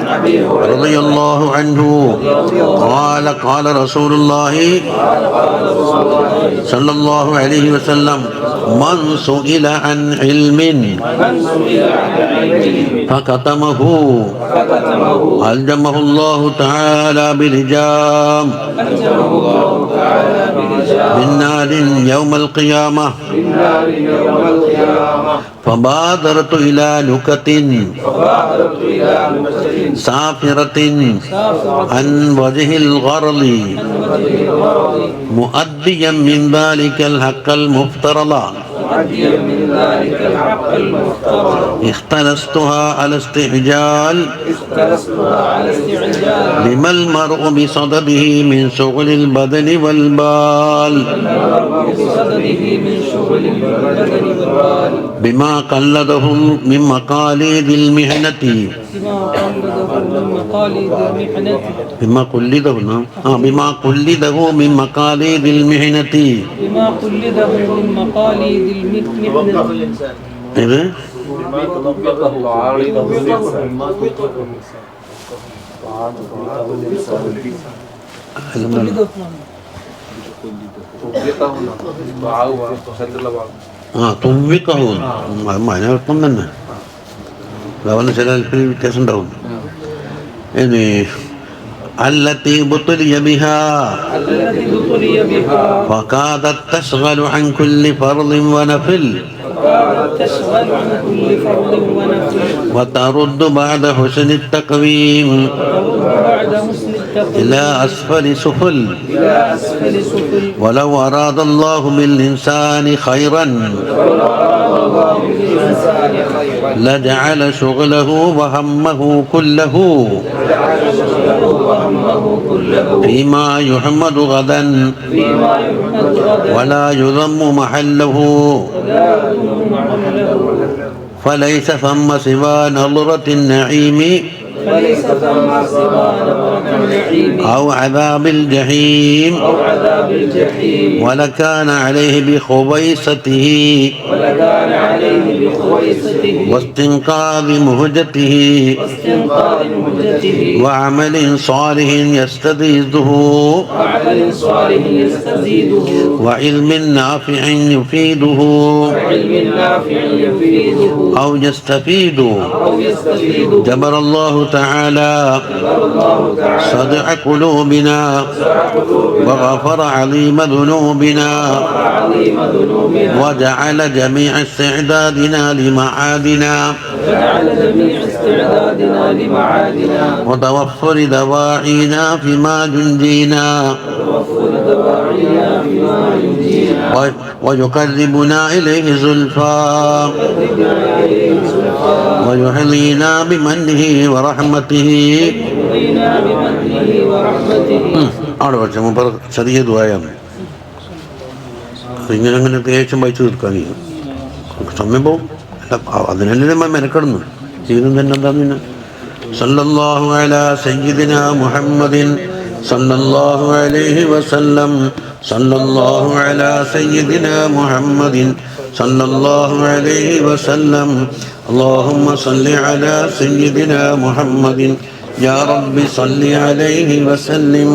رضي الله عنه قال رسول الله صلى الله عليه وسلم من سئل عن علم فكتمه ألجمه الله تعالى بلجام بالنار يوم القيامة فبادرت إلى نكت سافرة عن وجه الغرض مؤديا من ذلك الحق المفترض اختلستها على استعجال لما المرء بصدده من شغل البدن والبال بما قلده من مقاليد المحنة بما قلده من مقاليد المحنة إيه؟ തുമ്പിക്കഹൂൻ അതിന് എളുപ്പം തന്നെ അവന് ചില വ്യത്യാസം ഉണ്ടാവും ഇനി التي بطلي بها فكادت تشغل عن كل فرض ونفل وترد بعد حسن التقويم إلى أسفل سفل ولو أراد الله بالإنسان خيرا لجعل شغله وهمه كله فيما يحمد غدا ولا يذم محله فليس ثم سوى نظرة النعيم أو عذاب الجحيم ولكان عليه بخبيصته واستنقاذ مهجته وعمل صالح يستزيده وعلم نافع يفيده أو يستفيد جبر الله تعالى صدع قلوبنا وغفر عظيم ذنوبنا وجعل جميع استعدادنا لمعادنا وتوفر دواعينا فيما ينجينا ويقربنا إليه زلفى ويحظينا بمنه ورحمته അവിടെ വെച്ച മുമ്പ് ചെറിയ ദുആയാണ് അതിങ്ങനെ അങ്ങനെ തേച്ചും വായിച്ചു തീർക്കാൻ സമയം പോവും അതിനല്ലേ നമ്മൾ മെനക്കെടുന്നു ജീവിതം തന്നെ എന്താന്ന് പിന്നെ സല്ലല്ലാഹു അലാ സയ്യിദിനാ മുഹമ്മദിൻ സല്ലല്ലാഹു അലൈഹി വസല്ലം صلى الله على سيدنا محمد صلى الله عليه وسلم اللهم صل على سيدنا محمد يا رب صل عليه وسلم.